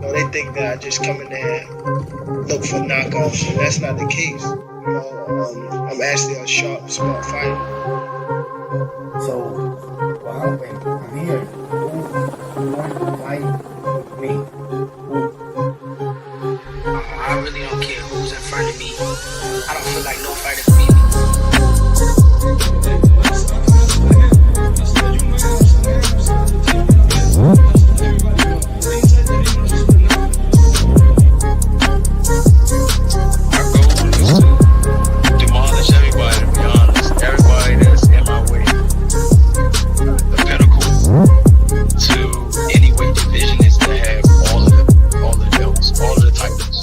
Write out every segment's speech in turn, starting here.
know, they think that I just come in there and look for knockoffs, and that's not the case. I'm actually a sharp, smart fighter. So, well, I'm here. Who wanted to fight me? I really don't care who's in front of me. I don't feel like no fighter can beat me. My goal is to demolish everybody, to be honest. Everybody that's in my way. The pinnacle to any weight division is to have all the belts, all of the titles.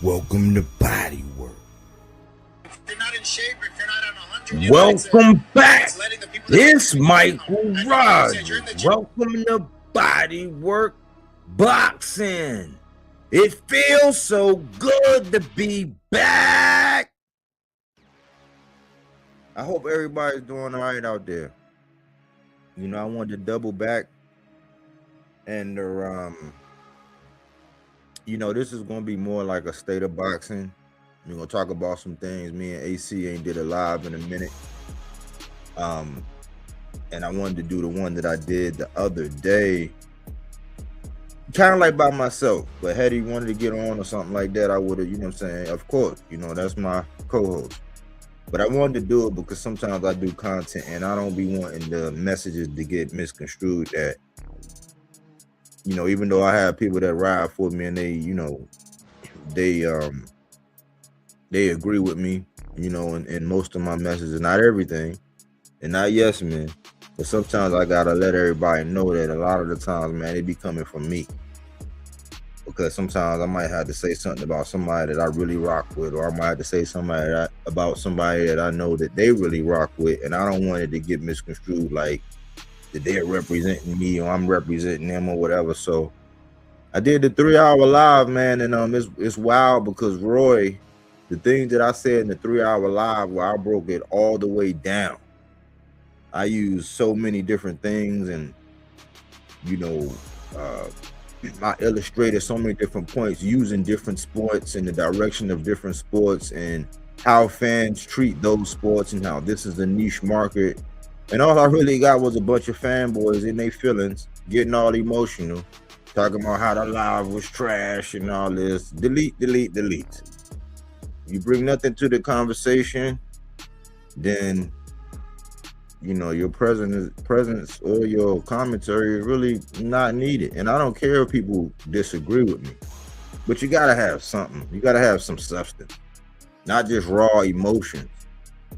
Welcome to Bodywork. If you're not in shape, if you're not on 100, Welcome back. letting the people that It's are- Michael I know you said Rogers. you're in the gym. Welcome to Bodywork Boxing. It feels so good to be back. I hope everybody's doing all right out there. You know, I wanted to double back and you know, this is gonna be more like a state of boxing. We're gonna talk about some things. Me and AC ain't did a live in a minute. And I wanted to do the one that I did the other day, kind of like by myself. But had he wanted to get on or something like that, I would have, you know what I'm saying? Of course, you know, that's my co-host. But I wanted to do it because sometimes I do content and I don't be wanting the messages to get misconstrued that, you know, even though I have people that ride for me and they, you know, they agree with me, you know, in most of my messages, not everything, and not yes men, but sometimes I gotta let everybody know that a lot of the times, man, they be coming from me. Because sometimes I might have to say something about somebody that I really rock with, or I might have to say about somebody that I know that they really rock with, and I don't want it to get misconstrued like that they're representing me or I'm representing them or whatever. So I did the 3-hour live, man, and it's wild because Roy, the things that I said in the 3-hour live where I broke it all the way down, I used so many different things, and you know, I illustrated so many different points using different sports and the direction of different sports and how fans treat those sports and how this is a niche market. And all I really got was a bunch of fanboys in their feelings, getting all emotional, talking about how the live was trash and all this. Delete. You bring nothing to the conversation, then you know your presence or your commentary is really not needed. And I don't care if people disagree with me, but you gotta have something. You gotta have some substance, not just raw emotions.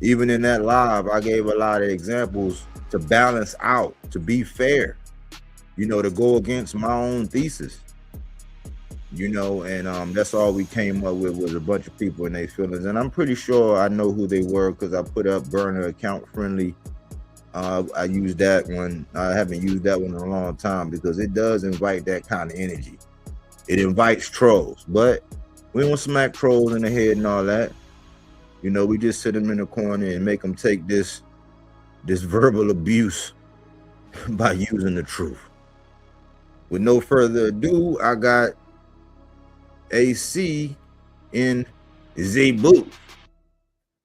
Even in that live, I gave a lot of examples to balance out, to be fair, you know, to go against my own thesis, you know, and that's all we came up with was a bunch of people and their feelings. And I'm pretty sure I know who they were because I put up burner account friendly. I used that one. I haven't used that one in a long time because it does invite that kind of energy. It invites trolls, but we don't smack trolls in the head and all that. You know, we just sit them in the corner and make them take this verbal abuse by using the truth. With no further ado, I got AC in the booth.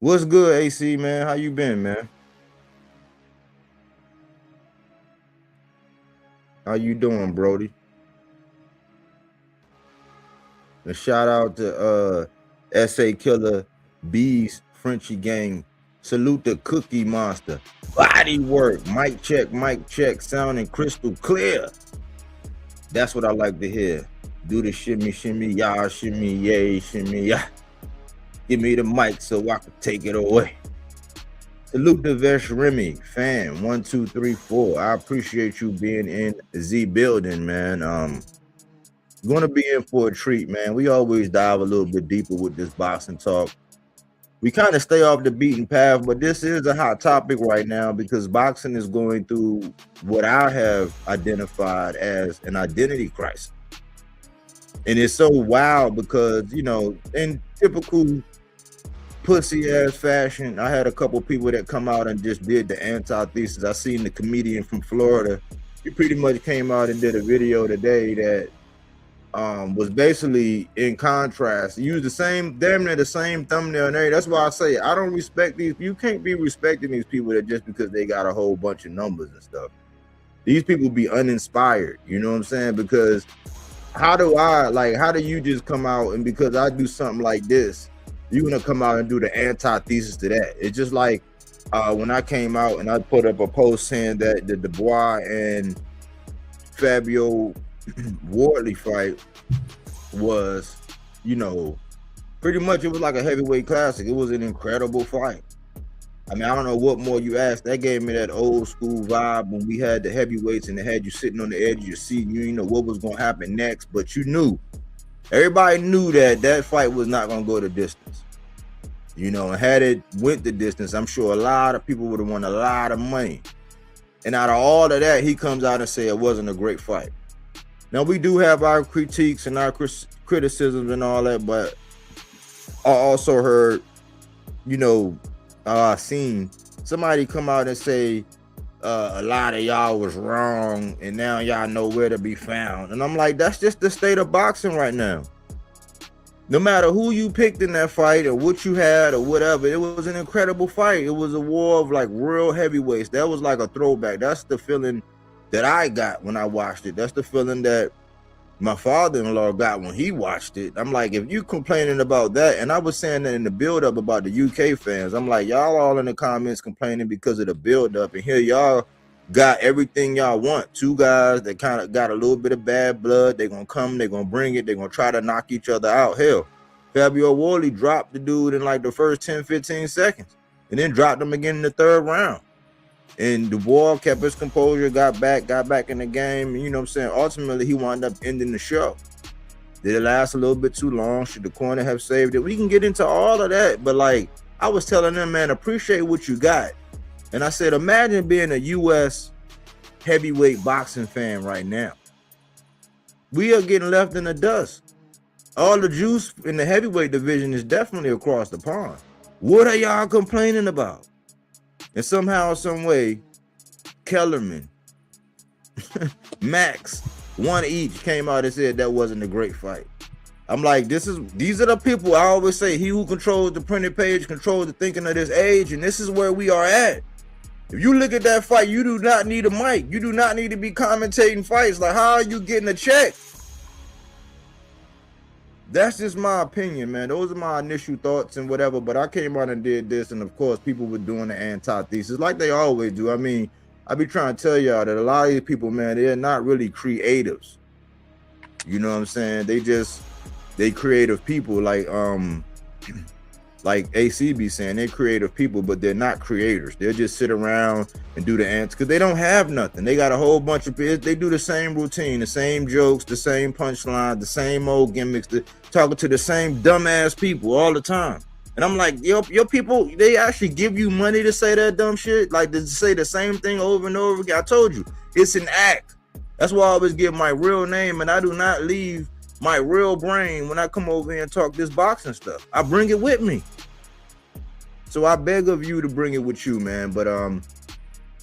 What's good, AC, man? How you been, man? How you doing, Brody? A shout out to SA Killer B's Frenchie Gang. Salute the Cookie Monster. Bodywork. Mic check. Sounding crystal clear. That's what I like to hear. Do the shimmy, y'all, shimmy, yay, shimmy, yeah. Give me the mic so I can take it away. Salute the Vesh Remy, fan 1, 2, 3, 4. I appreciate you being in the building, man. Gonna be in for a treat, man. We always dive a little bit deeper with this boxing talk. We kind of stay off the beaten path, but this is a hot topic right now because boxing is going through what I have identified as an identity crisis. And it's so wild because, you know, in typical pussy ass fashion, I had a couple people that come out and just did the antithesis. I seen the comedian from Florida. He pretty much came out and did a video today that was basically in contrast. He used the same, damn near the same thumbnail and everything. That's why I say I don't respect these. You can't be respecting these people that just because they got a whole bunch of numbers and stuff. These people be uninspired. You know what I'm saying? Because how do you just come out and because I do something like this, you're gonna come out and do the antithesis to that? It's just like when I came out and I put up a post saying that the Dubois and Fabio Wardley fight was, you know, pretty much it was like a heavyweight classic. It was an incredible fight. I mean, I don't know what more you asked. That gave me that old school vibe when we had the heavyweights and they had you sitting on the edge of your seat and you didn't know what was going to happen next, but you knew. Everybody knew that that fight was not going to go the distance. You know, and had it went the distance, I'm sure a lot of people would have won a lot of money. And out of all of that, he comes out and say it wasn't a great fight. Now, we do have our critiques and our criticisms and all that, but I also heard, you know, seen somebody come out and say a lot of y'all was wrong and now y'all know where to be found. And I'm like, that's just the state of boxing right now. No matter who you picked in that fight or what you had or whatever, it was an incredible fight. It was a war of like real heavyweights. That was like a throwback. That's the feeling that I got when I watched it. That's the feeling that my father-in-law got when he watched it. I'm like, if you complaining about that, and I was saying that in the build-up about the UK fans, I'm like, y'all all in the comments complaining because of the build-up, and here y'all got everything y'all want. Two guys that kind of got a little bit of bad blood. They're going to come, they're going to bring it, they're going to try to knock each other out. Hell, Fabio Wardley dropped the dude in like the first 10, 15 seconds, and then dropped him again in the third round. And Dubois kept his composure, got back in the game. And you know what I'm saying? Ultimately, he wound up ending the show. Did it last a little bit too long? Should the corner have saved it? We can get into all of that. But like, I was telling them, man, appreciate what you got. And I said, imagine being a U.S. heavyweight boxing fan right now. We are getting left in the dust. All the juice in the heavyweight division is definitely across the pond. What are y'all complaining about? And somehow, some way, Kellerman, Max, one each came out and said that wasn't a great fight. I'm like, these are the people I always say, he who controls the printed page controls the thinking of this age, and this is where we are at. If you look at that fight, you do not need a mic. You do not need to be commentating fights. Like, how are you getting a check? That's just my opinion, man. Those are my initial thoughts and whatever, but I came out and did this, and of course, people were doing the antithesis like they always do. I mean, I be trying to tell y'all that a lot of these people, man, they're not really creatives. You know what I'm saying? They creative people, like AC be saying, they're creative people, but they're not creators. They'll just sit around and do the antics because they don't have nothing. They got a whole bunch of, they do the same routine, the same jokes, the same punchline, the same old gimmicks, talking to the same dumbass people all the time. And I'm like, your people, they actually give you money to say that dumb shit, like to say the same thing over and over again. I told you, it's an act. That's why I always give my real name, and I do not leave my real brain when I come over here and talk this boxing stuff. I bring it with me. So I beg of you to bring it with you, man. But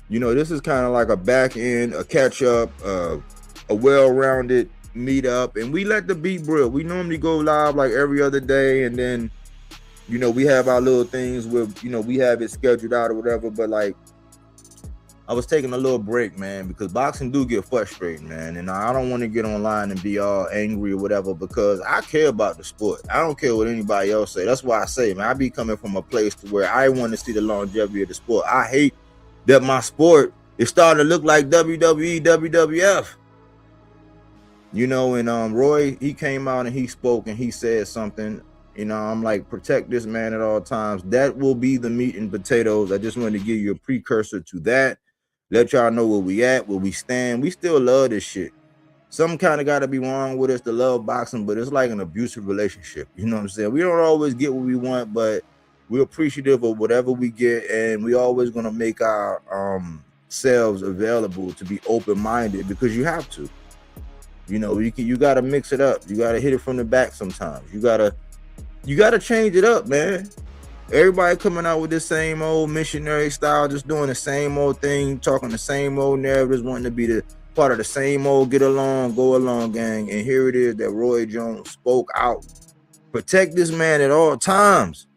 you know, this is kind of like a back end, a catch up, a well-rounded meet up, and we let the beat brew. We normally go live like every other day, and then, you know, we have our little things where, you know, we have it scheduled out or whatever. But like, I was taking a little break, man, because boxing do get frustrating, man. And I don't want to get online and be all angry or whatever, because I care about the sport. I don't care what anybody else say. That's why I say, man, I be coming from a place to where I want to see the longevity of the sport. I hate that my sport is starting to look like WWE, WWF. You know, and Roy, he came out and he spoke and he said something. You know, I'm like, protect this man at all times. That will be the meat and potatoes. I just wanted to give you a precursor to that. Let y'all know where we at, where we stand. We still love this shit. Some kind of got to be wrong with us to love boxing, but it's like an abusive relationship. You know what I'm saying? We don't always get what we want, but we're appreciative of whatever we get, and we always going to make our selves available to be open-minded, because you have to. You know, you gotta mix it up. You gotta hit it from the back sometimes. You gotta change it up, man. Everybody coming out with the same old missionary style, just doing the same old thing, talking the same old narratives, wanting to be the part of the same old get along, go along gang. And here it is that Roy Jones spoke out. Protect this man at all times.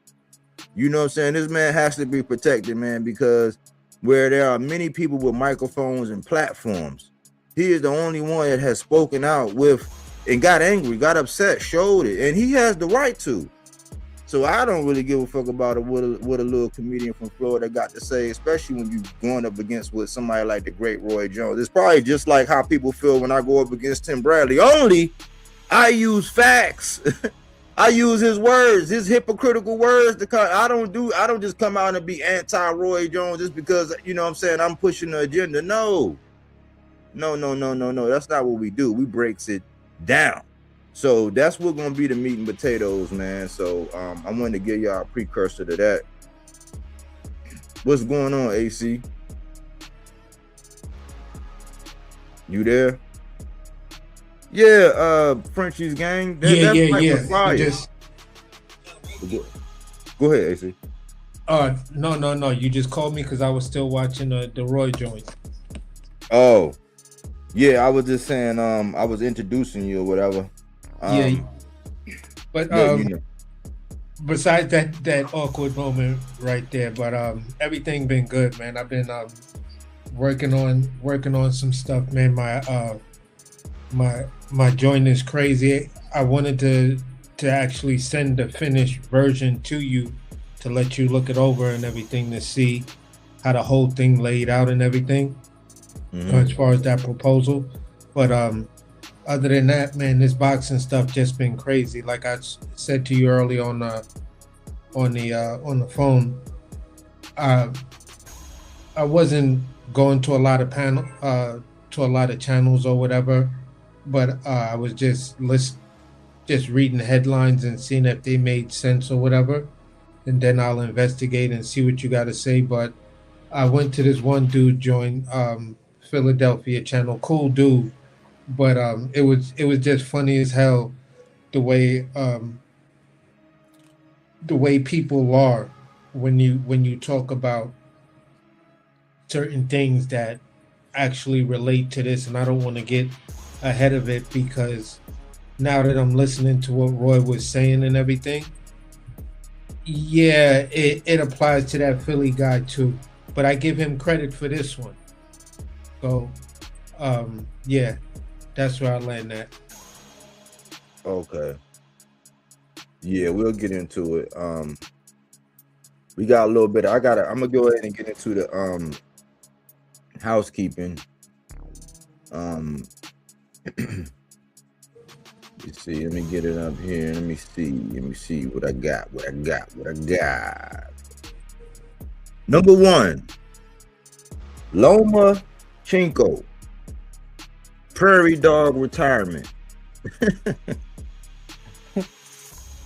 You know what I'm saying? This man has to be protected, man, because where there are many people with microphones and platforms, he is the only one that has spoken out with and got angry, got upset, showed it, and he has the right to. So I don't really give a fuck about what a little comedian from Florida got to say, especially when you going up against with somebody like the great Roy Jones. It's probably just like how people feel when I go up against Tim Bradley. Only I use facts. I use his words, his hypocritical words. I don't just come out and be anti-Roy Jones just because, you know what I'm saying, I'm pushing the agenda. No. That's not what we do. We breaks it down. So that's what's gonna be the meat and potatoes, man. So I wanted to give y'all a precursor to that. What's going on, AC? You there? Yeah, Frenchie's gang. Yeah. Just go ahead, AC. No. You just called me because I was still watching the Roy joint. Oh, yeah. I was just saying. I was introducing you or whatever. But you know. Besides that awkward moment right there, but everything been good, man. I've been working on some stuff, man. My joint is crazy. I wanted to actually send the finished version to you to let you look it over and everything to see how the whole thing laid out and everything as far as that proposal. But other than that, man, this boxing stuff just been crazy. Like I said to you early on the phone, I wasn't going to a lot of channels or whatever, but I was just reading headlines and seeing if they made sense or whatever, and then I'll investigate and see what you got to say. But I went to this one dude joined Philadelphia channel, cool dude. But it was just funny as hell the way people are when you talk about certain things that actually relate to this. And I don't want to get ahead of it because now that I'm listening to what Roy was saying and everything, yeah, it applies to that Philly guy too. But I give him credit for this one. So yeah. That's where I land at. Okay. Yeah, we'll get into it. We got a little bit. I'm gonna go ahead and get into the housekeeping. Let's see. Let me get it up here. Let me see what I got. Number 1, Loma Chinko. Prairie dog retirement. I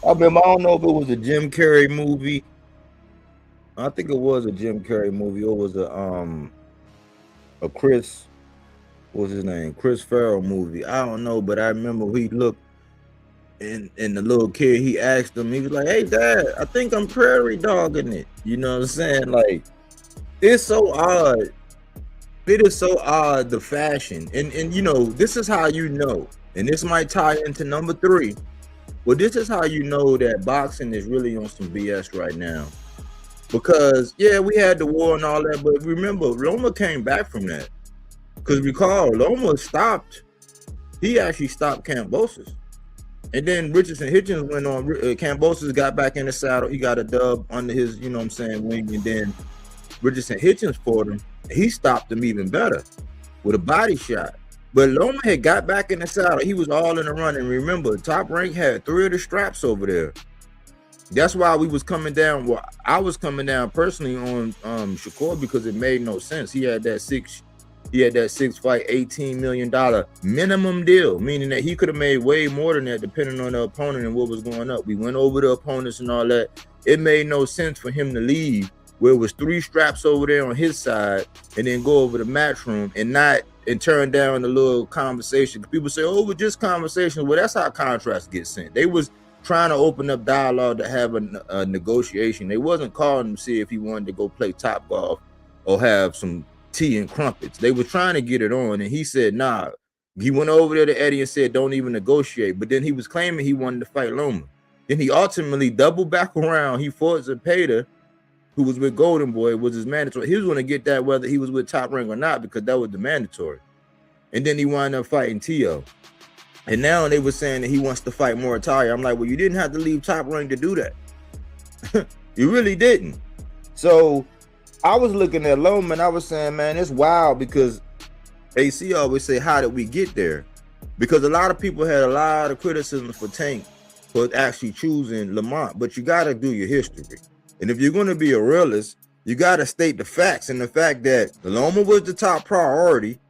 don't know if it was a Jim Carrey movie. I think it was a Jim Carrey movie, or was a Chris, what was his name? Chris Farrell movie. I don't know, but I remember he looked and the little kid, he asked him, he was like, "Hey Dad, I think I'm prairie dogging it." You know what I'm saying? Like, it's so odd. It is so odd, the fashion. And you know, this is how you know, and this might tie into number 3. Well, this is how you know that boxing is really on some BS right now. Because, yeah, we had the war and all that, but remember, Loma came back from that. Because recall, Loma stopped. He actually stopped Kambosos. And then Richardson Hitchens went on. Kambosos got back in the saddle. He got a dub under his, you know what I'm saying, wing. And then Richardson Hitchens fought him. He stopped him even better with a body shot. But Loma had got back in the saddle. He was all in the run. And remember, Top Rank had 3 of the straps over there. That's why we was coming down. Well, I was coming down personally on Shakur because it made no sense. He had that 6 fight, $18 million minimum deal, meaning that he could have made way more than that depending on the opponent and what was going up. We went over the opponents and all that. It made no sense for him to leave where it was 3 straps over there on his side and then go over the match room and and turn down the little conversation. People say, oh, with just conversation. Well, that's how contracts get sent. They was trying to open up dialogue to have a negotiation. They wasn't calling him to see if he wanted to go play top golf or have some tea and crumpets. They were trying to get it on, and he said, nah. He went over there to Eddie and said, don't even negotiate. But then he was claiming he wanted to fight Loma. Then he ultimately doubled back around. He fought Zepeda, who was with Golden Boy, was his mandatory. He was going to get that whether he was with Top Rank or not, because that was the mandatory. And then he wound up fighting Tio. And now they were saying that he wants to fight Moritalia. I'm like, well, you didn't have to leave Top Rank to do that. You really didn't. So I was looking at Loma and I was saying, man, it's wild, because AC always say, how did we get there? Because a lot of people had a lot of criticism for Tank for actually choosing Lamont, but you got to do your history. And if you're going to be a realist, you got to state the facts, and the fact that Loma was the top priority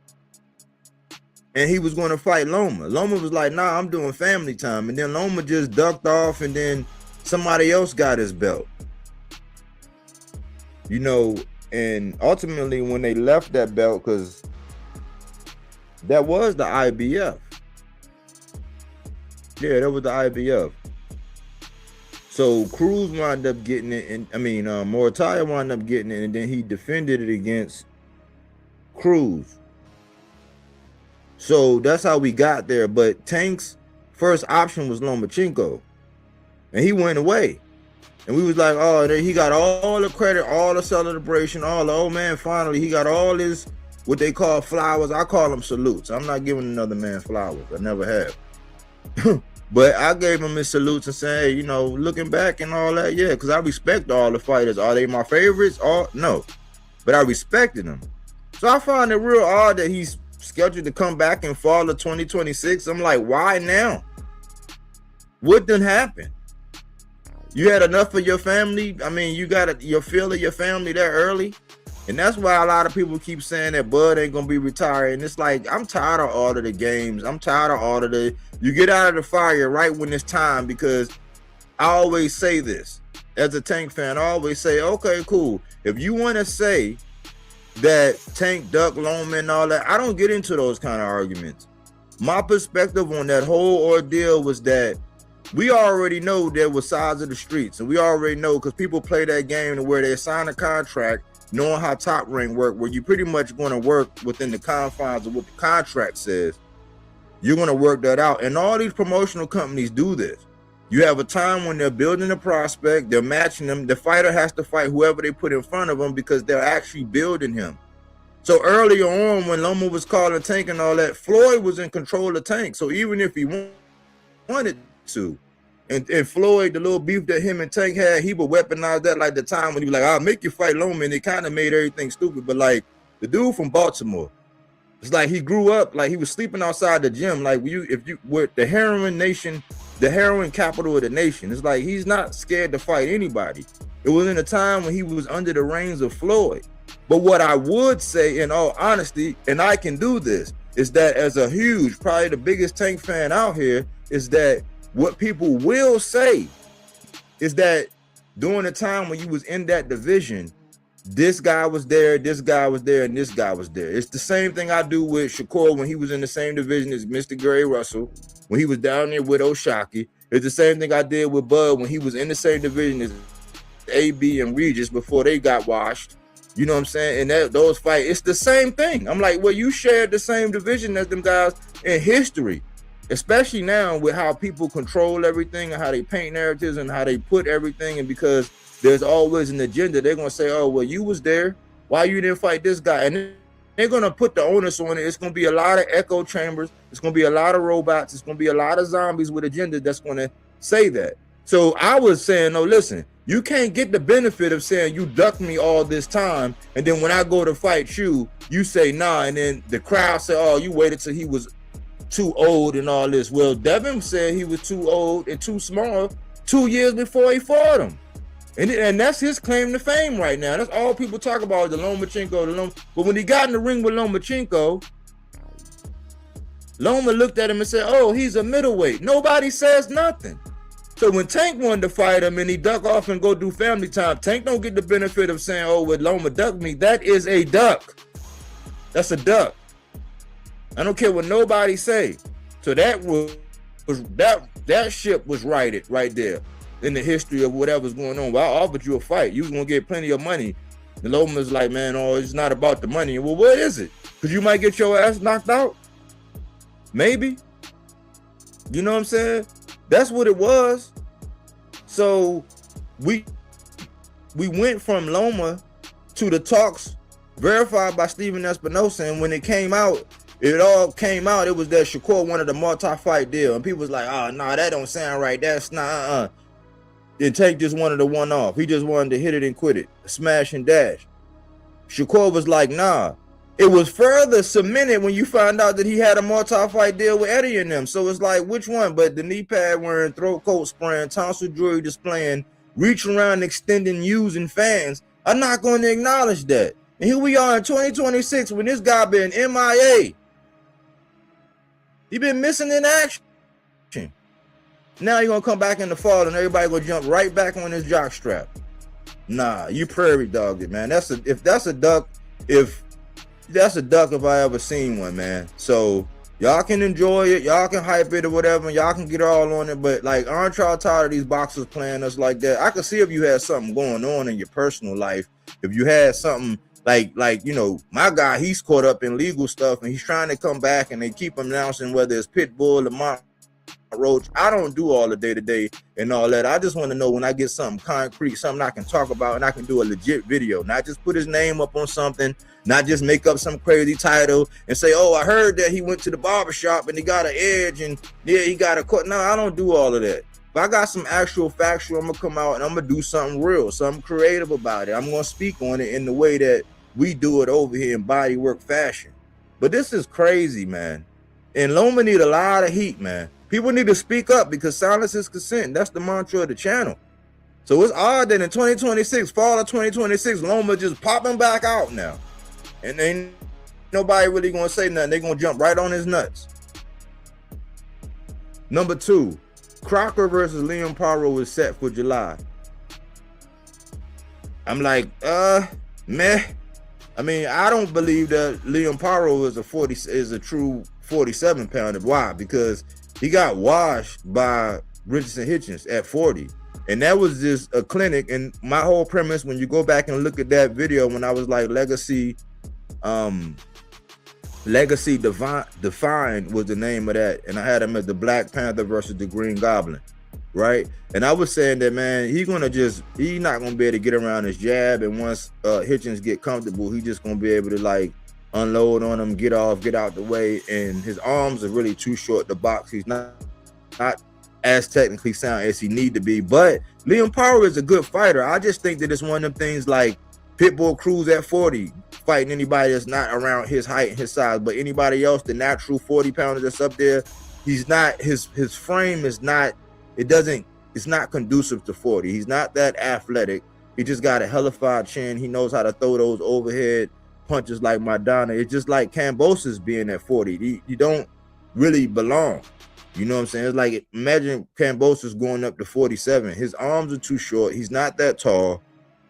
and he was going to fight Loma. Loma was like, nah, I'm doing family time. And then Loma just ducked off, and then somebody else got his belt. You know, and ultimately when they left that belt, because that was the IBF. Yeah, that was the IBF. So Cruz wound up getting it, and Moritalia wound up getting it, and then he defended it against Cruz. So that's how we got there. But Tank's first option was Lomachenko, and he went away. And we was like, oh, he got all the credit, all the celebration, all the, oh man, finally he got all his, what they call flowers. I call them salutes. I'm not giving another man flowers. I never have. But I gave him his salutes and said, hey, you know, looking back and all that, yeah, because I respect all the fighters. Are they my favorites? No. But I respected them. So I find it real odd that he's scheduled to come back in fall of 2026. I'm like, why now? What done happened? You had enough of your family? I mean, you got your feel of your family there early? And that's why a lot of people keep saying that Bud ain't gonna be retired. And it's like, I'm tired of all of the games. I'm tired of all of the, you get out of the fire right when it's time, because I always say this as a Tank fan. I always say, okay, cool. If you want to say that Tank duck Loma and all that, I don't get into those kind of arguments. My perspective on that whole ordeal was that we already know there was sides of the streets, and we already know, because people play that game to where they sign a contract knowing how Top Rank work, where you pretty much going to work within the confines of what the contract says. You're going to work that out. And all these promotional companies do this. You have a time when they're building a prospect, they're matching them. The fighter has to fight whoever they put in front of them, because they're actually building him. So earlier on, when Loma was calling Tank and all that, Floyd was in control of Tank. So even if he wanted to, and Floyd, the little beef that him and Tank had, he would weaponize that, like the time when he was like, I'll make you fight Loma, and it kind of made everything stupid. But like the dude from Baltimore, it's like he grew up, like he was sleeping outside the gym. Like if you were the heroin nation, the heroin capital of the nation, it's like he's not scared to fight anybody. It was in a time when he was under the reins of Floyd. But what I would say, in all honesty, and I can do this, is that as a huge, probably the biggest Tank fan out here, is that what people will say is that during the time when you was in that division, this guy was there, this guy was there, and this guy was there. It's the same thing I do with Shakur when he was in the same division as Mr. Gary Russell, when he was down there with Oshaki. It's the same thing I did with Bud when he was in the same division as AB and Regis before they got washed. You know what I'm saying? And those fights, it's the same thing. I'm like, well, you shared the same division as them guys in history. Especially now with how people control everything and how they paint narratives and how they put everything. And because there's always an agenda, they're going to say, oh, well, you was there. Why you didn't fight this guy? And they're going to put the onus on it. It's going to be a lot of echo chambers. It's going to be a lot of robots. It's going to be a lot of zombies with agenda that's going to say that. So I was saying, no, listen, you can't get the benefit of saying you ducked me all this time. And then when I go to fight you, you say, nah. And then the crowd say, oh, you waited till he was too old and all this. Well, Devin said he was too old and too small 2 years before he fought him. And that's his claim to fame right now. That's all people talk about, the Lomachenko. But when he got in the ring with Lomachenko, Loma looked at him and said, oh, he's a middleweight. Nobody says nothing. So when Tank wanted to fight him and he duck off and go do family time, Tank don't get the benefit of saying, oh, well, Loma ducked me. That is a duck. That's a duck. I don't care what nobody say. So that was that ship was righted right there in the history of whatever's going on. Well, I offered you a fight. You was gonna get plenty of money. The Loma's like, man, oh, it's not about the money. Well, what is it? Because you might get your ass knocked out. Maybe. You know what I'm saying? That's what it was. So we went from Loma to the talks verified by Steven Espinosa, and when it came out, it all came out. It was that Shakur wanted a multi-fight deal, and people was like, "Oh, no, that don't sound right. That's not. Then Tank just wanted to one off. He just wanted to hit it and quit it, smash and dash." Shakur was like, "Nah." It was further cemented when you found out that he had a multi-fight deal with Eddie and them. So it's like, which one? But the knee pad wearing, throat coat spraying, tonsil jewelry displaying, reach around extending, using fans. I'm not going to acknowledge that. And here we are in 2026 when this guy been MIA. He been missing in action. Now you're going to come back in the fall and everybody going to jump right back on his jock strap. Nah, you prairie dogged it, man. If that's a duck if I ever seen one, man. So y'all can enjoy it, y'all can hype it or whatever, y'all can get all on it, but like, aren't y'all tired of these boxers playing us like that? I could see if you had something going on in your personal life, if you had something like you know, my guy, he's caught up in legal stuff and he's trying to come back and they keep announcing whether it's Pitbull or Mont Roach. I don't do all the day-to-day and all that. I just want to know when I get something concrete, something I can talk about and I can do a legit video, not just put his name up on something, not just make up some crazy title and say, oh, I heard that he went to the barbershop and he got an edge and yeah, he got a cut. No, I don't do all of that. If I got some actual factual, I'm gonna come out and I'm gonna do something real, something creative about it. I'm gonna speak on it in the way that we do it over here in Bodywork fashion. But this is crazy, man. And Loma need a lot of heat, man. People need to speak up because silence is consent. That's the mantra of the channel. So it's odd that in 2026, fall of 2026, Loma just popping back out now. And ain't nobody really gonna say nothing. They're gonna jump right on his nuts. Number 2, Crocker versus Liam Paro is set for July. I'm like, meh. I mean, I don't believe that Liam Paro is a true 47 pounder. Why? Because he got washed by Richardson Hitchens at 40. And that was just a clinic. And my whole premise, when you go back and look at that video, when I was like Legacy Defined was the name of that. And I had him as the Black Panther versus the Green Goblin, right? And I was saying that, man, he's not gonna be able to get around his jab. And once Hitchens get comfortable, he's just gonna be able to like unload on him, get off, get out the way. And his arms are really too short to box. He's not as technically sound as he need to be. But Liam Paro is a good fighter. I just think that it's one of them things like Pitbull Cruz at 40, fighting anybody that's not around his height and his size. But anybody else, the natural 40 pounder that's up there, he's not, his frame is not, it's not conducive to 40. He's not that athletic. He just got a hellified chin. He knows how to throw those overhead punches like Madonna. It's just like Kambosos being at 40. You don't really belong. You know what I'm saying? It's like, imagine Kambosos going up to 47. His arms are too short. He's not that tall.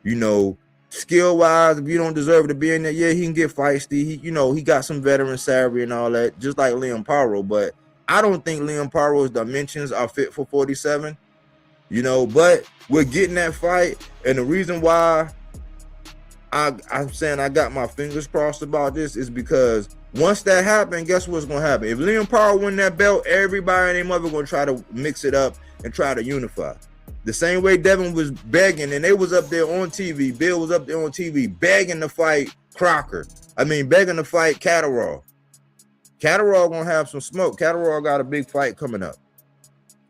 You know, skill-wise, if you don't deserve to be in there, yeah, he can get feisty. He got some veteran savvy and all that, just like Liam Paro. But I don't think Liam Paro's dimensions are fit for 47. But we're getting that fight. And the reason why I'm saying I got my fingers crossed about this is because once that happens, guess what's going to happen? If Liam Paro win that belt, everybody and their mother going to try to mix it up and try to unify. The same way Devin was begging, and they was up there on TV. Bill was up there on TV begging to fight Crocker. Begging to fight Catterall. Catterall going to have some smoke. Catterall got a big fight coming up.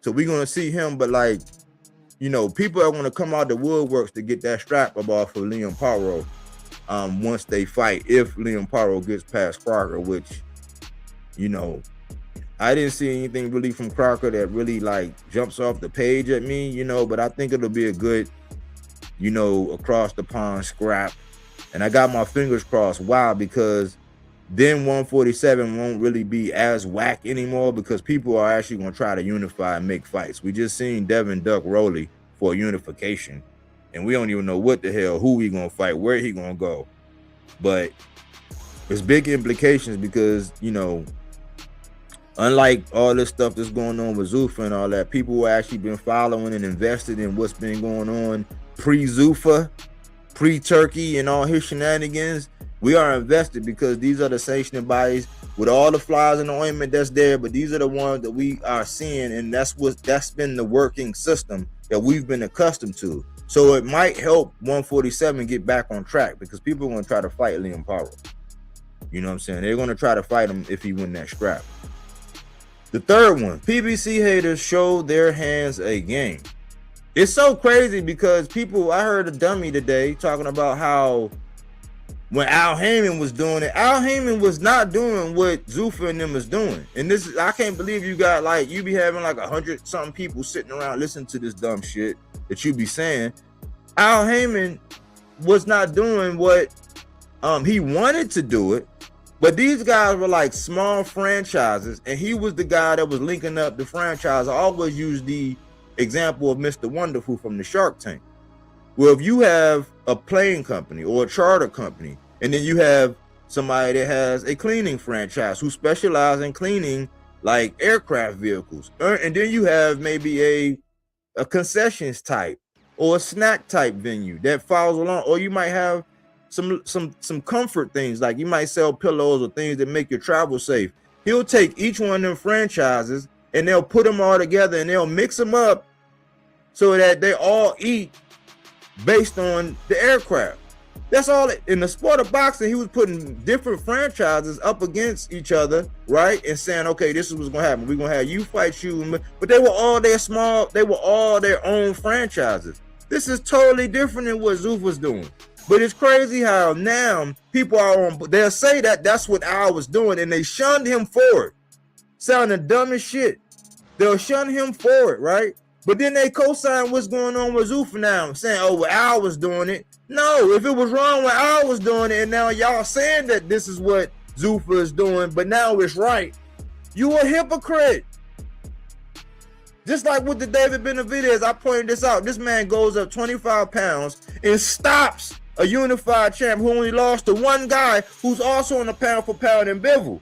So we're going to see him, but people are going to come out the woodworks to get that strap up off of Liam Paro once they fight, if Liam Paro gets past Crocker, which, I didn't see anything really from Crocker that really jumps off the page at me, but I think it'll be a good, across the pond scrap. And I got my fingers crossed. Why? Because then 147 won't really be as whack anymore because people are actually going to try to unify and make fights. We just seen Devin duck Rowley for unification, and we don't even know what the hell, who he going to fight, where he going to go. But it's big implications because, unlike all this stuff that's going on with Zuffa and all that, people who actually been following and invested in what's been going on pre-Zuffa, pre-Turkey, and all his shenanigans. We are invested because these are the sanctioning bodies with all the flies and the ointment that's there, but these are the ones that we are seeing, and that's been the working system that we've been accustomed to. So it might help 147 get back on track because people are going to try to fight Liam Powell. You know what I'm saying? They're going to try to fight him if he win that scrap. The third one, PBC haters show their hands again. It's so crazy because I heard a dummy today talking about how when Al Heyman was doing it, Al Heyman was not doing what Zuffa and them is doing. And I can't believe you be having like 100 something people sitting around listening to this dumb shit that you be saying. Al Heyman was not doing what he wanted to do it, but these guys were like small franchises, and he was the guy that was linking up the franchise. I always use the example of Mr. Wonderful from the Shark Tank. Well, if you have a plane company or a charter company, and then you have somebody that has a cleaning franchise who specializes in cleaning like aircraft vehicles, and then you have maybe a concessions type or a snack type venue that follows along, or you might have some comfort things, like you might sell pillows or things that make your travel safe. He'll take each one of them franchises and they'll put them all together and they'll mix them up so that they all eat based on the aircraft. That's all. In the sport of boxing, he was putting different franchises up against each other, right? And saying, okay, this is what's going to happen. We're going to have you fight you. But they were all they were all their own franchises. This is totally different than what Zuf was doing. But it's crazy how now people are on, they'll say that that's what Al was doing, and they shunned him for it. Sounding dumb as shit. They'll shun him for it, right? But then they co-sign what's going on with Zuffa now, saying, oh, well, Al was doing it. No, if it was wrong when Al was doing it, and now y'all saying that this is what Zuffa is doing, but now it's right, you a hypocrite. Just like with the David Benavidez, I pointed this out. This man goes up 25 pounds and stops a unified champ who only lost to one guy who's also on the pound for pound in Bivol.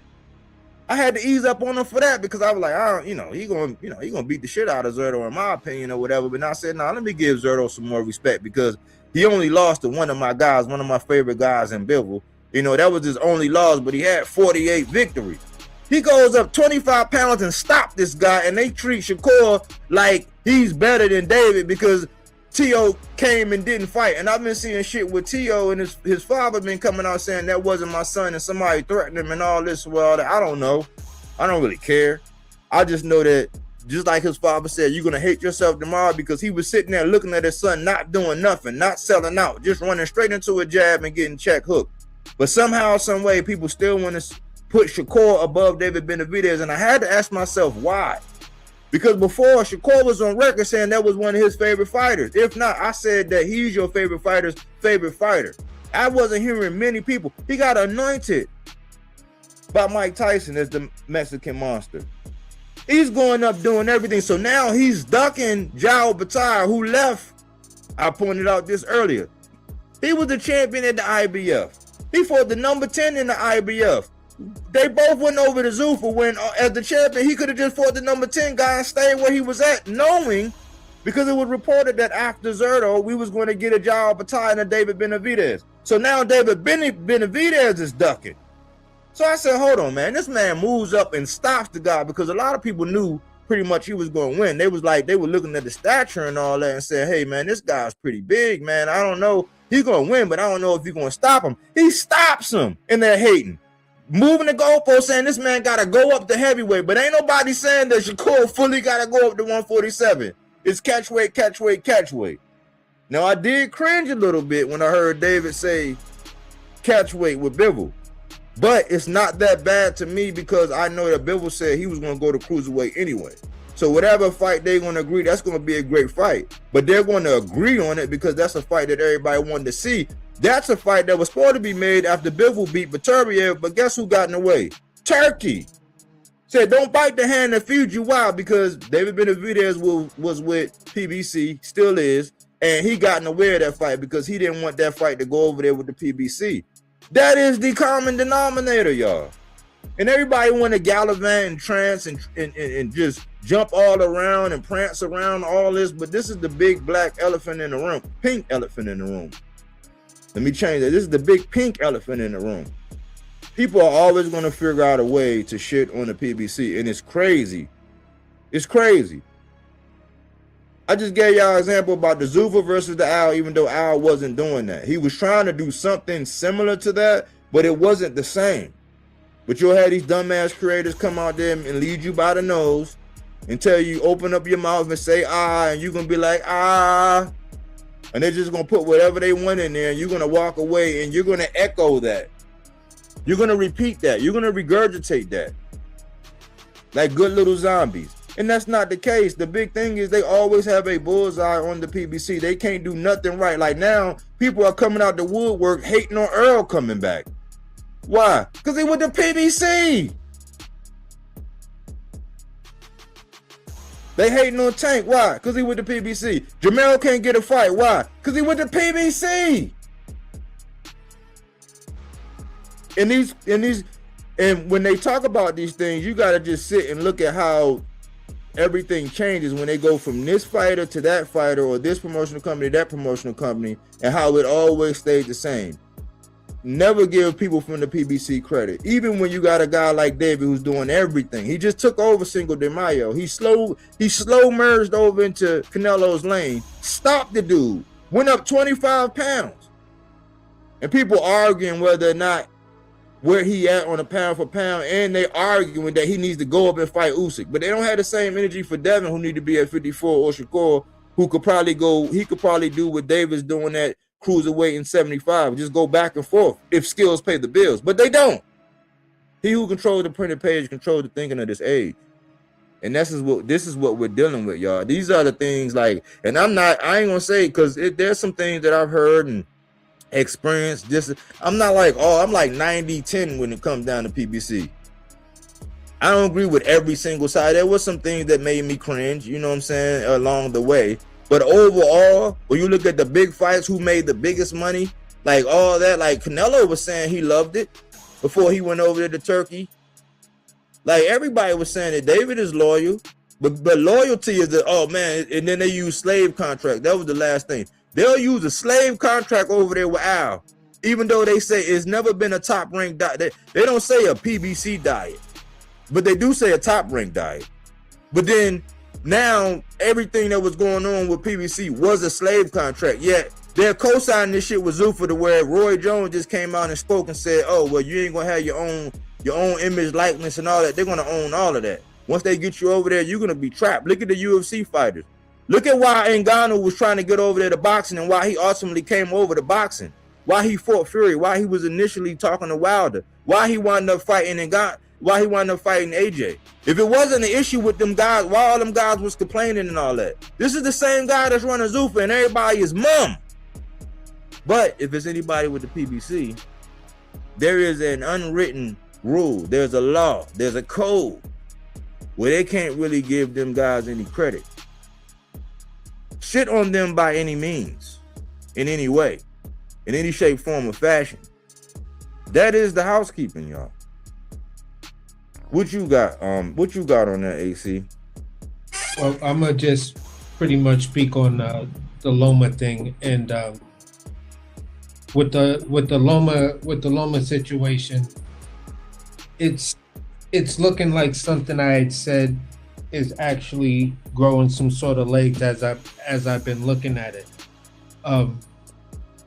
I had to ease up on him for that because I was like, he gonna beat the shit out of Zerto in my opinion or whatever. But I said, let me give Zerto some more respect because he only lost to one of my guys, one of my favorite guys in Bivol. That was his only loss, but he had 48 victories. He goes up 25 pounds and stopped this guy, and they treat Shakur like he's better than David because T.O. came and didn't fight. And I've been seeing shit with T.O. and his father been coming out saying that wasn't my son and somebody threatened him and all this. Well, I don't know. I don't really care. I just know that just like his father said, you're going to hate yourself tomorrow because he was sitting there looking at his son not doing nothing, not selling out, just running straight into a jab and getting check hooked. But somehow, some way, people still want to put Shakur above David Benavidez. And I had to ask myself why. Because before, Shakur was on record saying that was one of his favorite fighters. If not, I said that he's your favorite fighter's favorite fighter. I wasn't hearing many people. He got anointed by Mike Tyson as the Mexican monster. He's going up doing everything. So now he's ducking Jao Batar, who left. I pointed out this earlier. He was the champion at the IBF. He fought the number 10 in the IBF. They both went over to Zuffa when, as the champion, he could have just fought the number 10 guy and stayed where he was at, knowing, because it was reported that after Zerto, we was going to get a Jao Batar and a David Benavidez. So now David Benavidez is ducking. So I said, hold on, man. This man moves up and stops the guy because a lot of people knew pretty much he was going to win. They were looking at the stature and all that and saying, hey, man, this guy's pretty big, man. I don't know. He's going to win, but I don't know if he's going to stop him. He stops him, and they're hating. Moving the goalpost, saying this man got to go up to heavyweight, but ain't nobody saying that Shakur fully got to go up to 147. It's catch weight, catch weight, catch weight. Now, I did cringe a little bit when I heard David say catch weight with Bivol, but it's not that bad to me because I know that Bivol said he was going to go to cruiserweight anyway. So whatever fight they're going to agree, that's going to be a great fight. But they're going to agree on it because that's a fight that everybody wanted to see. That's a fight that was supposed to be made after Bivol beat Beterbiev, but guess who got in the way? Turkey. Said, don't bite the hand that feeds you wild because David Benavidez was with PBC, still is, and he got in the way of that fight because he didn't want that fight to go over there with the PBC. That is the common denominator, y'all. And everybody want to gallivant and trance and just jump all around and prance around all this. But this is the big black elephant in the room, pink elephant in the room. Let me change that. This is the big pink elephant in the room. People are always going to figure out a way to shit on the PBC, and it's crazy. It's crazy. I just gave y'all an example about the Zuffa versus the Owl, even though Owl wasn't doing that. He was trying to do something similar to that, but it wasn't the same. But you'll have these dumbass creators come out there and lead you by the nose and tell you, open up your mouth and say, and you're going to be like, and they're just going to put whatever they want in there, and you're going to walk away, and you're going to echo that. You're going to repeat that. You're going to regurgitate that. Like good little zombies. And that's not the case. The big thing is they always have a bullseye on the PBC. They can't do nothing right. Like now, people are coming out the woodwork hating on Earl coming back. Why? Because he with the PBC. They hating on Tank. Why? Because he with the PBC. Jamel can't get a fight. Why? Because he with the PBC. And when they talk about these things, you got to just sit and look at how everything changes when they go from this fighter to that fighter, or this promotional company to that promotional company, and how it always stays the same. Never give people from the PBC credit. Even when you got a guy like David who's doing everything. He just took over Cinco de Mayo. He slow merged over into Canelo's lane. Stopped the dude. Went up 25 pounds. And people arguing whether or not where he at on a pound for pound, and they arguing that he needs to go up and fight Usyk. But they don't have the same energy for Devin, who need to be at 54, or Shakur, who could probably do what David's doing at cruiserweight in 75. Just go back and forth if skills pay the bills. But they don't. He who controls the printed page controls the thinking of this age. And this is what we're dealing with, y'all. These are the things like, and I ain't gonna say, because there's some things that I've heard and experience. Just I'm not like, I'm like 90-10 when it comes down to PBC. I don't agree with every single side. There was some things that made me cringe, you know what I'm saying, along the way. But overall, when you look at the big fights, who made the biggest money, like all that, like Canelo was saying he loved it before he went over there to Turkey. Like everybody was saying that David is loyal, but loyalty is the, and then they use slave contract. That was the last thing. They'll use a slave contract over there with Al, even though they say it's never been a top-ranked diet. They don't say a PBC diet, but they do say a top-ranked diet. But then now everything that was going on with PBC was a slave contract. Yet they're co-signing this shit with Zuffa, to where Roy Jones just came out and spoke and said, you ain't gonna have your own image, likeness, and all that. They're gonna own all of that. Once they get you over there, you're gonna be trapped. Look at the UFC fighters. Look at why Ngannou was trying to get over there to boxing, and why he ultimately came over to boxing. Why he fought Fury. Why he was initially talking to Wilder. Why he wound up fighting why he wound up fighting AJ. If it wasn't an issue with them guys, why all them guys was complaining and all that? This is the same guy that's running Zuffa, and everybody is mum. But if it's anybody with the PBC, there is an unwritten rule. There's a law. There's a code where they can't really give them guys any credit. Shit on them by any means, in any way, in any shape, form, or fashion. That is the housekeeping, y'all. What you got? What you got on that, AC? Well, I'm gonna just pretty much speak on the Loma thing, and with the Loma situation, it's looking like something I had said is actually growing some sort of legs as I've been looking at it.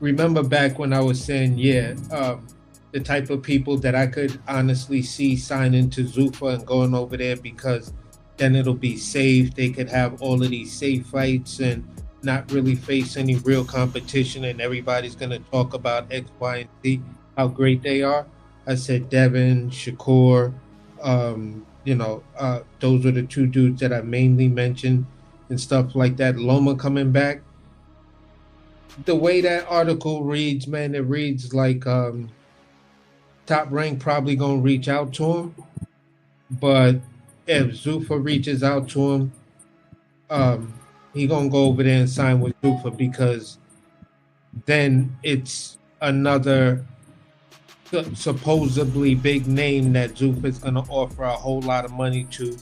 Remember back when I was saying, the type of people that I could honestly see signing to Zuffa and going over there, because then it'll be safe. They could have all of these safe fights and not really face any real competition, and everybody's gonna talk about X, Y, and Z, how great they are. I said Devin, Shakur, those are the two dudes that I mainly mentioned and stuff like that. Loma coming back. The way that article reads, man, it reads like Top Rank probably gonna reach out to him. But if Zuffa reaches out to him, he gonna go over there and sign with Zuffa, because then it's another supposedly big name that Zoof is going to offer a whole lot of money to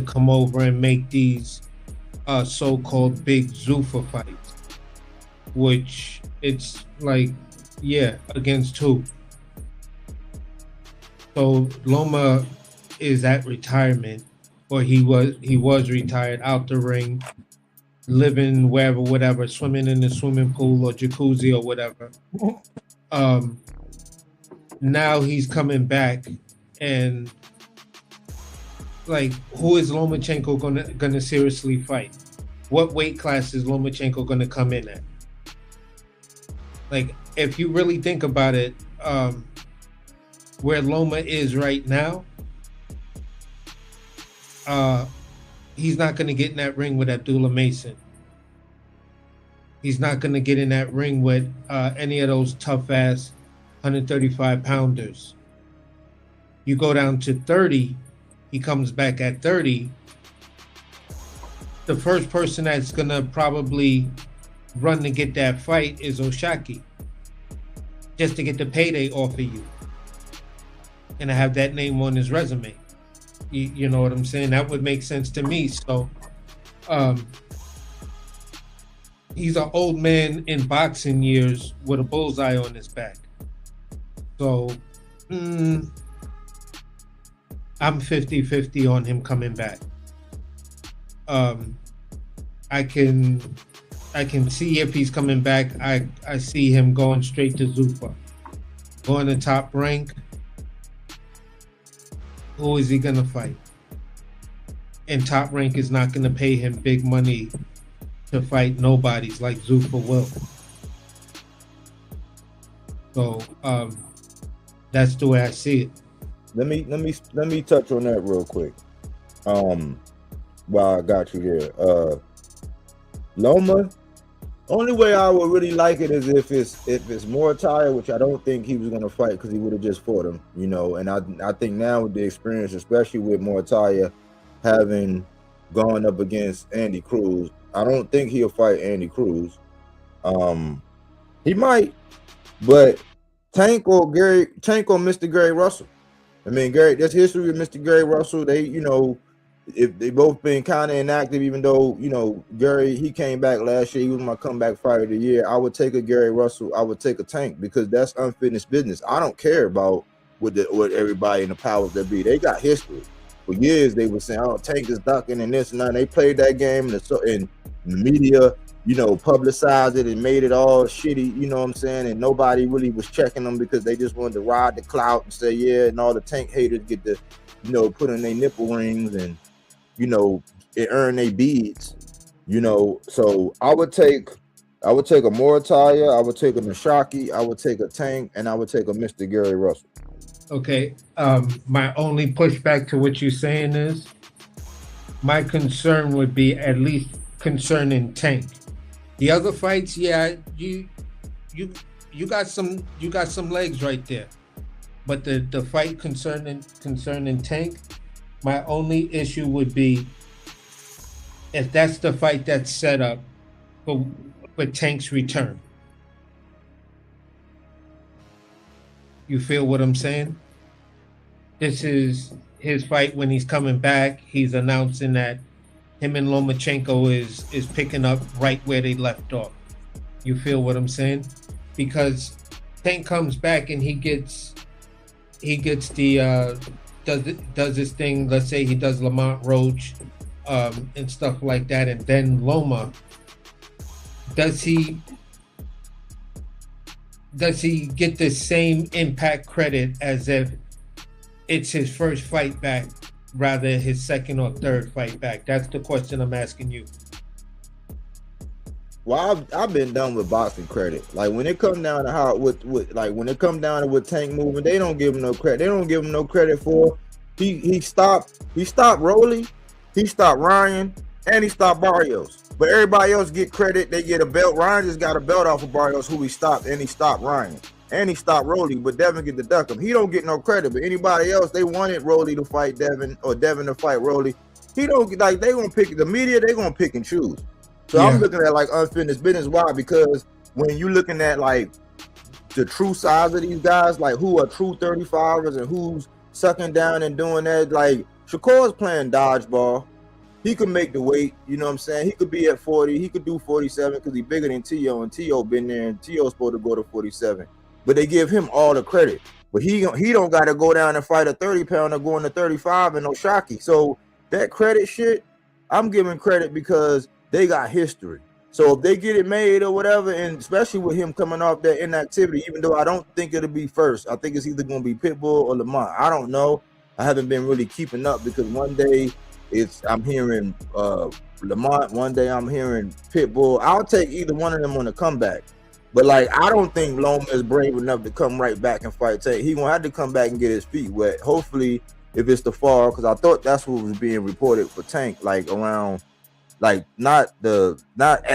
come over and make these so-called big Zuffa fights, which it's like, yeah, against who? So Loma is at retirement, or he was retired, out the ring, living wherever, whatever, swimming in the swimming pool or jacuzzi or whatever. Um, Now he's coming back, and like, who is Lomachenko gonna seriously fight? What weight class is Lomachenko gonna come in at? Like, if you really think about it, where Loma is right now, he's not gonna get in that ring with Abdullah Mason. He's not gonna get in that ring with any of those tough ass 135 pounders. You go down to 30, he comes back at 30. The first person that's gonna probably run to get that fight is Oshaki, just to get the payday off of you and to have that name on his resume. You know what I'm saying? That would make sense to me. So he's an old man in boxing years with a bullseye on his back. So I'm 50-50 on him coming back. I can see if he's coming back. I see him going straight to Zuffa, going to Top Rank. Who is he gonna fight? And Top Rank is not gonna pay him big money to fight nobodies like Zuffa will. So that's the way I see it. Let me touch on that real quick. While I got you here, Loma. Only way I would really like it is if it's Moritaja, which I don't think he was gonna fight because he would have just fought him, you know. And I think now with the experience, especially with Moritaja having gone up against Andy Cruz, I don't think he'll fight Andy Cruz. He might, but Tank or Mr. Gary Russell. I mean, there's history with Mr. Gary Russell. They, you know, if they both been kind of inactive, even though, you know, Gary, he came back last year. He was my comeback fighter of the year. I would take a Gary Russell. I would take a Tank because that's unfinished business. I don't care about what everybody in the powers that be. They got history. For years, they were saying, oh, Tank is ducking and this and that. And they played that game and the media, you know, publicized it and made it all shitty, you know what I'm saying? And nobody really was checking them because they just wanted to ride the clout and say, yeah, and all the Tank haters get to, you know, put in their nipple rings and, you know, it earn their beads, you know. So I would take a Moritaja, I would take a Nishaki, I would take a Tank, and I would take a Mr. Gary Russell. Okay. My only pushback to what you're saying is my concern would be at least concerning Tank. The other fights, yeah, you got some legs right there. But the fight concerning Tank, my only issue would be if that's the fight that's set up for Tank's return. You feel what I'm saying? This is his fight when he's coming back. He's announcing that him and Lomachenko is picking up right where they left off. You feel what I'm saying? Because Tank comes back and he gets the does this thing. Let's say he does Lamont Roach and stuff like that, and then Loma. Does he get the same impact credit as if it's his first fight back, rather his second or third fight back? That's the question I'm asking you. Well, I've been done with boxing credit. Like when it comes down to how when it comes down to what Tank moving, they don't give him no credit. They don't give him no credit for he stopped Rolly, he stopped Ryan, and he stopped Barrios. But everybody else get credit. They get a belt. Ryan just got a belt off of Barrios, who he stopped, and he stopped Ryan. And he stopped Rolly, but Devin get to duck him. He don't get no credit. But anybody else, they wanted Rolly to fight Devin or Devin to fight Rolly. He don't, like, they gonna pick the media, they gonna pick and choose. So yeah. I'm looking at like unfinished business. Why? Because when you looking at like the true size of these guys, like who are true 35ers and who's sucking down and doing that. Like Shakur's playing dodgeball. He could make the weight, you know what I'm saying? He could be at 40. He could do 47 because he's bigger than T.O. and T.O. been there, and T.O.'s supposed to go to 47. But they give him all the credit. But he don't got to go down and fight a 30-pounder going to 35 and Oshaki. So that credit shit, I'm giving credit because they got history. So if they get it made or whatever, and especially with him coming off that inactivity, even though I don't think it'll be first, I think it's either going to be Pitbull or Lamont. I don't know. I haven't been really keeping up because one day I'm hearing Lamont, one day I'm hearing Pitbull. I'll take either one of them on the comeback. But like, I don't think Loma is brave enough to come right back and fight Tank. He gonna have to come back and get his feet wet. Hopefully, if it's the fall, because I thought that's what was being reported for Tank, like around, like not at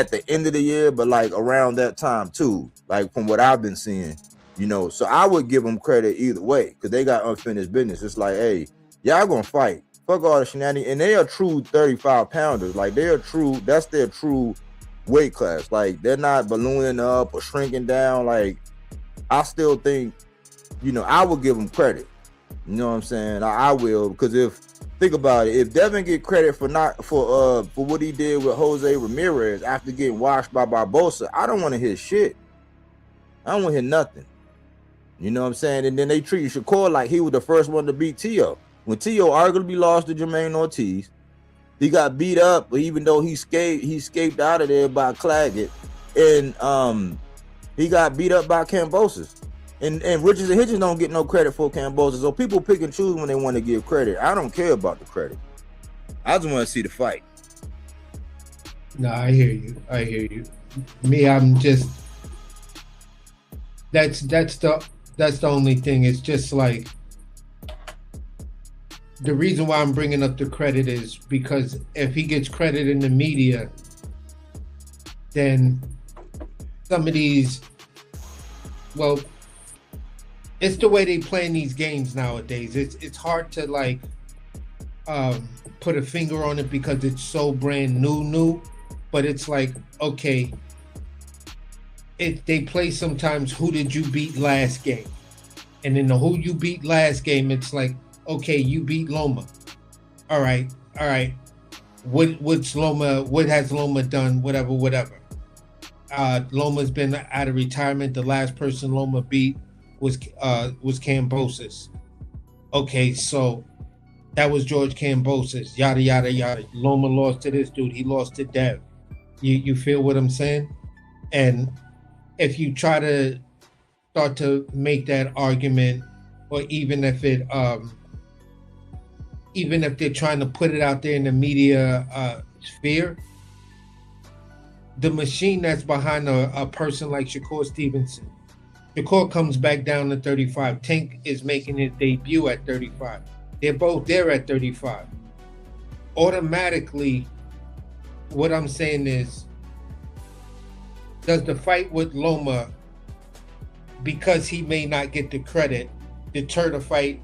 the end of the year, but like around that time too. Like from what I've been seeing, you know. So I would give them credit either way because they got unfinished business. It's like, hey, y'all gonna fight. Fuck all the shenanigans, and they are true 35-pounders. Like they are true. That's their true weight class. Like they're not ballooning up or shrinking down. Like I still think, you know, I would give them credit. You know what I'm saying? I will, because think about it, if Devin get credit for what he did with Jose Ramirez after getting washed by Barbosa, I don't want to hear shit. I don't want to hear nothing. You know what I'm saying? And then they treat Shakur like he was the first one to beat T.O. When T.O. arguably lost to Jermaine Ortiz, he got beat up, even though he escaped out of there by Claggett, and he got beat up by Kambosos. And Richards and Hitchens don't get no credit for Kambosos. So people pick and choose when they want to give credit. I don't care about the credit. I just want to see the fight. No, I hear you. Me, I'm just that's the only thing. It's just like the reason why I'm bringing up the credit is because if he gets credit in the media, then some of these, well, it's the way they play in these games nowadays. It's hard to like put a finger on it because it's so brand new. But it's like, okay, they play sometimes who did you beat last game? And in the who you beat last game, it's like, okay, you beat Loma. All right. What's Loma? What has Loma done? Whatever. Loma's been out of retirement. The last person Loma beat was Kambosos. Okay, so that was George Kambosos. Yada yada yada. Loma lost to this dude. He lost to Dev. You feel what I'm saying? And if you try to start to make that argument, or even if they're trying to put it out there in the media sphere, the machine that's behind a person like Shakur Stevenson, Shakur comes back down to 35. Tank is making his debut at 35. They're both there at 35. Automatically, what I'm saying is, does the fight with Loma, because he may not get the credit, deter the fight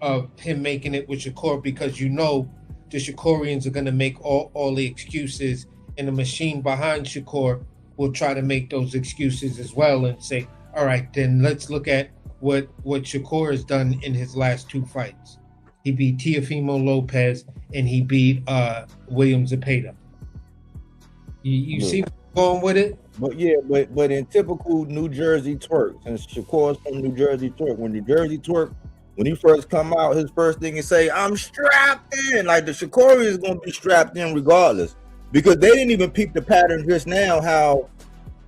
of him making it with Shakur? Because you know the Shakurians are going to make all the excuses, and the machine behind Shakur will try to make those excuses as well and say, all right, then let's look at what Shakur has done in his last two fights. He beat Teofimo Lopez and he beat William Zepeda. You see where I'm going with it? But in typical New Jersey twerk, since Shakur's from New Jersey twerk, when he first come out, his first thing is say, I'm strapped in. Like the Shakurian is going to be strapped in regardless, because they didn't even peep the pattern just now, how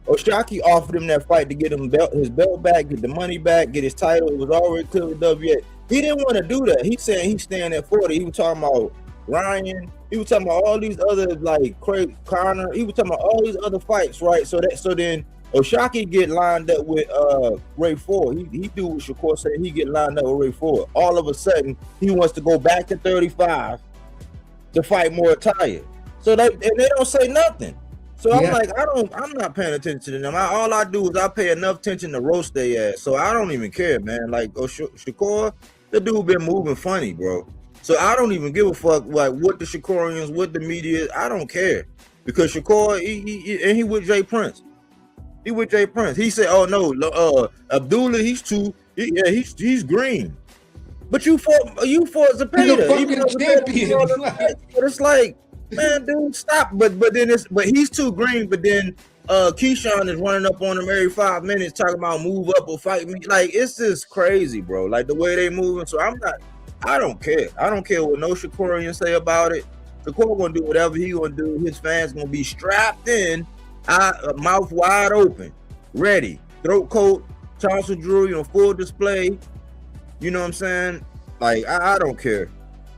Oshaki offered him that fight to get him his belt back, get the money back, get his title. It was already clear with WA. He didn't want to do that. He said he's staying at 40. He was talking about Ryan. He was talking about all these other, like Craig Connor. He was talking about all these other fights, right? So then Oshaki get lined up with Ray Ford. He do what Shakur said. He get lined up with Ray Ford. All of a sudden, he wants to go back to 35 to fight more tired. So they don't say nothing. So I'm like, I'm not paying attention to them. All I do is I pay enough attention to roast their ass. So I don't even care, man. Like Shakur, the dude been moving funny, bro. So I don't even give a fuck like what the Shakurians, what the media. I don't care, because Shakur he with Jay Prince. He with Jay Prince. He said, "Oh no, Abdullah, he's green." But you fought He's a Zepeda, even fucking though Zepeda champion. fought him. But it's like, man, dude, stop. But he's too green. But then Keyshawn is running up on him every 5 minutes talking about move up or fight me. Like, it's just crazy, bro. Like the way they moving. So I don't care. I don't care what no Shakorian say about it. Shakur gonna do whatever he gonna do. His fans gonna be strapped in, mouth wide open, ready, throat coat, Charleston jewelry on full display. You know what I'm saying? Like, I don't care.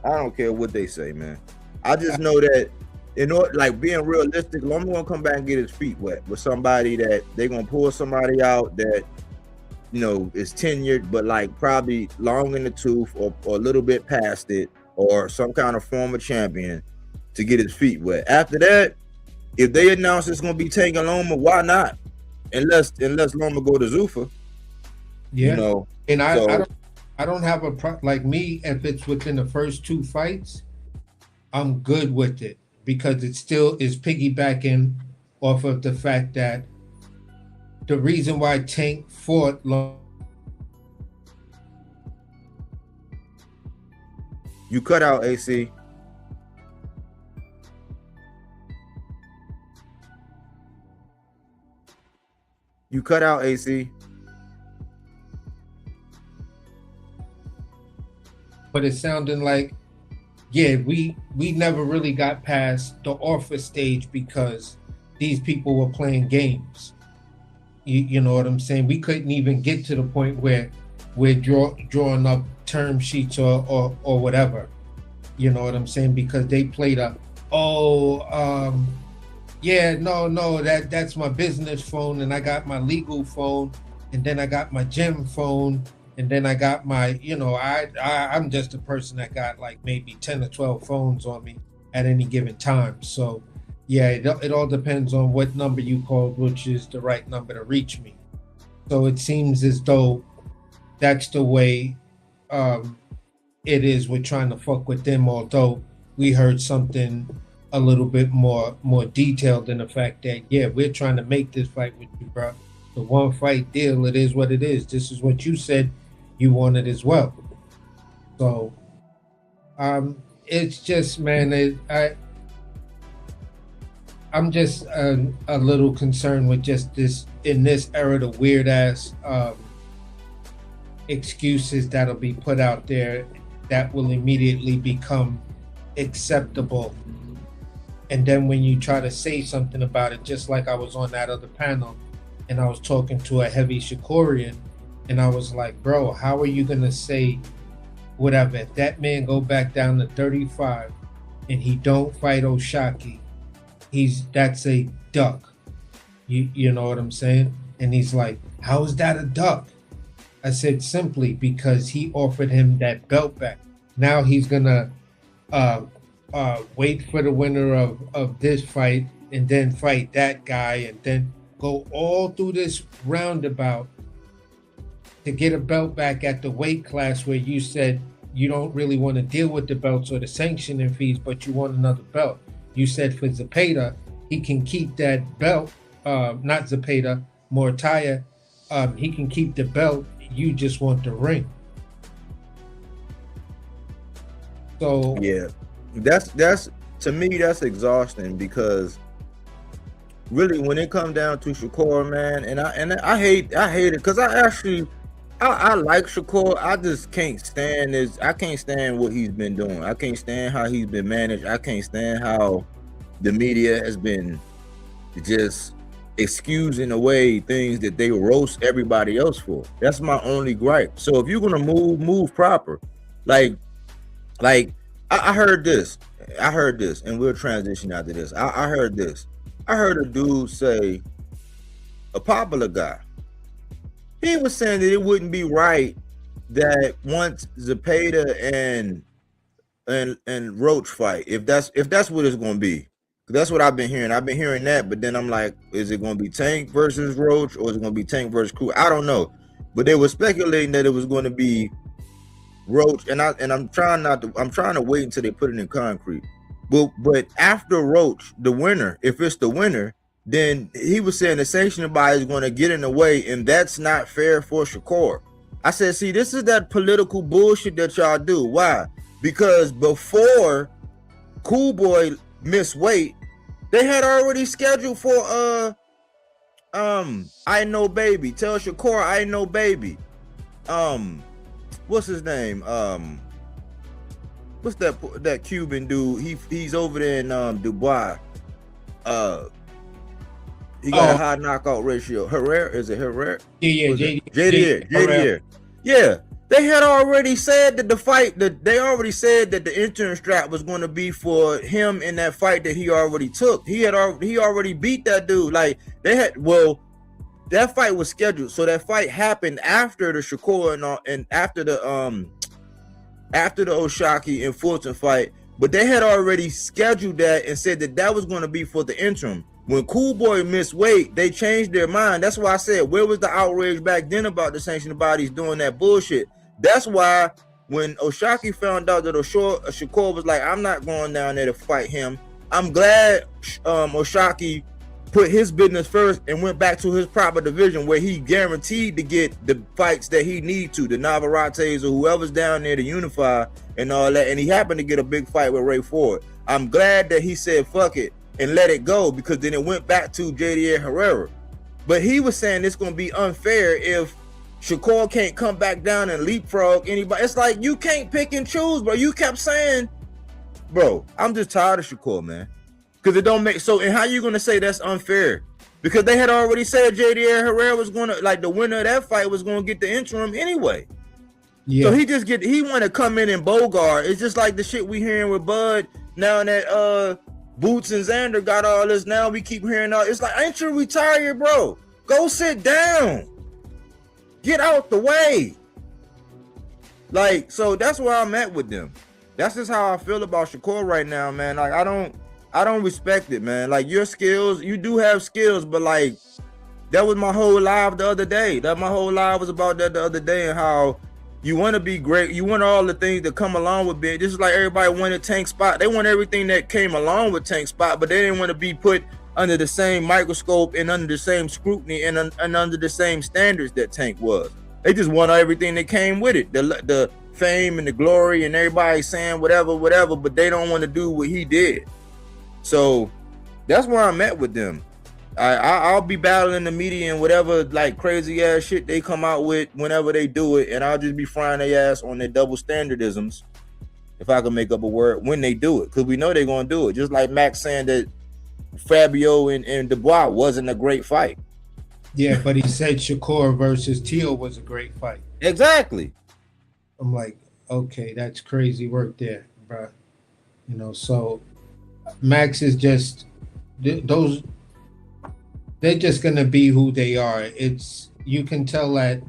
I don't care what they say, man. I just know that in order, like, being realistic, Loma gonna come back and get his feet wet with somebody that they gonna pull somebody out that, you know, is tenured, but like probably long in the tooth or a little bit past it, or some kind of former champion to get his feet wet. After that, if they announce it's gonna be Tank and Loma, why not? Unless Loma go to Zuffa, Yeah. you know. And So, I don't have like me, if it's within the first 2 fights, I'm good with it because it still is piggybacking off of the fact that the reason why Tank fought you cut out AC. You cut out AC. but it sounded like, yeah, we never really got past the offer stage because these people were playing games. You know what I'm saying? We couldn't even get to the point where we're drawing up term sheets or whatever. You know what I'm saying? Because they played yeah, no, that's my business phone, and I got my legal phone, and then I got my gym phone, and then I got my, you know, I'm just a person that got like maybe 10 or 12 phones on me at any given time. So yeah, it all depends on what number you called, which is the right number to reach me. So it seems as though that's the way it is. We're trying to fuck with them, although we heard something a little bit more detailed in the fact that, yeah, we're trying to make this fight with you, bro. The one fight deal, it is what it is. This is what you said you wanted as well. So it's just, man, I'm just a little concerned with just this, in this era, the weird ass excuses that'll be put out there that will immediately become acceptable. And then when you try to say something about it, just like I was on that other panel and I was talking to a heavy Shakorian, and I was like, bro, how are you gonna say whatever? If that man go back down to 35 and he don't fight Oshaki, that's a duck. You know what I'm saying? And he's like, how is that a duck? I said, simply because he offered him that belt back. Now he's gonna wait for the winner of this fight and then fight that guy and then go all through this roundabout to get a belt back at the weight class where you said you don't really want to deal with the belts or the sanctioning fees, but you want another belt. You said for Zepeda, he can keep that belt, not Zepeda, Mortaya, he can keep the belt, you just want the ring. So yeah, that's to me, that's exhausting, because really when it comes down to Shakur, man, and I hate it, because I like Shakur. I just can't stand this. I can't stand what he's been doing. I can't stand how he's been managed. I can't stand how the media has been just excusing away things that they roast everybody else for. That's my only gripe. So if you're gonna move proper. Like I heard this, and we'll transition after this. I heard this. I heard a dude say, a popular guy, he was saying that it wouldn't be right that once Zepeda and Roach fight, if that's what it's gonna be. That's what I've been hearing. I've been hearing that, but then I'm like, is it gonna be Tank versus Roach, or is it gonna be Tank versus Crew? I don't know. But they were speculating that it was going to be Roach, and I'm trying to wait until they put it in concrete. But after Roach, the winner, if it's the winner, then he was saying the sanctioning body is going to get in the way, and that's not fair for Shakur. I said, see, this is that political bullshit that y'all do. Why? Because before Cool Boy missed weight, they had already scheduled for I Know Baby. Tell Shakur I Know Baby. What's his name? What's that Cuban dude? He's over there in Dubai. He got a high knockout ratio. Herrera, is it Herrera? Yeah, JDR. Yeah, they had already said that they already said that the interim strap was going to be for him in that fight that he already took. He already beat that dude. Like that fight was scheduled, so that fight happened after the Shakur and after the Oshaki and Fulton fight. But they had already scheduled that and said that was going to be for the interim. When Cool Boy missed weight, they changed their mind. That's why I said, where was the outrage back then about the sanctioned bodies doing that bullshit? That's why when Oshaki found out that Shakur was like, I'm not going down there to fight him. I'm glad Oshaki put his business first and went back to his proper division where he guaranteed to get the fights that he need to, the Navarretes or whoever's down there to unify and all that. And he happened to get a big fight with Ray Ford. I'm glad that he said, fuck it, and let it go, because then it went back to JDA Herrera. But he was saying it's going to be unfair if Shakur can't come back down and leapfrog anybody. It's like, you can't pick and choose, bro. You kept saying, bro, I'm just tired of Shakur, man. Because it don't make so. And how you going to say that's unfair? Because they had already said JDA Herrera was going to, like, the winner of that fight was going to get the interim anyway. Yeah. So he want to come in and bogart. It's just like the shit we hearing with Bud now that Boots and Xander got all this. Now we keep hearing all. It's like, ain't you retired, bro? Go sit down. Get out the way. Like, so that's where I'm at with them. That's just how I feel about Shakur right now, man. Like, I don't respect it, man. Like, your skills, you do have skills, but like, that was my whole life the other day. My whole life was about that the other day, and how you want to be great. You want all the things that come along with being. This is like everybody wanted Tank Spot. They want everything that came along with Tank Spot, but they didn't want to be put under the same microscope and under the same scrutiny and under the same standards that Tank was. They just want everything that came with it. The fame and the glory and everybody saying whatever, but they don't want to do what he did. So that's where I'm at with them. I'll be battling the media and whatever like crazy ass shit they come out with whenever they do it, and I'll just be frying their ass on their double standardisms, if I can make up a word, when they do it, because we know they're gonna do it. Just like Max saying that Fabio and Dubois wasn't a great fight. Yeah, but he said Shakur versus Teal was a great fight. Exactly. I'm like, okay, that's crazy work there, bro. You know, so Max is just those. They're just gonna be who they are. It's, you can tell that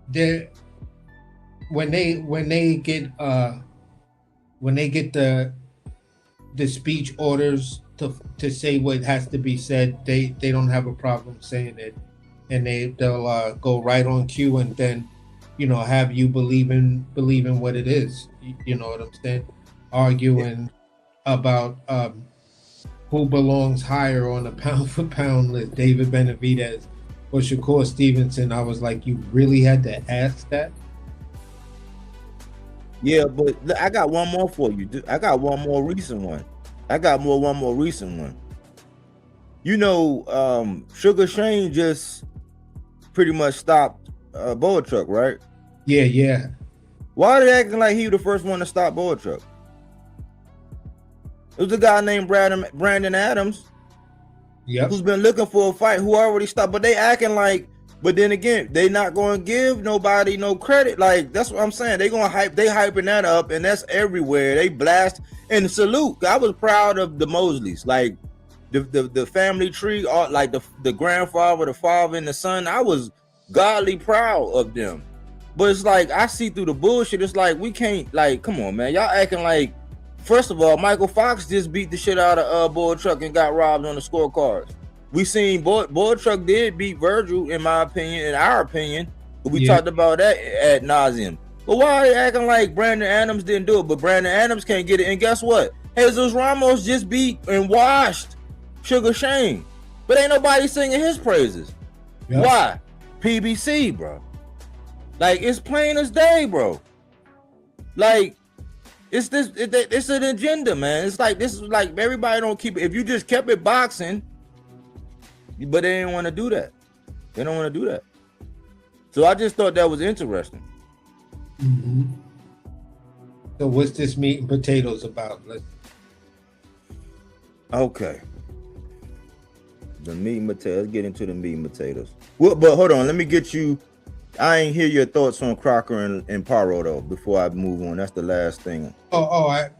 they when they get the speech orders to say what has to be said, they don't have a problem saying it, and they'll go right on cue, and then, you know, have you believe in what it is. You know what I'm saying? Arguing about who belongs higher on the pound for pound list, David Benavidez or Shakur Stevenson. I was like, you really had to ask that? Yeah, but I got one more for you. I got one more recent one. You know, Sugar Shane just pretty much stopped Bodywork, right? Yeah. Why are they acting like he was the first one to stop Bodywork? It was a guy named Brandon Adams, who's been looking for a fight, who already stopped. But they acting like, but then again, they not going to give nobody no credit. Like, that's what I'm saying. They hyping that up, and that's everywhere. They blast and salute. I was proud of the Mosleys, like the family tree, like the grandfather, the father, and the son. I was godly proud of them. But it's like, I see through the bullshit. It's like, we can't, like, come on, man. Y'all acting like, first of all, Michael Fox just beat the shit out of Bodywork and got robbed on the scorecards. We seen Bodywork did beat Virgil, in my opinion, in our opinion. But we talked about that ad nauseum. But why are they acting like Brandon Adams didn't do it? But Brandon Adams can't get it. And guess what? Jesus Ramos just beat and washed Sugar Shane, but ain't nobody singing his praises. Yep. Why? PBC, bro. Like, it's plain as day, bro. Like, it's an agenda, man. It's like, this is like, everybody don't keep it. If you just kept it boxing, but they didn't want to do that. They don't want to do that. So I just thought that was interesting. Mm-hmm. So what's this meat and potatoes about? Okay. The meat and potatoes. Let's get into the meat and potatoes. Well, but hold on. Let me get you. I ain't hear your thoughts on Crocker and Paro though. Before I move on, that's the last thing. I'm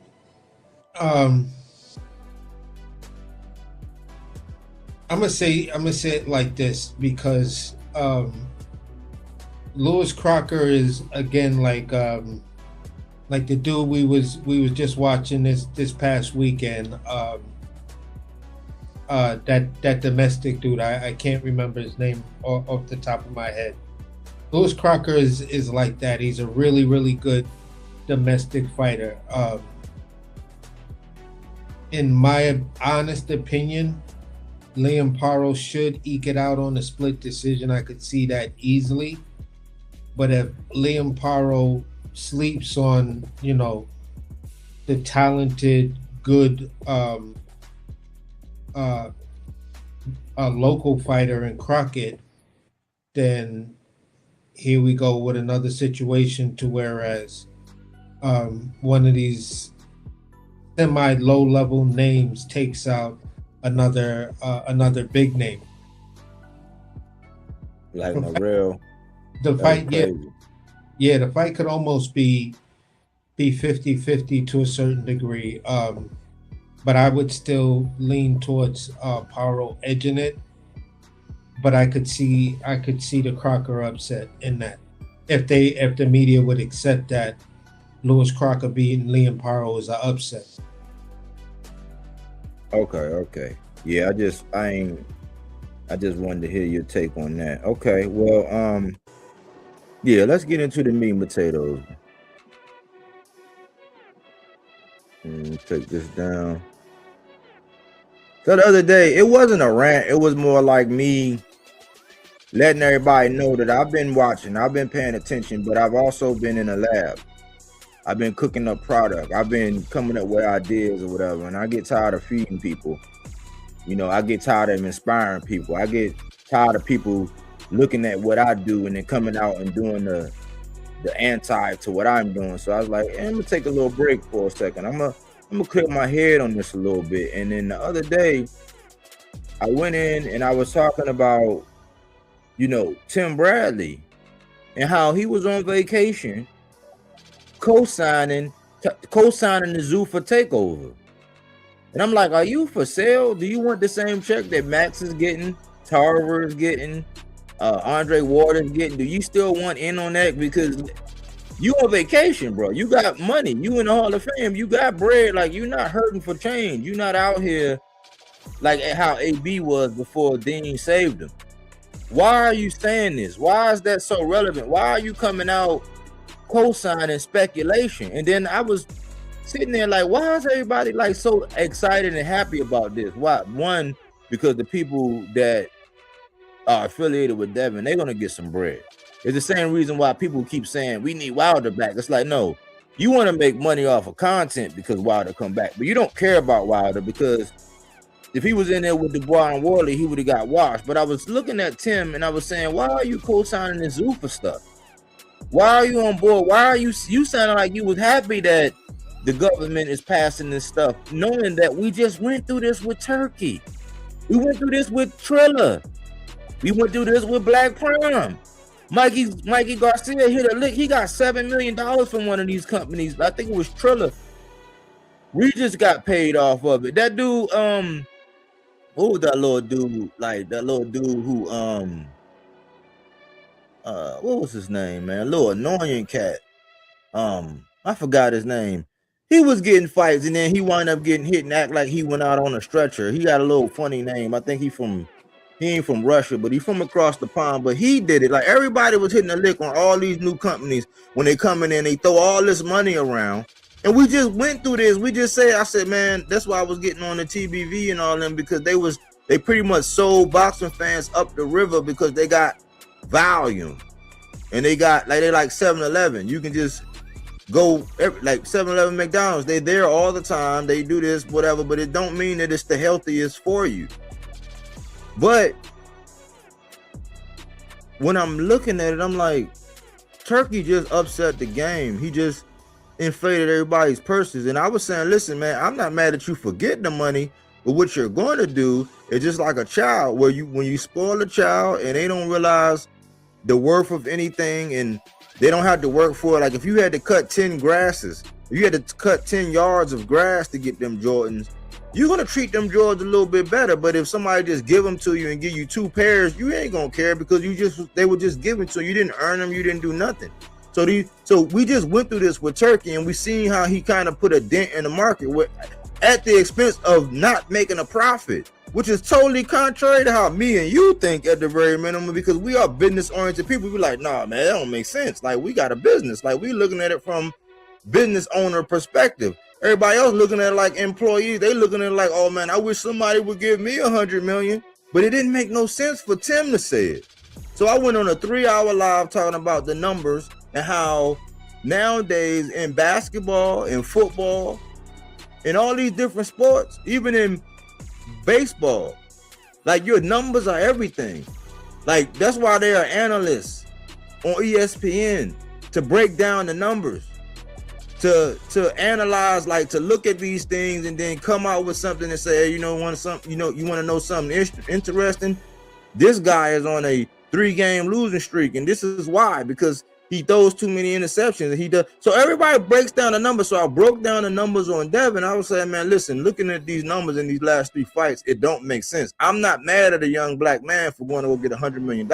gonna say it like this because Lewis Crocker is again like the dude we was just watching this past weekend. That domestic dude, I can't remember his name off the top of my head. Lewis Crocker is like that. He's a really, really good domestic fighter. In my honest opinion, Liam Paro should eke it out on a split decision. I could see that easily. But if Liam Paro sleeps on, the talented, good a local fighter in Crockett, then here we go with another situation to whereas one of these semi-low level names takes out another big name. Like Morrell. The fight, yeah, the fight could almost be 50-50 to a certain degree. But I would still lean towards Paro edging it. But I could see the Crocker upset in that. If the media would accept that Lewis Crocker beating Liam Paro is an upset. Okay. Yeah, I just wanted to hear your take on that. Okay, well, yeah, let's get into the meat and potatoes. Take this down. So the other day, it wasn't a rant. It was more like me letting everybody know that I've been watching, I've been paying attention, but I've also been in the lab. I've been cooking up product. I've been coming up with ideas or whatever, and I get tired of feeding people. I get tired of inspiring people. I get tired of people looking at what I do and then coming out and doing the anti to what I'm doing. So I was like, I'm gonna take a little break for a second. I'm gonna clear my head on this a little bit. And then the other day, I went in and I was talking about, Tim Bradley and how he was on vacation, co-signing the Zuffa takeover. And I'm like, are you for sale? Do you want the same check that Max is getting, Tarver is getting, Andre Ward is getting? Do you still want in on that? Because you on vacation, bro. You got money. You in the Hall of Fame. You got bread. Like, you're not hurting for change. You're not out here like how AB was before Dean saved him. Why are you saying this? Why is that so relevant? Why are you coming out co-signing speculation? And then I was sitting there like, why is everybody like so excited and happy about this? Why? One, because the people that are affiliated with Devin, they're gonna get some bread. It's the same reason why people keep saying we need Wilder back. It's like, no, you want to make money off of content because Wilder come back, but you don't care about Wilder because if he was in there with Dubois and Worley, he would have got washed. But I was looking at Tim and I was saying, why are you co-signing this Zuffa stuff? Why are you on board? Why are you sounding like you was happy that the government is passing this stuff, knowing that we just went through this with Turkey. We went through this with Triller. We went through this with Black Prime. Mikey Garcia hit a lick. He got $7 million from one of these companies. I think it was Triller. We just got paid off of it. That dude, what was that little dude? Like that little dude who, what was his name, man? A little annoying cat. I forgot his name. He was getting fights and then he wound up getting hit and act like he went out on a stretcher. He got a little funny name. I think he ain't from Russia, but he from across the pond. But he did it. Like everybody was hitting a lick on all these new companies when they coming in, they throw all this money around. And we just went through this. We just said, I said, man, that's why I was getting on the TBV and all them, because they pretty much sold boxing fans up the river because they got volume. And they got they like 7-Eleven. You can just go like 7-Eleven, McDonald's. They there all the time. They do this, whatever, but it don't mean that it's the healthiest for you. But when I'm looking at it, I'm like, Turkey just upset the game. He just inflated everybody's purses. And I was saying, listen, man, I'm not mad at you for getting the money, but what you're going to do is just like a child, where when you spoil a child and they don't realize the worth of anything and they don't have to work for it. Like if you had to cut 10 grasses, if you had to cut 10 yards of grass to get them Jordans, you're going to treat them Jordans a little bit better. But if somebody just give them to you and give you 2 pairs, you ain't going to care, because they were just given to you. You didn't earn them. You didn't do nothing. So we just went through this with Turkey, and we seen how he kind of put a dent in the market at the expense of not making a profit, which is totally contrary to how me and you think at the very minimum, because we are business oriented people. We're like, nah, man, that don't make sense. Like, we got a business. Like, we looking at it from business owner perspective. Everybody else looking at it like employees. They looking at it like, oh man, I wish somebody would give me $100 million. But it didn't make no sense for Tim to say it. So I went on a 3-hour live talking about the numbers and how nowadays in basketball, in football, in all these different sports, even in baseball, like, your numbers are everything. Like, that's why there are analysts on ESPN to break down the numbers, to analyze, like, to look at these things and then come out with something and say, hey, you want to know something interesting? This guy is on a 3-game losing streak, and this is why, because he throws too many interceptions, and he does. So everybody breaks down the numbers. So I broke down the numbers on Devin. I was saying, man, listen, looking at these numbers in these last 3 fights, it don't make sense. I'm not mad at a young black man for going to go get $100 million.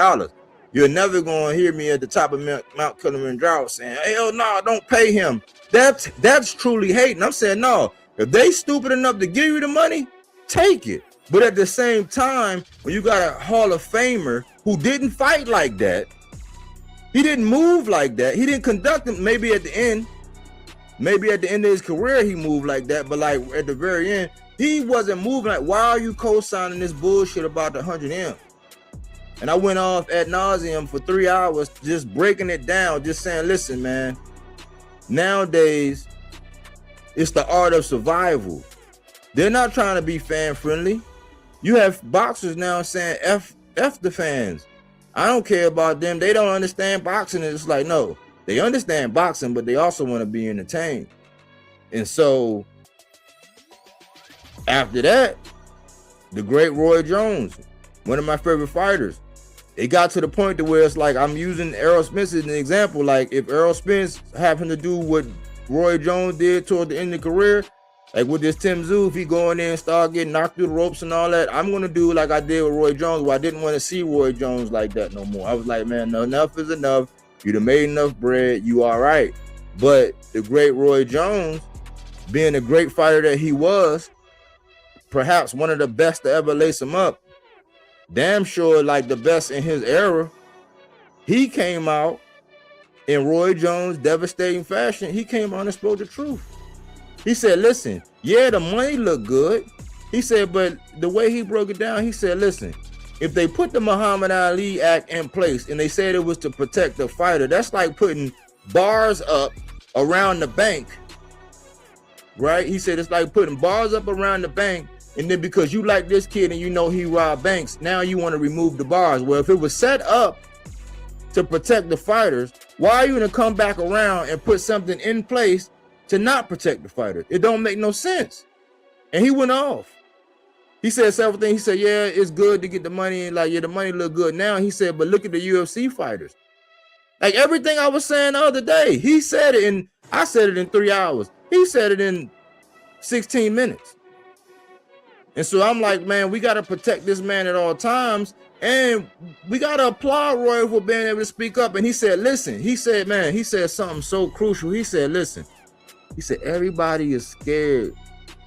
You're never going to hear me at the top of Mount Kilimanjaro saying, hell no, don't pay him. That's truly hating. I'm saying, no, if they stupid enough to give you the money, take it. But at the same time, when you got a Hall of Famer who didn't fight like that, he didn't move like that, he didn't conduct him. Maybe at the end of his career he moved like that, but like at the very end, he wasn't moving like, why are you co-signing this bullshit about the 100M? And I went off ad nauseum for 3 hours just breaking it down, just saying, listen, man, nowadays it's the art of survival. They're not trying to be fan friendly. You have boxers now saying F the fans. I don't care about them. They don't understand boxing. It's like, no, they understand boxing, but they also want to be entertained. And so after that, the great Roy Jones, one of my favorite fighters, it got to the point to where it's like, I'm using Errol Spence as an example. Like, if Errol Spence happened to do what Roy Jones did toward the end of the career, like with this Tim Tszyu, if he go in there and start getting knocked through the ropes and all that, I'm going to do like I did with Roy Jones, where I didn't want to see Roy Jones like that no more. I was like, man, no, enough is enough. You done made enough bread. You all right. But the great Roy Jones, being the great fighter that he was, perhaps one of the best to ever lace him up, damn sure like the best in his era, he came out in Roy Jones' devastating fashion. He came out and spoke the truth. He said, listen, yeah, the money looked good. He said, but the way he broke it down, he said, listen, if they put the Muhammad Ali Act in place and they said it was to protect the fighter, that's like putting bars up around the bank, right? He said, it's like putting bars up around the bank, and then because you like this kid and you know he robbed banks, now you want to remove the bars. Well, if it was set up to protect the fighters, why are you going to come back around and put something in place to not protect the fighter? It don't make no sense. And he went off. He said several things. He said, yeah, it's good to get the money. And like, yeah, the money look good now. He said, but look at the UFC fighters. Like everything I was saying the other day, he said it in, I said it in 3 hours. He said it in 16 minutes. And so I'm like, man, we got to protect this man at all times. And we got to applaud Roy for being able to speak up. And he said, listen, he said, man, he said something so crucial. He said, listen, he said, everybody is scared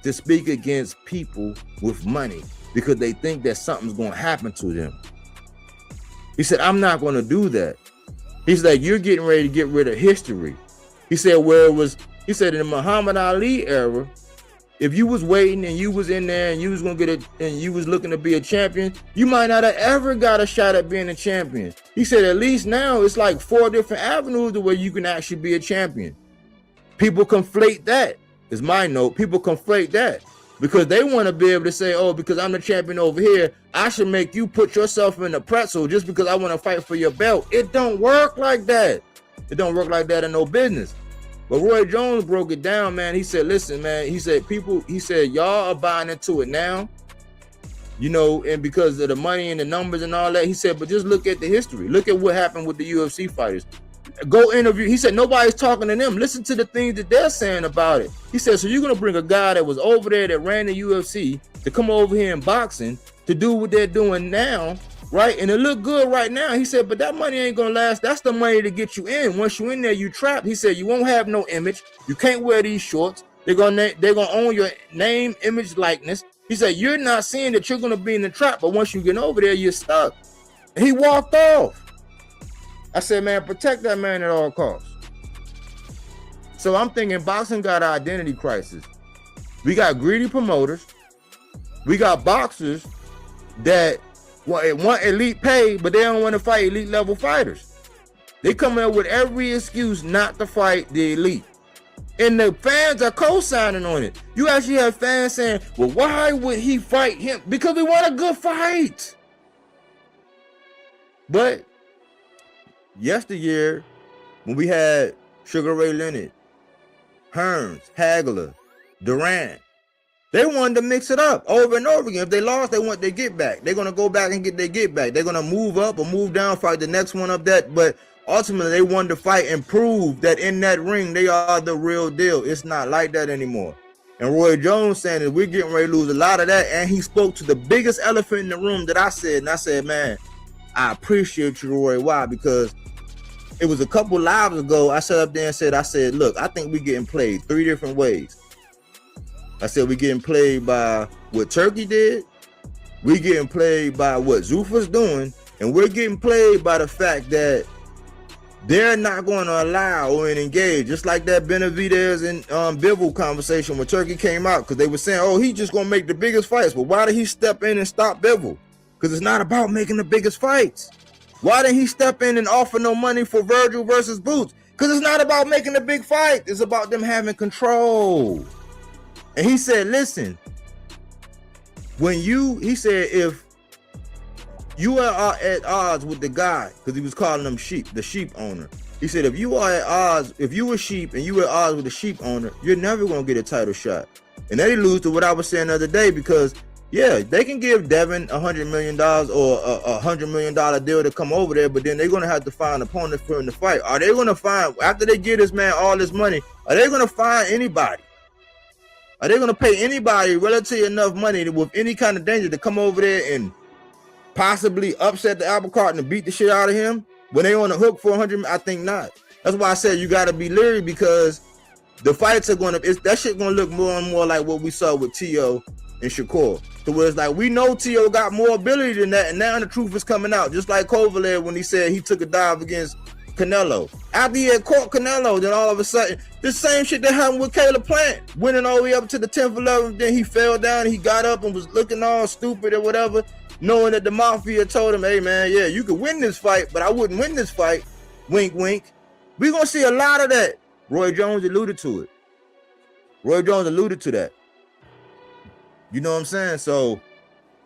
to speak against people with money because they think that something's going to happen to them. He said, I'm not going to do that. He's like, you're getting ready to get rid of history. He said, where it was He said in the Muhammad Ali era, if you was waiting and you was in there and you was gonna get it and you was looking to be a champion, you might not have ever got a shot at being a champion. He said at least now it's like 4 different avenues to where you can actually be a champion. People conflate that, is my note. People conflate that because they want to be able to say, oh, because I'm the champion over here, I should make you put yourself in a pretzel just because I want to fight for your belt. It don't work like that. It don't work like that in no business. But Roy Jones broke it down, man. He said, listen, man, he said, y'all are buying into it now, you know, and because of the money and the numbers and all that. He said, but just look at the history. Look at what happened with the UFC fighters. Go interview. He said, nobody's talking to them. Listen to the things that they're saying about it. He said, so you're going to bring a guy that was over there that ran the UFC to come over here in boxing to do what they're doing now, right? And it look good right now. He said, but that money ain't gonna last. That's the money to get you in. Once you in there, you trapped. He said, you won't have no image. You can't wear these shorts. They're gonna own your name, image, likeness. He said, you're not seeing that you're gonna be in the trap, but once you get over there, you're stuck. And he walked off. I said, man, protect that man at all costs. So I'm thinking boxing got an identity crisis. We got greedy promoters. We got boxers that want elite pay, but they don't want to fight elite level fighters. They come in with every excuse not to fight the elite. And the fans are co-signing on it. You actually have fans saying, well, why would he fight him? Because we want a good fight. But yesteryear, when we had Sugar Ray Leonard, Hearns, Hagler, Durant, they wanted to mix it up over and over again. If they lost, they want their get back. They're going to go back and get their get back. They're going to move up or move down, fight the next one up that. But ultimately, they wanted to fight and prove that in that ring, they are the real deal. It's not like that anymore. And Roy Jones saying that we're getting ready to lose a lot of that. And he spoke to the biggest elephant in the room that I said. And I said, man, I appreciate you, Roy. Why? Because it was a couple lives ago. I sat up there and said, look, I think we're getting played 3 different ways. I said, we're getting played by what Turkey did. We're getting played by what Zuffa's doing. And we're getting played by the fact that they're not going to allow or engage. Just like that Benavidez and Bivol conversation when Turkey came out. Because they were saying, oh, he's just going to make the biggest fights. But why did he step in and stop Bivol? Because it's not about making the biggest fights. Why didn't he step in and offer no money for Virgil versus Boots? Because it's not about making the big fight. It's about them having control. And he said, listen, he said, if you are at odds with the guy, because he was calling them sheep, the sheep owner. He said, if you are at odds, if you were sheep and you were at odds with the sheep owner, you're never going to get a title shot. And that alludes to what I was saying the other day, because yeah, they can give Devin $100 million or a $100 million deal to come over there, but then they're going to have to find an opponent for him to fight. Are they going to find, after they give this man all this money, are they going to find anybody? Are they going to pay anybody relatively enough money with any kind of danger to come over there and possibly upset the apple cart and beat the shit out of him when they on the hook for 100? I think not. That's why I said you got to be leery, because the fights are going to, that shit going to look more and more like what we saw with T.O. and Shakur. So where it's like, we know T.O. got more ability than that, and now the truth is coming out. Just like Kovalev when he said he took a dive against Canelo. After he had caught Canelo, then all of a sudden, the same shit that happened with Caleb Plant, winning all the way up to the 10th, 11th, then he fell down, he got up and was looking all stupid or whatever, knowing that the Mafia told him, hey man, yeah, you could win this fight, but I wouldn't win this fight. Wink, wink. We're going to see a lot of that. Roy Jones alluded to it. Roy Jones alluded to that. You know what I'm saying? So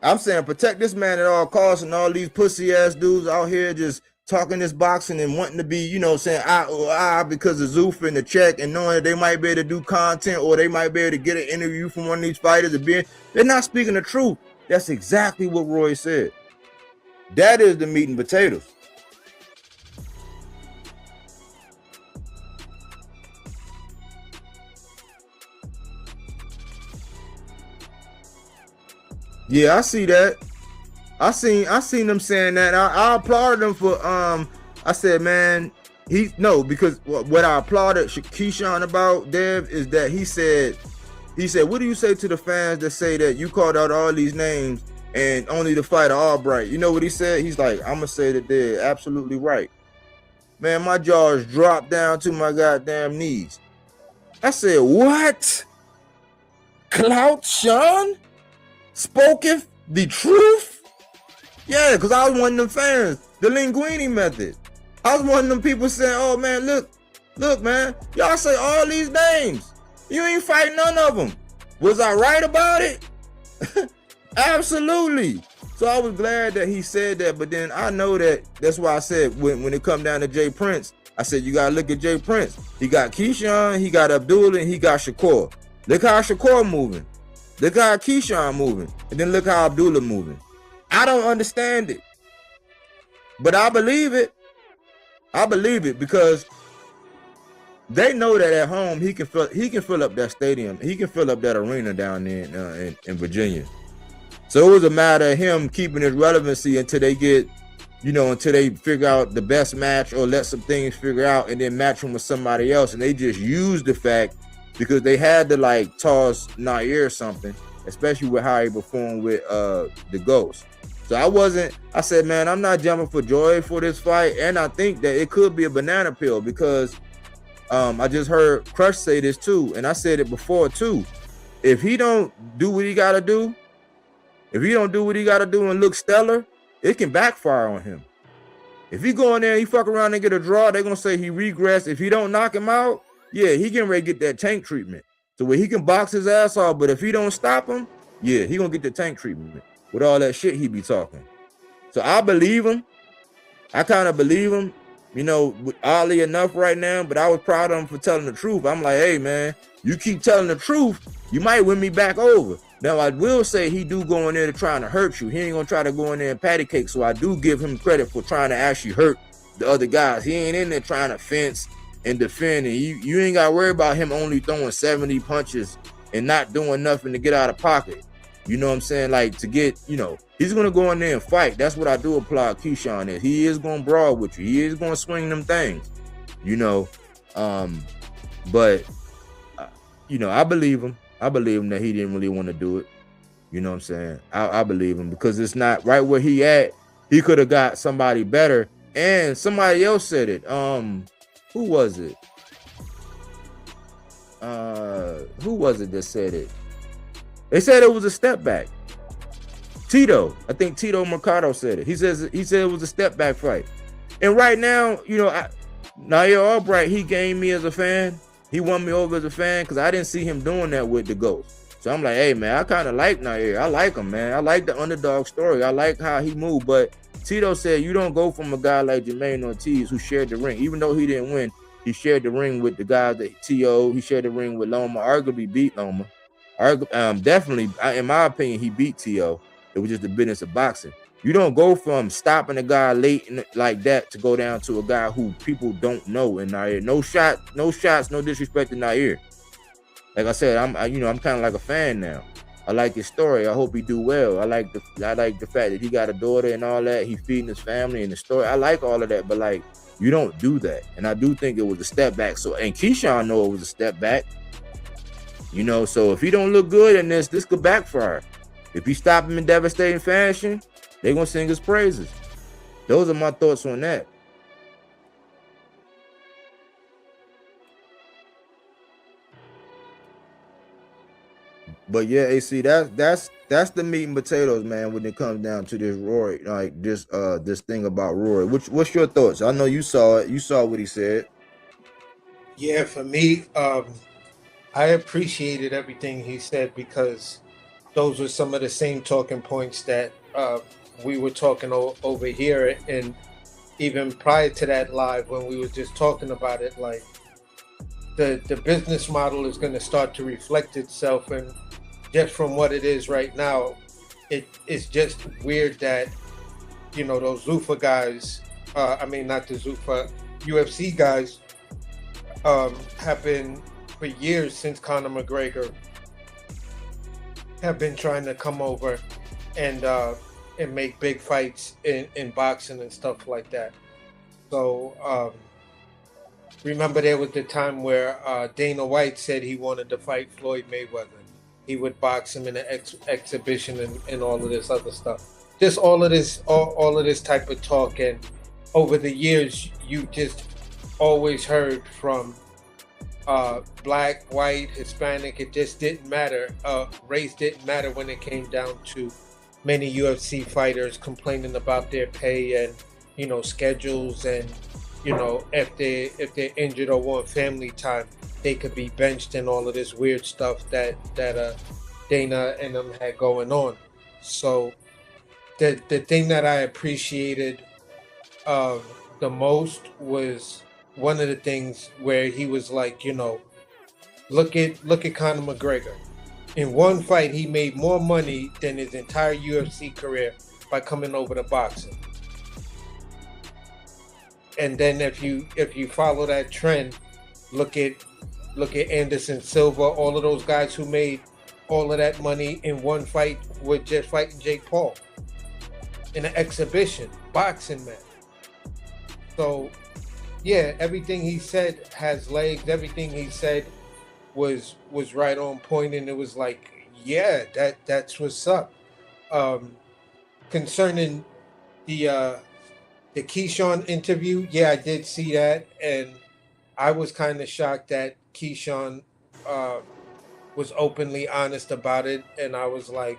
I'm saying protect this man at all costs, and all these pussy ass dudes out here just talking this boxing and wanting to be, you know, saying because of Zuffa and the check, and knowing that they might be able to do content or they might be able to get an interview from one of these fighters and they're not speaking the truth. That's exactly what Roy said. That is the meat and potatoes. Yeah, I see that. I seen them saying that. I applauded them for I said, man, because what I applauded Keyshawn about, Dev, is that he said, what do you say to the fans that say that you called out all these names and only to fight Albright? You know what he said? He's like, I'm gonna say that they're absolutely right. Man, my jaws dropped down to my goddamn knees. I said, what? Clout Sean spoken the truth? Yeah, because I was one of them fans. The Linguini method. I was one of them people saying, oh man, look, man, y'all say all these names. You ain't fight none of them. Was I right about it? Absolutely. So I was glad that he said that, but then I know that's why I said when it come down to Jay Prince, I said you gotta look at Jay Prince. He got Keyshawn, he got Abdullah, and he got Shakur. Look how Shakur moving. Look how Keyshawn moving. And then look how Abdullah moving. I don't understand it. But I believe it. I believe it because they know that at home he can fill up that stadium. He can fill up that arena down there in Virginia. So it was a matter of him keeping his relevancy until they get, until they figure out the best match or let some things figure out and then match him with somebody else. And they just used the fact because they had to like toss Nair or something, especially with how he performed with the Ghost. So I said, man, I'm not jumping for joy for this fight. And I think that it could be a banana peel because I just heard Crush say this too. And I said it before too. If he don't do what he got to do, and look stellar, it can backfire on him. If he go in there and he fuck around and get a draw, they're going to say he regressed. If he don't knock him out, yeah, he getting ready to get that tank treatment. So where he can box his ass off, but if he don't stop him, yeah, he going to get the tank treatment with all that shit he be talking. So I believe him. I kind of believe him, oddly enough right now, but I was proud of him for telling the truth. I'm like, hey, man, you keep telling the truth, you might win me back over. Now, I will say he do go in there to trying to hurt you. He ain't going to try to go in there and patty cake, so I do give him credit for trying to actually hurt the other guys. He ain't in there trying to fence and defend, and you ain't got to worry about him only throwing 70 punches and not doing nothing to get out of pocket. You know what I'm saying? Like, to get, he's going to go in there and fight. That's what I do applaud Keyshawn is. He is going to brawl with you. He is going to swing them things, but, I believe him. I believe him that he didn't really want to do it. You know what I'm saying? I believe him because it's not right where he at. He could have got somebody better. And somebody else said it. Who was it? Who was it that said it? They said it was a step back. Tito. I think Tito Mercado said it. He said it was a step back fight. And right now, Nair Albright, he gained me as a fan. He won me over as a fan because I didn't see him doing that with the Ghost. So I'm like, hey, man, I kind of like Nair. I like him, man. I like the underdog story. I like how he moved. But Tito said you don't go from a guy like Jermaine Ortiz who shared the ring. Even though he didn't win, he shared the ring with the guys that T.O. He shared the ring with Loma. Arguably beat Loma. Definitely, in my opinion, he beat T.O. It was just the business of boxing. You don't go from stopping a guy late like that to go down to a guy who people don't know in Nair. No shots, no disrespect to Nair. Like I said, I'm kind of like a fan now. I like his story. I hope he do well. I like the fact that he got a daughter and all that. He feeding his family and the story. I like all of that, but like you don't do that. And I do think it was a step back. So and Keyshawn know it was a step back. So if he don't look good in this could backfire. If you stop him in devastating fashion, they're going to sing his praises. Those are my thoughts on that. But yeah, AC, that's the meat and potatoes, man, when it comes down to this Rory, like this thing about Rory. What's your thoughts? I know you saw it. You saw what he said. Yeah, for me, I appreciated everything he said because those were some of the same talking points that we were talking over here, and even prior to that live when we were just talking about it, like the business model is going to start to reflect itself, and just from what it is right now, it's just weird that those Zuffa guys, not the Zuffa, UFC guys, have been for years since Conor McGregor have been trying to come over and make big fights in boxing and stuff like that. So remember there was the time where Dana White said he wanted to fight Floyd Mayweather. He would box him in an exhibition and all of this other stuff. Just all of this type of talk. And over the years, you just always heard from black, white, Hispanic, it just didn't matter. Race didn't matter when it came down to many UFC fighters complaining about their pay and schedules, and if they're injured or want family time, they could be benched and all of this weird stuff that Dana and them had going on. So the thing that I appreciated um, the most was one of the things where he was like, look at Conor McGregor. In one fight, he made more money than his entire UFC career by coming over to boxing. And then if you follow that trend, look at Anderson Silva, all of those guys who made all of that money in one fight with just fighting Jake Paul in an exhibition boxing match. So yeah, everything he said has legs. Everything he said was right on point, and it was like, yeah, that's what's up. Concerning the Keyshawn interview, yeah, I did see that, and I was kind of shocked that Keyshawn was openly honest about it, and I was like,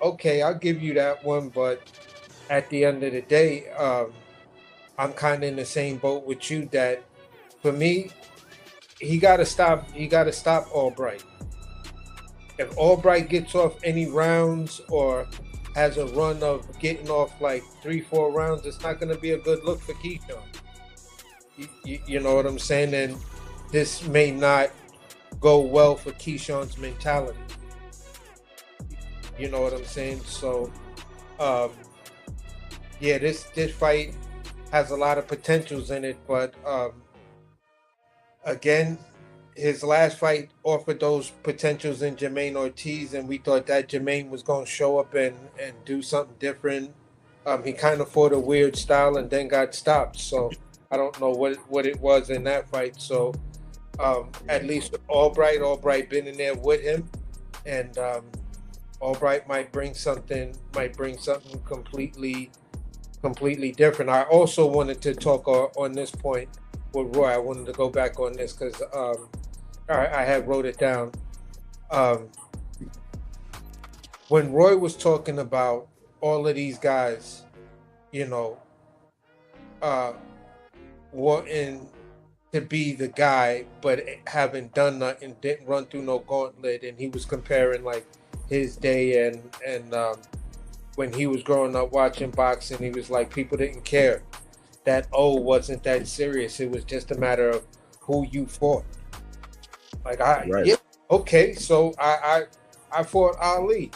okay, I'll give you that one, but at the end of the day, I'm kind of in the same boat with you that for me, he got to stop Albright. If Albright gets off any rounds or has a run of getting off like 3-4 rounds, it's not going to be a good look for Keyshawn. You know what I'm saying? And this may not go well for Keyshawn's mentality. You know what I'm saying? So, yeah, this fight has a lot of potentials in it, but again, his last fight offered those potentials in Jermaine Ortiz, and we thought that Jermaine was going to show up and do something different. He kind of fought a weird style and then got stopped, so I don't know what it was in that fight. So at least Albright been in there with him, and Albright might bring something completely different. I also wanted to talk on this point with Roy. I wanted to go back on this because I had wrote it down. When Roy was talking about all of these guys, wanting to be the guy, but haven't done nothing, didn't run through no gauntlet, and he was comparing like his day and when he was growing up watching boxing, he was like, people didn't care. That wasn't that serious. It was just a matter of who you fought. Like Right. yeah, okay, so I fought Ali.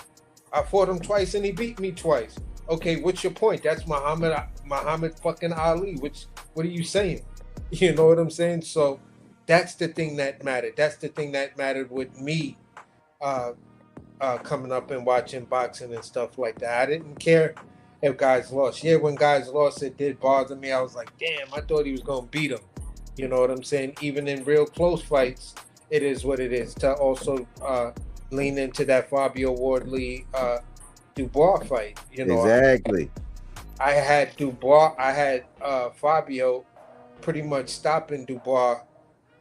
I fought him twice and he beat me twice. Okay, what's your point? That's Muhammad fucking Ali. What are you saying? You know what I'm saying? So that's the thing that mattered. That's the thing that mattered with me coming up and watching boxing and stuff like that. I didn't care if guys lost. Yeah, when guys lost, it did bother me. I was like, damn, I thought he was going to beat him. You know what I'm saying? Even in real close fights, it is what it is. To also lean into that Fabio Wardley Dubois fight. Exactly. I had Fabio pretty much stopping Dubois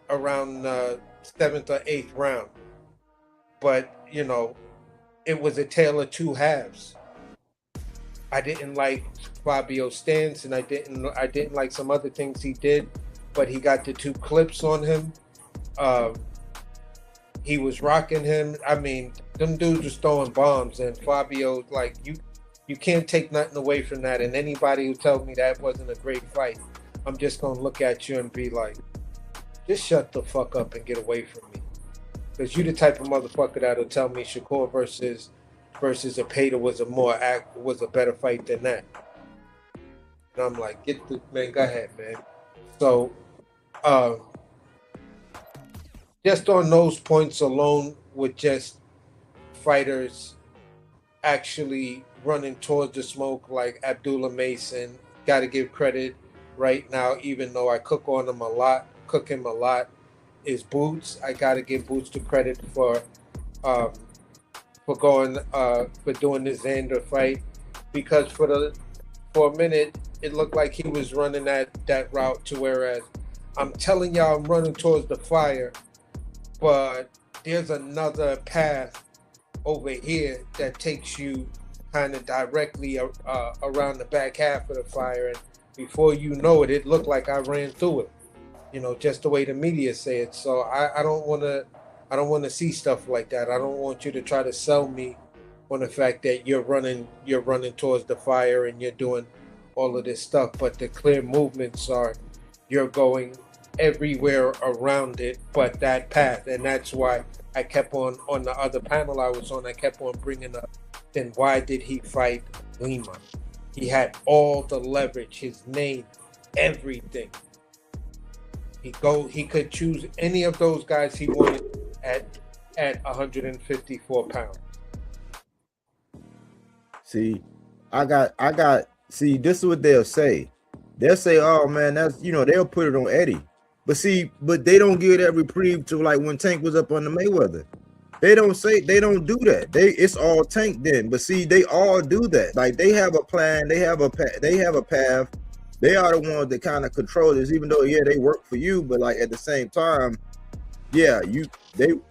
around the 7th or 8th round. But, it was a tale of two halves. I didn't like Fabio's stance, and I didn't like some other things he did, but he got the 2 clips on him. He was rocking him. I mean, them dudes was throwing bombs, and Fabio, like, you can't take nothing away from that. And anybody who tells me that wasn't a great fight, I'm just gonna look at you and be like, just shut the fuck up and get away from me. Because you the type of motherfucker that'll tell me Shakur versus Apeta was a better fight than that. And I'm like, man, go ahead, man. So just on those points alone, with just fighters actually running towards the smoke, like Abdullah Mason, got to give credit right now, even though I cook him a lot, is Boots. I got to give Boots the credit for doing the Xander fight, because for a minute it looked like he was running that route, to whereas I'm telling y'all I'm running towards the fire, but there's another path over here that takes you kind of directly around the back half of the fire, and before you know it, it looked like I ran through it. Just the way the media say it. So I don't want to see stuff like that. I don't want you to try to sell me on the fact that you're running towards the fire and you're doing all of this stuff. But the clear movements are you're going everywhere around it, but that path, and that's why I kept on the other panel I was on. I kept on bringing up. Then why did he fight Lima? He had all the leverage, his name, everything. He could choose any of those guys he wanted at 154 pounds. See, see, this is what they'll say. They'll say, oh man, that's, they'll put it on Eddie. But they don't give that reprieve to like when Tank was up on the Mayweather. They don't do that. It's all Tank then. But see, they all do that. Like they have a plan, they have a path. They are the ones that kind of control this, even though, yeah, they work for you, but like at the same time, yeah,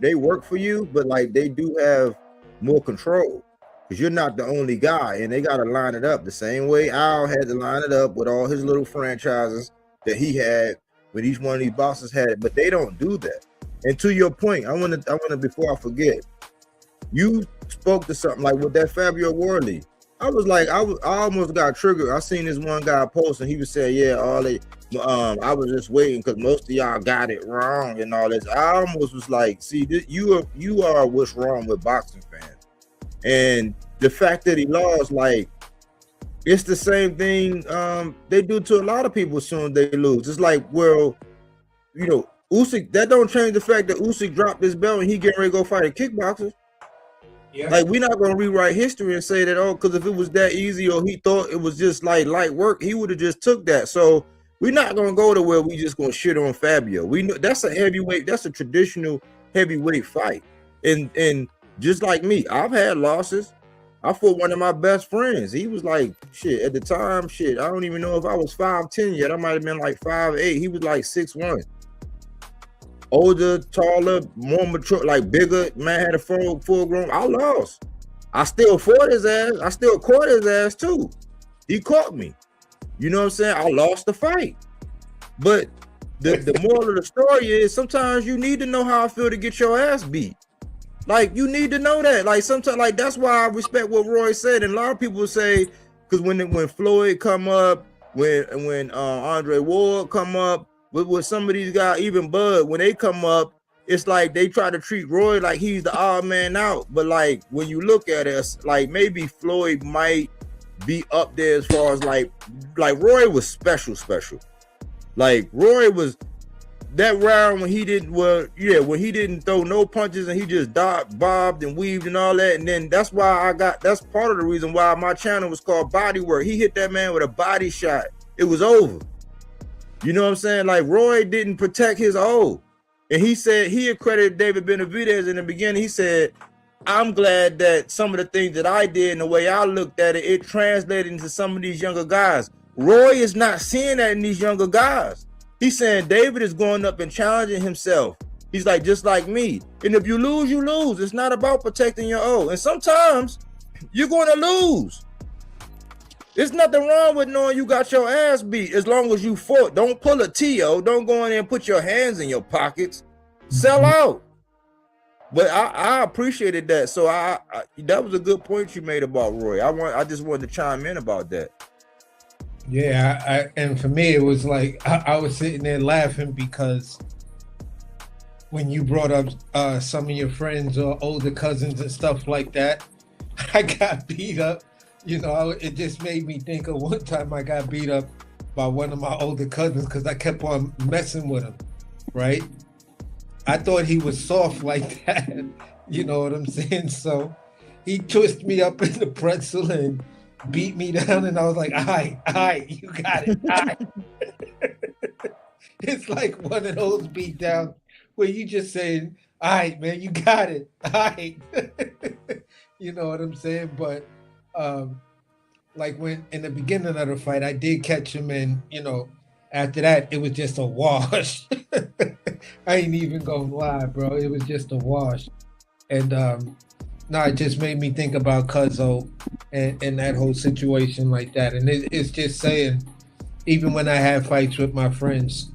they work for you, but like they do have more control because you're not the only guy, and they got to line it up the same way Al had to line it up with all his little franchises that he had with each one of these bosses had it, but they don't do that. And to your point, I want to before I forget, you spoke to something like with that Fabio Worley. I was like, I almost got triggered. I seen this one guy post and he was saying, yeah, I was just waiting because most of y'all got it wrong and all this. I almost was like, see, you are what's wrong with boxing fans. And the fact that he lost, like, it's the same thing they do to a lot of people as soon as they lose. It's like, well, Usyk, that don't change the fact that Usyk dropped his belt and he getting ready to go fight a kickboxer. Yeah. Like, we're not gonna rewrite history and say that, oh, because if it was that easy or he thought it was just like light work, he would have just took that. So we're not gonna go to where we just gonna shit on Fabio. We know that's a heavyweight, that's a traditional heavyweight fight. And just like me, I've had losses. I fought one of my best friends. He was like, shit, at the time, shit, I don't even know if I was 5'10" yet. I might have been like 5'8". He was like 6'1". Older, taller, more mature, like bigger, man had a full grown. I lost. I still fought his ass. I still caught his ass too. He caught me. You know what I'm saying? I lost the fight. But the moral of the story is sometimes you need to know how I feel to get your ass beat. Like, you need to know that. Like, sometimes, like, that's why I respect what Roy said. And a lot of people say, because when Floyd come up, when Andre Ward come up, with some of these guys, even Bud, when they come up, it's like they try to treat Roy like he's the odd man out. But like when you look at it, like maybe Floyd might be up there as far as like Roy was special. Like Roy was that round when he didn't throw no punches and he just bobbed and weaved and all that. And then that's part of the reason why my channel was called Bodywork. He hit that man with a body shot. It was over. You know what I'm saying? Like Roy didn't protect his O. And he said, he accredited David Benavidez in the beginning. He said, I'm glad that some of the things that I did and the way I looked at it, it translated into some of these younger guys. Roy is not seeing that in these younger guys. He's saying David is going up and challenging himself. He's like, just like me. And if you lose, you lose. It's not about protecting your O. And sometimes you're going to lose. There's nothing wrong with knowing you got your ass beat as long as you fought. Don't pull a T.O. Don't go in there and put your hands in your pockets. Sell out. But I appreciated that. So I that was a good point you made about Roy. I just wanted to chime in about that. Yeah, and for me it was like I was sitting there laughing because when you brought up some of your friends or older cousins and stuff like that, I got beat up. It just made me think of one time I got beat up by one of my older cousins because I kept on messing with him, right? I thought he was soft like that, you know what I'm saying? So he twisted me up in the pretzel and beat me down, and I was like, all right, you got it, all right. It's like one of those beat downs where you just saying, all right, man, you got it, all right. You know what I'm saying? But like when in the beginning of the fight, I did catch him, and After that, it was just a wash. I ain't even gonna lie, bro. It was just a wash. And no, it just made me think about Cuzzo and that whole situation like that. And it's just saying, even when I have fights with my friends,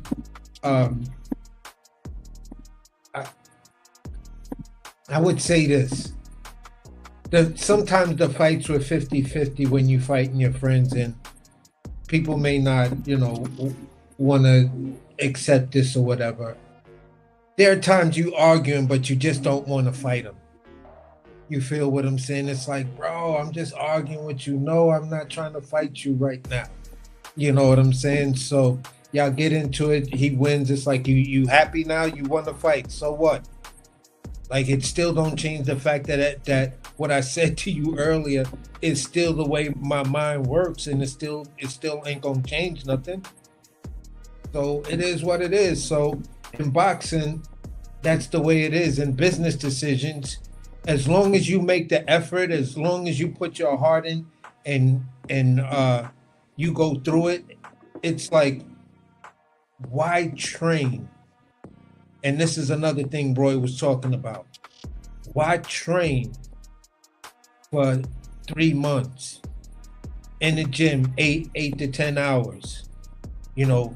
um, I, I would say this. Sometimes the fights were 50-50 when you fighting your friends, and people may not, want to accept this or whatever. There are times you arguing, but you just don't want to fight them. You feel what I'm saying? It's like, bro, I'm just arguing with you. No, I'm not trying to fight you right now. You know what I'm saying? So y'all get into it. He wins. It's like, you happy now? You won the fight. So what? Like, it still don't change the fact that what I said to you earlier is still the way my mind works, and it still ain't gonna change nothing. So it is what it is. So in boxing, that's the way it is. In business decisions, as long as you make the effort, as long as you put your heart in, and you go through it, it's like, why train? And this is another thing Roy was talking about. Why train for 3 months in the gym, 8 to 10 hours,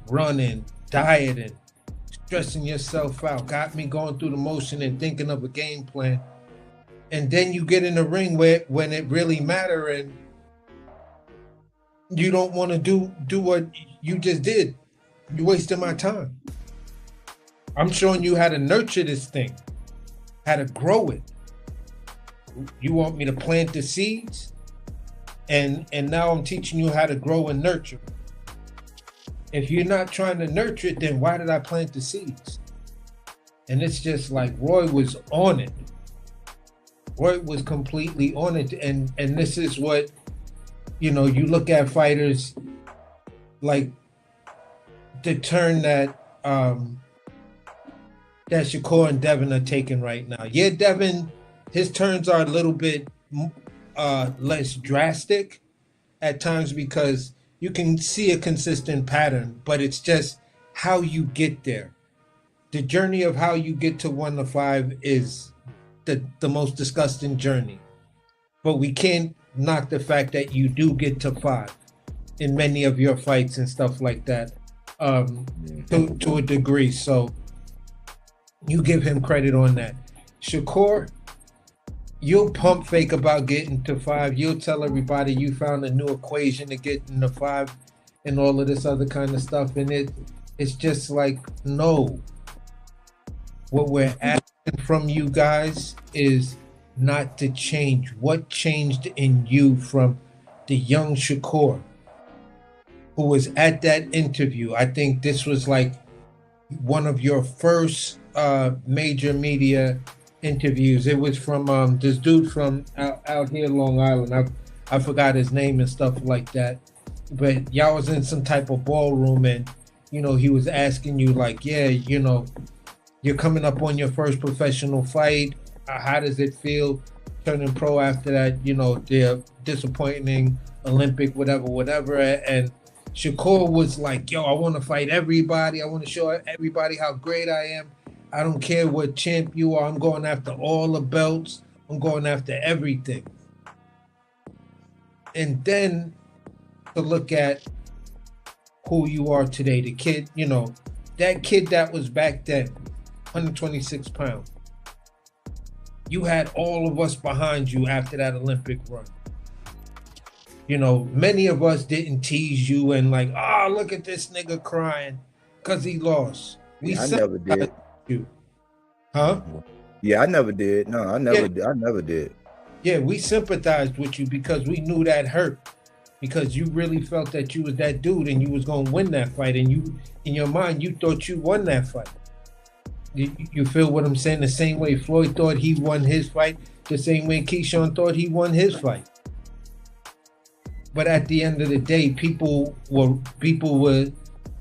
running, dieting, stressing yourself out, got me going through the motion and thinking of a game plan. And then you get in the ring when it really matter, and you don't want to do what you just did. You're wasting my time. I'm showing you how to nurture this thing, how to grow it. You want me to plant the seeds, and now I'm teaching you how to grow and nurture. If you're not trying to nurture it, then why did I plant the seeds? And it's just like Roy was on it. Roy was completely on it. And this is what, you look at fighters like the turn that Shakur and Devin are taking right now. Yeah, Devin, his turns are a little bit less drastic at times because you can see a consistent pattern, but it's just how you get there. The journey of how you get to 1 to 5 is the most disgusting journey. But we can't knock the fact that you do get to 5 in many of your fights and stuff like that, to a degree. So you give him credit on that. Shakur, you'll pump fake about getting to 5. You'll tell everybody you found a new equation to get into 5 and all of this other kind of stuff. And it's just like, no. What we're asking from you guys is not to change. What changed in you from the young Shakur who was at that interview? I think this was like one of your first major media interviews. It was from this dude from out here in Long Island. I forgot his name and stuff like that. But y'all was in some type of ballroom, and he was asking you like, yeah, you're coming up on your first professional fight. How does it feel turning pro after that? The disappointing Olympic, whatever. And Shakur was like, yo, I want to fight everybody. I want to show everybody how great I am. I don't care what champ you are. I'm going after all the belts. I'm going after everything. And then to look at who you are today, the kid, that kid that was back then, 126 pounds. You had all of us behind you after that Olympic run. Many of us didn't tease you and like, look at this nigga crying because he lost. I never did. You. Huh? Yeah, I never did. No, I never did. I never did. Yeah, we sympathized with you because we knew that hurt. Because you really felt that you was that dude and you was going to win that fight. And you, in your mind, you thought you won that fight. You feel what I'm saying? The same way Floyd thought he won his fight, the same way Keyshawn thought he won his fight. But at the end of the day, people were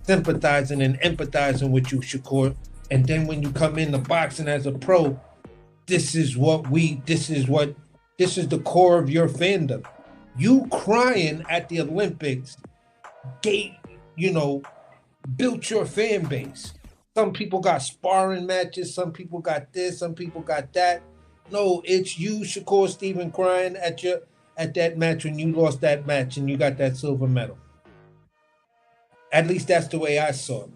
sympathizing and empathizing with you, Shakur. And then when you come into boxing as a pro, this is the core of your fandom. You crying at the Olympics built your fan base. Some people got sparring matches, some people got this, some people got that. No, it's you, Shakur Steven, crying at that match when you lost that match and you got that silver medal. At least that's the way I saw it.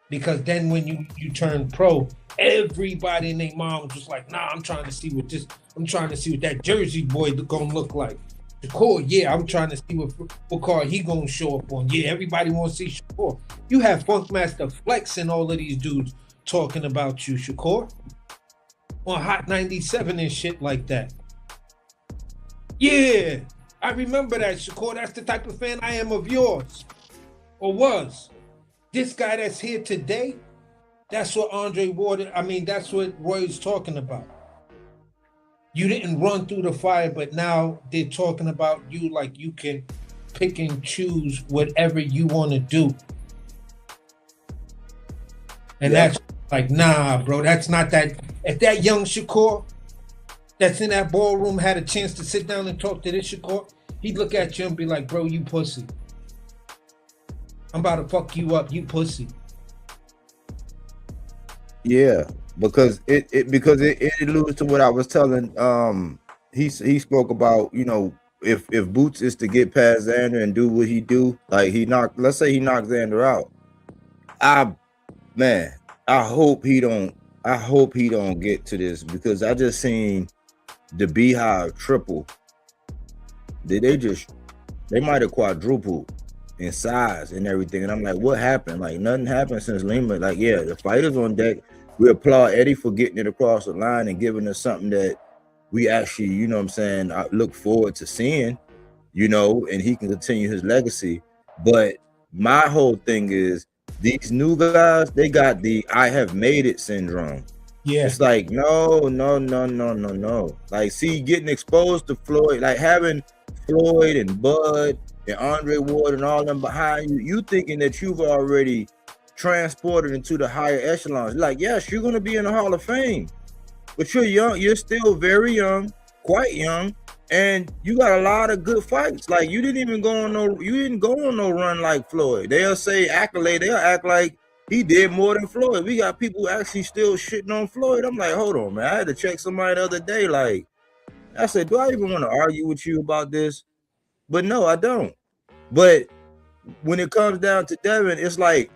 Because then when you turn pro, everybody and their mom was just like, nah, I'm trying to see what that Jersey boy gonna look like. Shakur, yeah, I'm trying to see what car he gonna show up on. Yeah, everybody wants to see Shakur. You have Funkmaster Flex and all of these dudes talking about you, Shakur, on Hot 97 and shit like that. Yeah, I remember that, Shakur. That's the type of fan I am of yours, or was. This guy that's here today, that's what that's what Roy's talking about. You didn't run through the fire, but now they're talking about you like you can pick and choose whatever you want to do. And that's like, nah, bro, that's not that. If that young Shakur that's in that ballroom had a chance to sit down and talk to this Shakur, he'd look at you and be like, bro, you pussy. I'm about to fuck you up, you pussy. Yeah, because it alludes to what I was telling. He spoke about, you know, if Boots is to get past Xander and do what he do, like let's say he knocks Xander out. I hope he don't get to this, because I just seen the Beehive triple. They might have quadrupled in size and everything, and I'm like, what happened? Like, nothing happened since Lima. Like, yeah, the fighters on deck. We applaud Eddie for getting it across the line and giving us something that we actually, you know what I'm saying, I look forward to seeing, you know, and he can continue his legacy. But my whole thing is, these new guys, they got the I have made it syndrome. Yeah. It's like, no. Like, see, getting exposed to Floyd, like having Floyd and Bud and Andre Ward and all them behind you, you thinking that you've already transported into the higher echelons. Like, yes, you're going to be in the Hall of Fame, but you're young. You're still very young, quite young, and you got a lot of good fights. Like, you didn't go on no run like Floyd. They'll say accolade. They'll act like he did more than Floyd. We got people actually still shitting on Floyd. I'm like, hold on, man. I had to check somebody the other day. Like, I said, do I even want to argue with you about this? But no, I don't. But when it comes down to Devin, it's like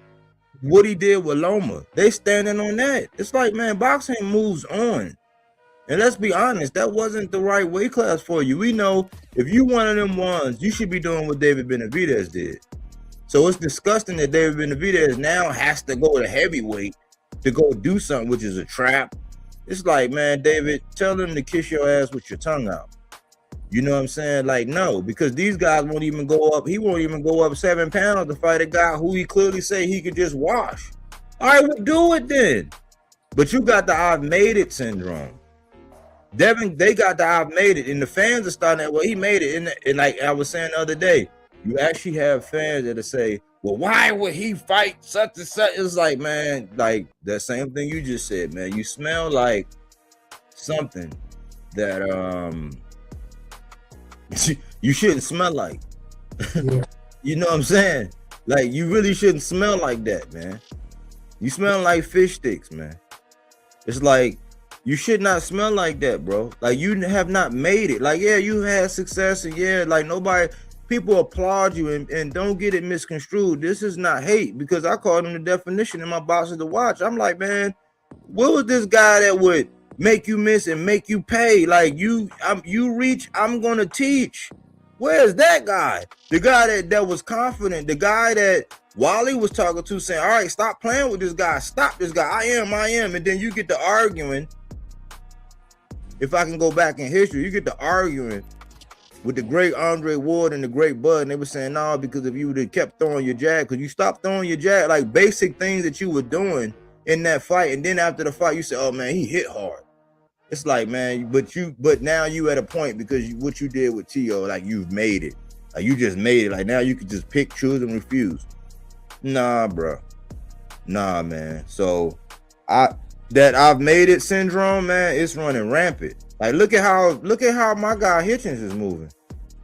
what he did with Loma. They standing on that. It's like, man, boxing moves on. And let's be honest, that wasn't the right weight class for you. We know if you one of them ones, you should be doing what David Benavidez did. So it's disgusting that David Benavidez now has to go to heavyweight to go do something, which is a trap. It's like, man, David, tell them to kiss your ass with your tongue out. You know what I'm saying? Like, no, because these guys won't even go up. He won't even go up 7 pounds to fight a guy who he clearly say he could just wash. All right, well, do it then. But you got the I've made it syndrome. Devin, they got the I've made it. And the fans are starting that, well, he made it. And like I was saying the other day, you actually have fans that say, well, why would he fight such and such? It's like, man, like that same thing you just said, man. You smell like something that you shouldn't smell like. Yeah. You know what I'm saying? Like, you really shouldn't smell like that, man. You smell like fish sticks, man. It's like, you should not smell like that, bro. Like, you have not made it. Like, yeah, you had success, and yeah, like people applaud you, and don't get it misconstrued. This is not hate, because I called him the definition in my boxes to watch. I'm like, man, what was this guy that would make you miss and make you pay? Like, you reach, I'm gonna teach. Where's that guy? The guy that was confident, the guy that Wally was talking to, saying, all right, stop playing with this guy, stop this guy, I am. And then you get to arguing. If I can go back in history, you get to arguing with the great Andre Ward and the great Bud, and they were saying, no, because if you would have kept throwing your jab, because you stopped throwing your jab, like basic things that you were doing in that fight, and then after the fight, you say, oh man, he hit hard. It's like, man, but now you at a point, because what you did with T.O., like, you've made it. Like, you just made it. Like, now you can just pick, choose, and refuse. Nah, bro. Nah, man. So I've made it syndrome, man, it's running rampant. Like, look at how my guy Hitchens is moving.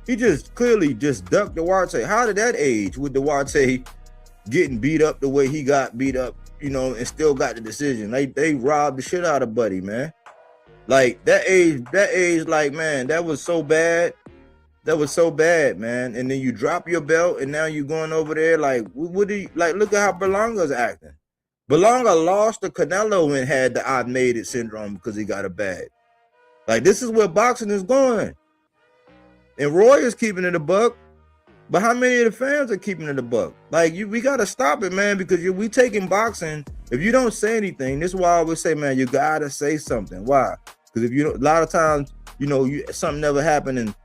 He just clearly just ducked Duarte. How did that age with Duarte getting beat up the way he got beat up, you know, and still got the decision. They robbed the shit out of Buddy, man. Like that age, like, man, that was so bad. That was so bad, man. And then you drop your belt, and now you going over there. Like, what do you like? Look at how Berlanga's acting. Berlanga lost to Canelo and had the "I made it" syndrome because he got a bag. Like, this is where boxing is going. And Roy is keeping it a buck, but how many of the fans are keeping it a buck? Like, we gotta stop it, man, because we taking boxing. If you don't say anything, this is why I always say, man, you gotta say something. Why? Because if you don't, a lot of times, you know, something never happened and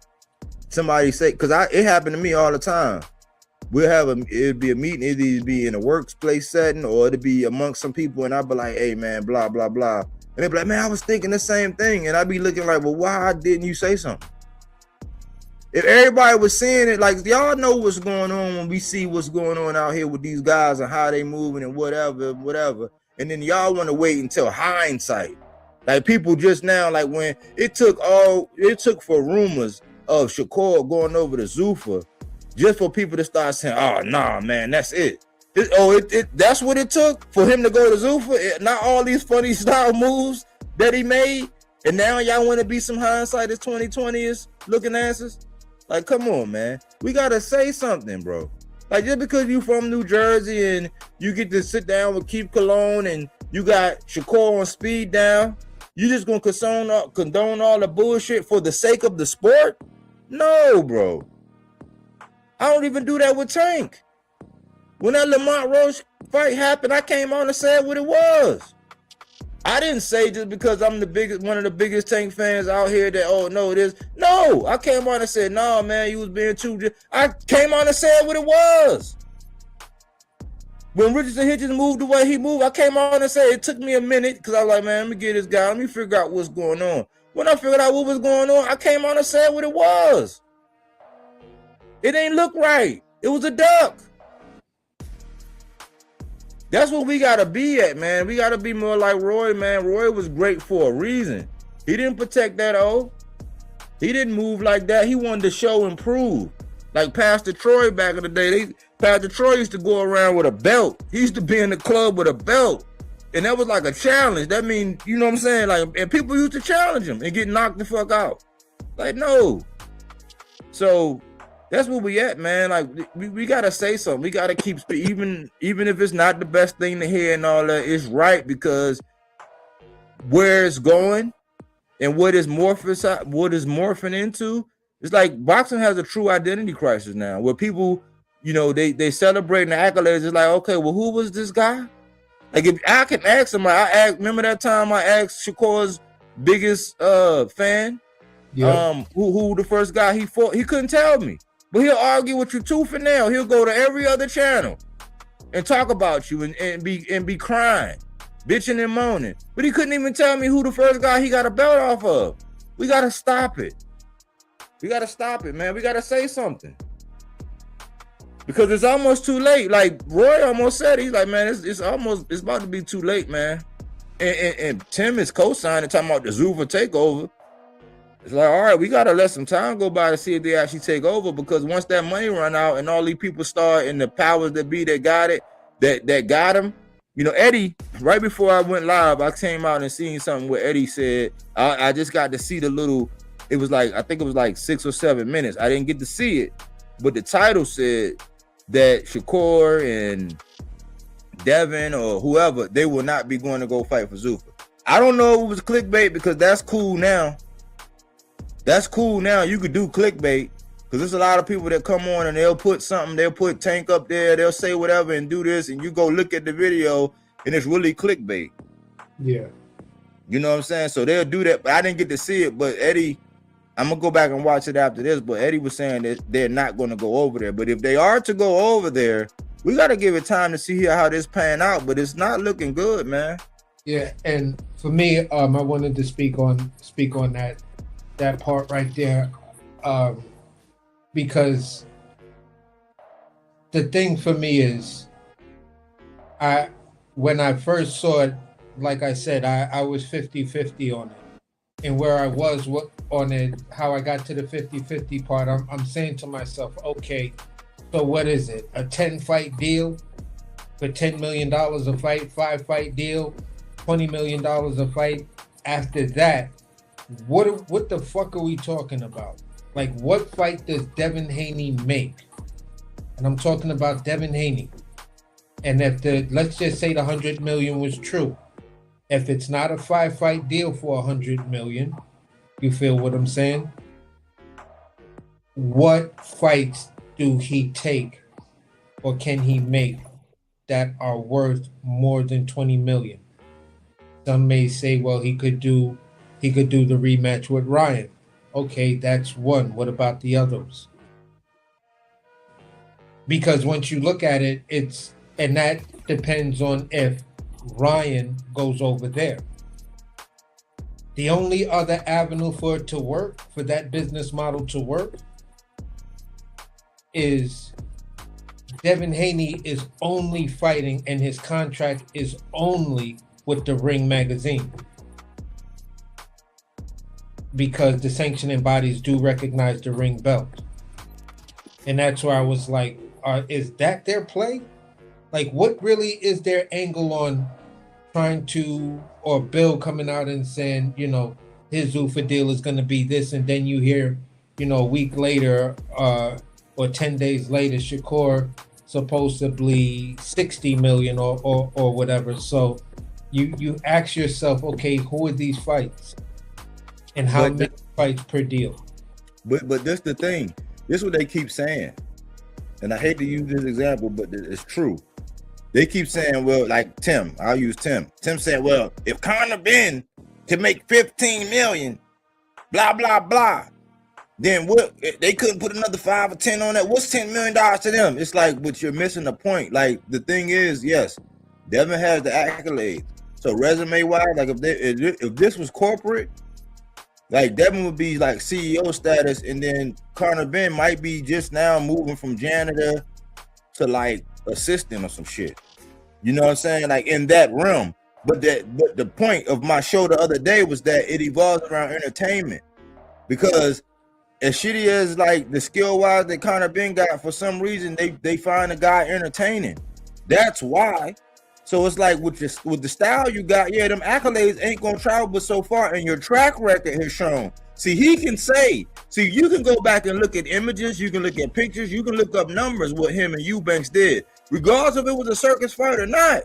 somebody say, because it happened to me all the time. It'd be a meeting, it'd either be in a workplace setting or it'd be amongst some people, and I'd be like, hey man, blah, blah, blah. And they'd be like, man, I was thinking the same thing. And I'd be looking like, well, why didn't you say something? If everybody was seeing it, like, y'all know what's going on when we see what's going on out here with these guys and how they moving and whatever. And then y'all want to wait until hindsight. Like, people just now, like, when it took for rumors of Shakur going over to Zuffa just for people to start saying, oh, nah, man, that's it. That's what it took for him to go to Zuffa? Not all these funny style moves that he made, and now y'all want to be some hindsight as 2020 is looking asses? Like, come on, man. We got to say something, bro. Like, just because you from New Jersey and you get to sit down with Keith Cologne and you got Shakur on speed down, you just going to condone all the bullshit for the sake of the sport? No, bro. I don't even do that with Tank. When that Lamont Roche fight happened, I came on and said what it was. I didn't say just because I'm one of the biggest Tank fans out here that, oh, no, it is. No, I came on and said, no, man, you was being too. I came on and said what it was. When Richardson Hitchens moved the way he moved, I came on and said it took me a minute because I was like, man, let me get this guy. Let me figure out what's going on. When I figured out what was going on, I came on and said what it was. It ain't look right. It was a duck. That's what we gotta be at, man. We gotta be more like Roy, man. Roy was great for a reason. He didn't protect that O. He didn't move like that. He wanted to show and prove. Like Pastor Troy back in the day. Pastor Troy used to go around with a belt. He used to be in the club with a belt. And that was like a challenge. That means, you know what I'm saying? Like, and people used to challenge him and get knocked the fuck out. Like, no. So that's where we at, man. Like, we gotta say something. We gotta keep, even if it's not the best thing to hear and all that, it's right, because where it's going and what is morphing into, it's like boxing has a true identity crisis now, where people, you know, they celebrate the accolades. It's like, okay, well, who was this guy? Like, if I can ask him, remember that time I asked Shakur's biggest fan, who the first guy he fought? He couldn't tell me. But he'll argue with you tooth and nail. He'll go to every other channel and talk about you and be crying, bitching and moaning. But he couldn't even tell me who the first guy he got a belt off of. We gotta stop it. We gotta stop it, man. We gotta say something. Because it's almost too late. Like Roy almost said, he's like, man, it's about to be too late, man. And Tim is co-signing, talking about the Zuffa takeover. It's like, all right, we got to let some time go by to see if they actually take over, because once that money run out and all these people start, and the powers that be that got it, that got him, you know, Eddie, right before I went live, I came out and seen something where Eddie said, I just got to see the little, it was like, I think it was like 6 or 7 minutes. I didn't get to see it, but the title said that Shakur and Devin or whoever, they will not be going to go fight for Zuffa. I don't know if it was clickbait, because that's cool now. That's cool now. You could do clickbait, because there's a lot of people that come on and they'll put something, they'll put Tank up there, they'll say whatever and do this, and you go look at the video and it's really clickbait. Yeah. You know what I'm saying? So they'll do that. But I didn't get to see it, but Eddie, I'm going to go back and watch it after this, but Eddie was saying that they're not going to go over there. But if they are to go over there, we got to give it time to see how this pan out, but it's not looking good, man. Yeah, and for me, I wanted to speak on that part right there, because the thing for me is, when I first saw it, like I said, I was 50-50 on it, and where I was on it, how I got to the 50-50 part, I'm saying to myself, okay, so what is it, a 10-fight deal? for $10 million a fight, 5-fight deal, $20 million a fight. After that, what the fuck are we talking about? Like, what fight does Devin Haney make? And I'm talking about Devin Haney. And if let's just say the 100 million was true. If it's not a 5-fight deal for 100 million, you feel what I'm saying? What fights do he take or can he make that are worth more than 20 million? Some may say, well, he could do the rematch with Ryan. Okay, that's one. What about the others? Because once you look at it, and that depends on if Ryan goes over there. The only other avenue for it to work, for that business model to work, is Devin Haney is only fighting and his contract is only with the Ring magazine. Because the sanctioning bodies do recognize the Ring belt. And that's where I was like, is that their play? Like, what really is their angle on trying to, or Bill coming out and saying, you know, his Zuffa deal is going to be this, and then you hear, you know, a week later or 10 days later, Shakur supposedly 60 million or whatever. So you ask yourself, okay, who are these fights? And how many fights per deal? But that's the thing. This is what they keep saying. And I hate to use this example, but it's true. They keep saying, well, like Tim, I'll use Tim. Tim said, well, if Conor Ben can make 15 million, blah, blah, blah, then what? They couldn't put another 5 or 10 on that. What's $10 million to them? It's like, but you're missing the point. Like, the thing is, yes, Devin has the accolades. So resume-wise, like if this was corporate, like Devin would be like CEO status, and then Conor Ben might be just now moving from janitor to like assistant or some shit. You know what I'm saying? Like in that realm. But the point of my show the other day was that it evolves around entertainment. Because as shitty as like the skill wise that Conor Ben got, for some reason they find a guy entertaining. That's why. So it's like with the style you got, yeah, them accolades ain't gonna travel but so far, and your track record has shown. See, he can say, you can go back and look at images, you can look at pictures, you can look up numbers what him and Eubanks did, regardless if it was a circus fight or not.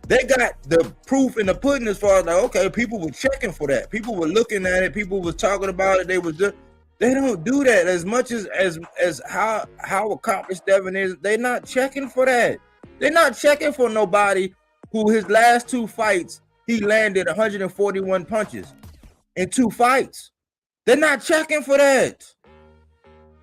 They got the proof in the pudding as far as like, okay, people were checking for that, people were looking at it, people was talking about it. They don't do that as much as how accomplished Devin is. They're not checking for that. They're not checking for nobody who his last 2 fights, he landed 141 punches in 2 fights. They're not checking for that.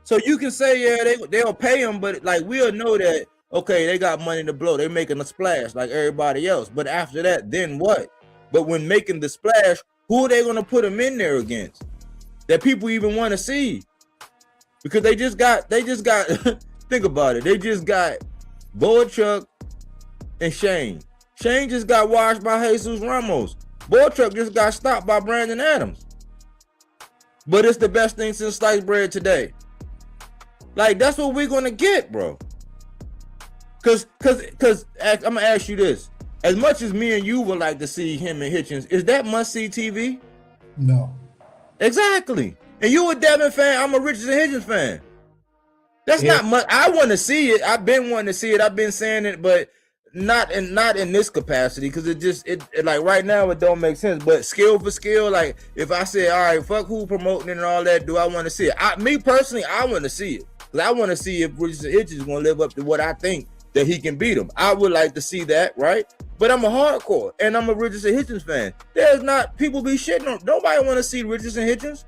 So you can say, yeah, they'll pay him, but like we'll know that, okay, they got money to blow. They're making a splash like everybody else. But after that, then what? But when making the splash, who are they going to put him in there against that people even want to see? Because they just got, think about it. They just got Boychuk and Shane. Shane just got washed by Jesus Ramos. Boychuk just got stopped by Brandon Adams. But it's the best thing since sliced bread today. Like, that's what we're gonna get, bro. Cause I'm gonna ask you this. As much as me and you would like to see him and Hitchens, is that must-see TV? No. Exactly. And you a Devin fan, I'm a Richardson Hitchens fan. That's not much. I want to see it. I've been wanting to see it. I've been saying it, but not in this capacity, because it like right now it don't make sense. But skill for skill, like if I say, all right, fuck who promoting it and all that, do I want to see it? Me personally, I want to see it, because I want to see if Richardson Hitchens is going to live up to what I think that he can beat him. I would like to see that, right? But I'm a hardcore and I'm a Richardson Hitchens fan. There's not people be shitting on. Nobody want to see Richardson Hitchens.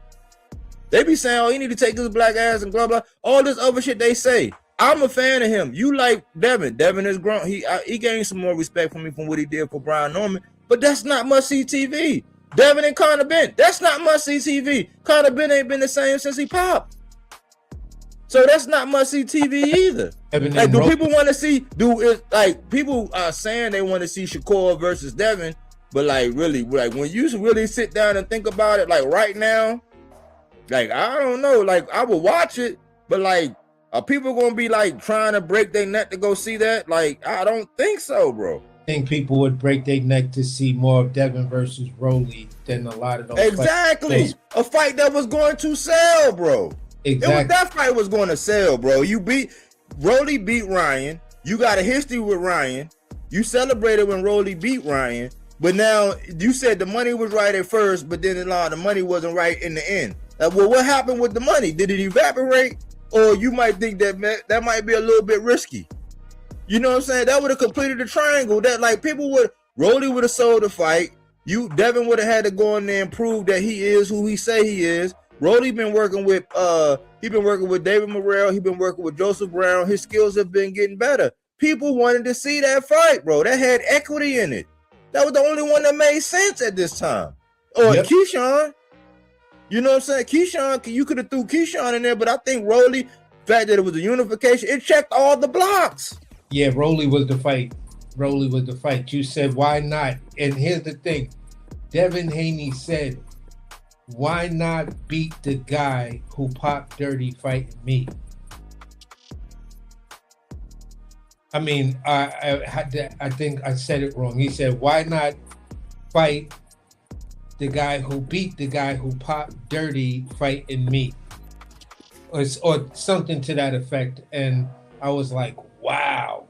They be saying, oh, he need to take his black ass and blah, blah. All this other shit they say. I'm a fan of him. You like Devin. Devin has grown. He gained some more respect from me from what he did for Brian Norman. But that's not must-see TV. Devin and Conor Ben, that's not must-see TV. Conor Ben ain't been the same since he popped. So that's not must-see TV either. Like, do people want to see, people are saying they want to see Shakur versus Devin, but like really, like when you really sit down and think about it, like right now, like, I don't know, like I will watch it, but like Are people gonna be like trying to break their neck to go see that? Like, I don't think so, bro. I think people would break their neck to see more of Devin versus Rolly than a lot of those Exactly. fights. A fight that was going to sell, bro. Exactly. That fight was going to sell, bro. Rolly beat Ryan. You got a history with Ryan. You celebrated when Rolly beat Ryan, but now you said the money was right at first, but then the money wasn't right in the end. Well, what happened with the money? Did it evaporate? Or you might think that might be a little bit risky. You know what I'm saying? That would have completed the triangle. That like Rolly would have sold the fight. Devin would have had to go in there and prove that he is who he say he is. Rolly been working with David Morrell. He been working with Joseph Brown. His skills have been getting better. People wanted to see that fight, bro. That had equity in it. That was the only one that made sense at this time. Or yep. Keyshawn. You know what I'm saying? Keyshawn, you could have threw Keyshawn in there, but I think Rolly, the fact that it was a unification, it checked all the blocks. Yeah, Rolly was the fight. Rolly was the fight. You said, why not? And here's the thing. Devin Haney said, why not beat the guy who popped dirty fighting me? I mean, I think I said it wrong. He said, why not fight the guy who beat the guy who popped dirty fighting me? Or something to that effect. And I was like, wow.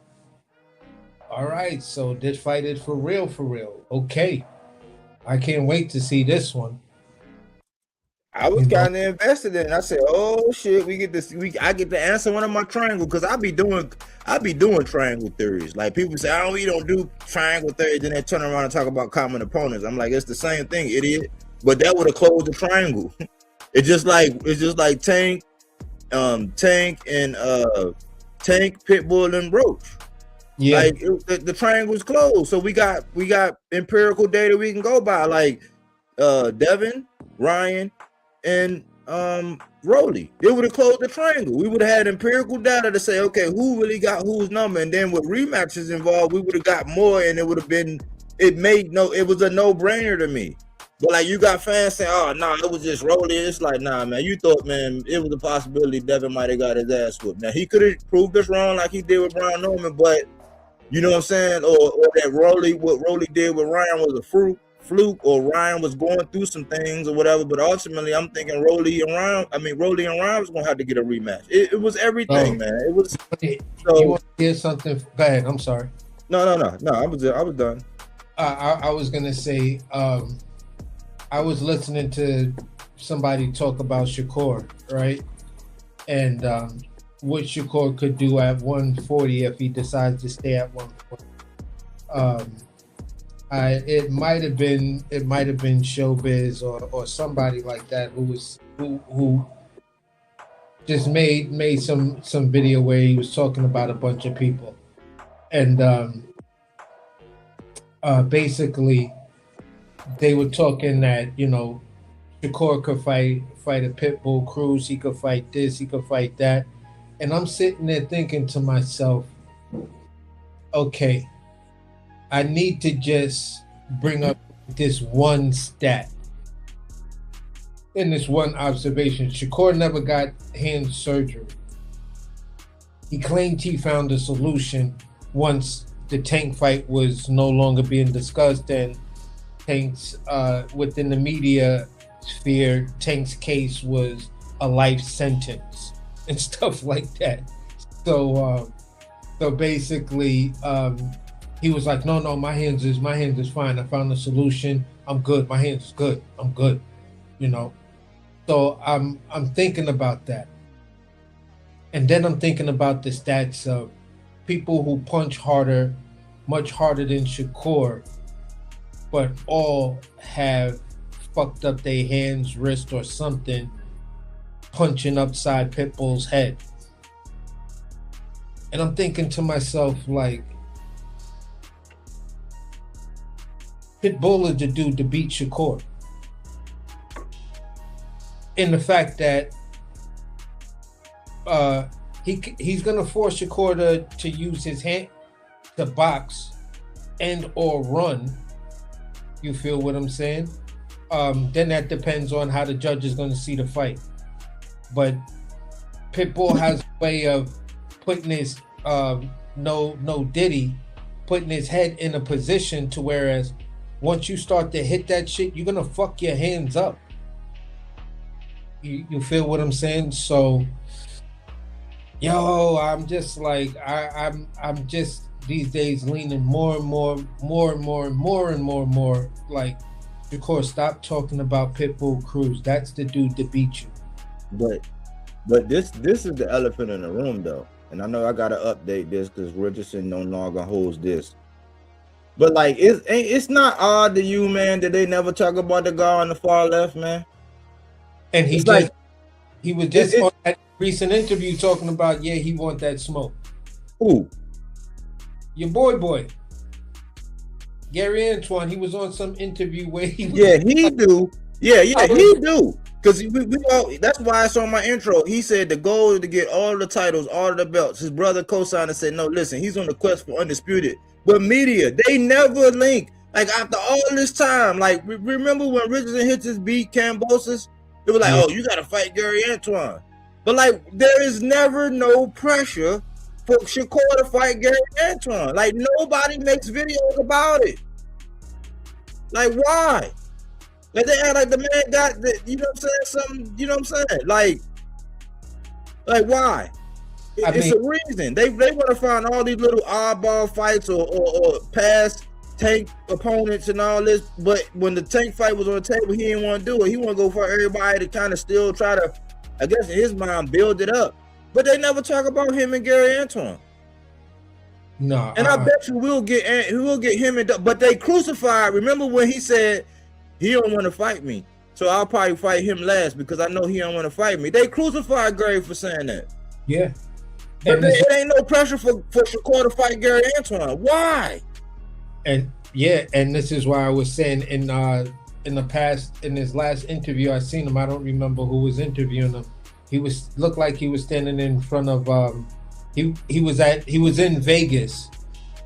All right, so this fight is for real, for real. Okay. I can't wait to see this one. I was kind of invested in it. I said, "Oh shit, I get to answer one of my triangle because I be doing triangle theories. Like people say, oh, we don't do triangle theories, then they turn around and talk about common opponents. I'm like, it's the same thing, idiot. But that would have closed the triangle. It's just like Tank, Pitbull, and Roach. Yeah, like the triangle's closed. So we got empirical data we can go by, like Devin, Ryan, and Rolly. It would have closed the triangle. We would have had empirical data to say, okay, who really got whose number, and then with rematches involved, we would have got more, and it would have been. It was a no-brainer to me. But like you got fans saying, oh no, it was just Rolly. It's like, nah, man, you thought, man, it was a possibility Devin might have got his ass whooped. Now he could have proved us wrong like he did with Brian Norman, but you know what I'm saying? Or that what Rolly did with Ryan was a fluke, or Ryan was going through some things or whatever. But ultimately, I'm thinking Rolly and Ryan was gonna have to get a rematch. It was everything, man. It was. You want to hear something? Go ahead. I'm sorry. No. I was done. I was gonna say, I was listening to somebody talk about Shakur, right? And what Shakur could do at 140 if he decides to stay at 140. It might have been Showbiz or somebody like that who just made some video where he was talking about a bunch of people, and basically they were talking that, you know, Shakur could fight a Pitbull Cruz, he could fight this, he could fight that. And I'm sitting there thinking to myself, okay, I need to just bring up this one stat and this one observation. Shakur never got hand surgery. He claimed he found a solution once the Tank fight was no longer being discussed, and Tank's within the media sphere, Tank's case was a life sentence and stuff like that. So basically, he was like, no, my hands is fine. I found a solution. I'm good. My hands is good. I'm good. You know. So I'm thinking about that, and then I'm thinking about the stats of people who punch harder, much harder than Shakur, but all have fucked up their hands, wrist, or something, punching upside Pitbull's head. And I'm thinking to myself, like, Pitbull is the dude to beat Shakur. In the fact that he's gonna force Shakur to use his hand to box and or run. You feel what I'm saying? Then that depends on how the judge is gonna see the fight. But Pitbull has way of putting his no Diddy, putting his head in a position to whereas once you start to hit that shit, you're gonna fuck your hands up. You feel what I'm saying? So, yo, I'm just like I'm just these days leaning more and more like, of course, stop talking about Pitbull Cruz. That's the dude that beat you. But this is the elephant in the room though, and I know I gotta update this because Richardson no longer holds this. But like, it's not odd to you, man, that they never talk about the guy on the far left, man. And he It's just like he was just on that recent interview talking about he want that smoke. who? Your boy. Gary Antoine, he was on some interview where he was he do. Yeah, he do. Because we all, that's why it's on my intro. He said the goal is to get all the titles, all of the belts. His brother co-signed and said, no, listen, he's on the quest for undisputed. But media, they never link. Like after all this time, like remember when Richardson hits his beat Cambosis? It was like, oh, you gotta fight Gary Antoine. But like there is never no pressure for Shakur to fight Gary Antoine. Like nobody makes videos about it. Like why? Like they act like the man got the, you know what I'm saying? Something, you know what I'm saying? Like why? It's a reason. They want to find all these little oddball fights or past Tank opponents and all this. But when the Tank fight was on the table, he didn't want to do it. He want to go for everybody to kind of still try to, I guess in his mind, build it up. But they never talk about him and Gary Antoine. No, and I bet you we'll get him and. But they crucified. Remember when he said he don't want to fight me, so I'll probably fight him last because I know he don't want to fight me. They crucified Gary for saying that. Yeah. But it ain't no pressure for Shakur to fight Gary Antoine. Why? And this is why I was saying in the past, in his last interview, I seen him. I don't remember who was interviewing him. He looked like he was standing in front of he was in Vegas,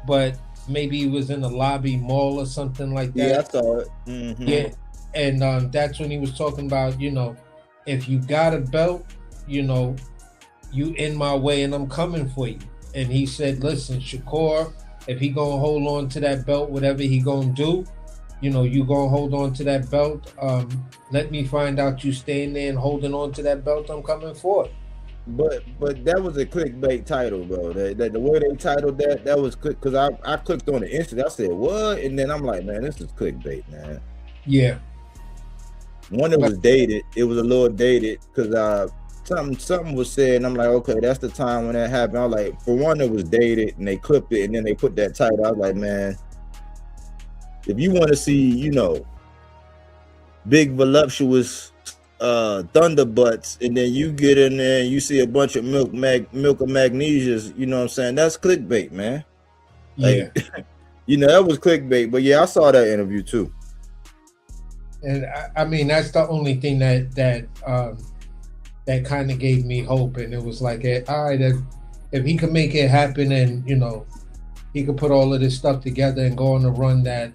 but maybe he was in a lobby mall or something like that. Yeah, I saw it. Mm-hmm. Yeah, and that's when he was talking about, if you got a belt, you in my way and I'm coming for you. And he said, listen, Shakur, if he gonna hold on to that belt, whatever he gonna do, you gonna hold on to that belt. Let me find out you staying there and holding on to that belt. I'm coming for it. But that was a clickbait title, bro. The way they titled that was quick because I clicked on the instant. I said what, and then I'm like, man, this is clickbait, man. Yeah. One that was dated. It was a little dated because something was said, and I'm like, okay, that's the time when that happened. I was like, for one, it was dated, and they clipped it, and then they put that title. I was like, man, if you want to see, big voluptuous thunder butts, and then you get in there and you see a bunch of milk of magnesias, you know what I'm saying? That's clickbait, man. Like, yeah. That was clickbait. But yeah, I saw that interview too. And I mean, that's the only thing that kind of gave me hope. And it was like, all right, if he could make it happen and, he could put all of this stuff together and go on a run that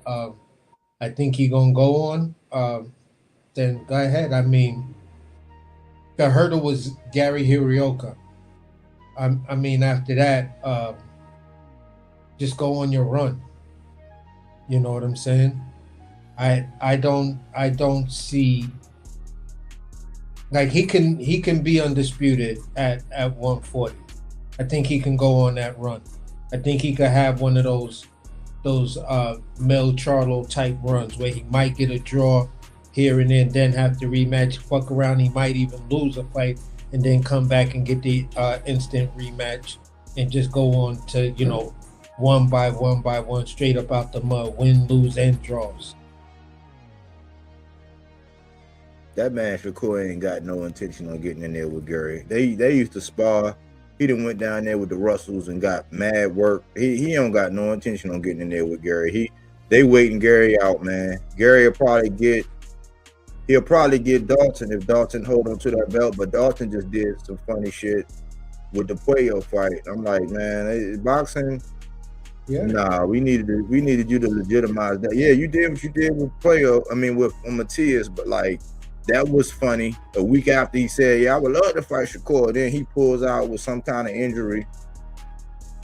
I think he gonna go on, then go ahead. I mean, the hurdle was Gary Hirioka. I mean, after that, just go on your run. You know what I'm saying? I don't see, like, he can be undisputed at 140. I think he can go on that run. I think he could have one of those Mel Charlo type runs where he might get a draw here and then have to rematch, fuck around, he might even lose a fight and then come back and get the instant rematch and just go on to, one by one, straight up out the mud, win, lose, and draws. That man Shakur ain't got no intention on getting in there with Gary. They used to spar. He done went down there with the Russells and got mad work. He don't got no intention on getting in there with Gary. They waiting Gary out, man. Gary will probably get Dalton if Dalton hold on to that belt, but Dalton just did some funny shit with the Puello fight. I'm like, man, boxing. Yeah. Nah, we needed you to legitimize that. Yeah, you did what you did with Puello. I mean, with Matias, but like, That was funny. A week after he said, "Yeah, I would love to fight Shakur," then he pulls out with some kind of injury.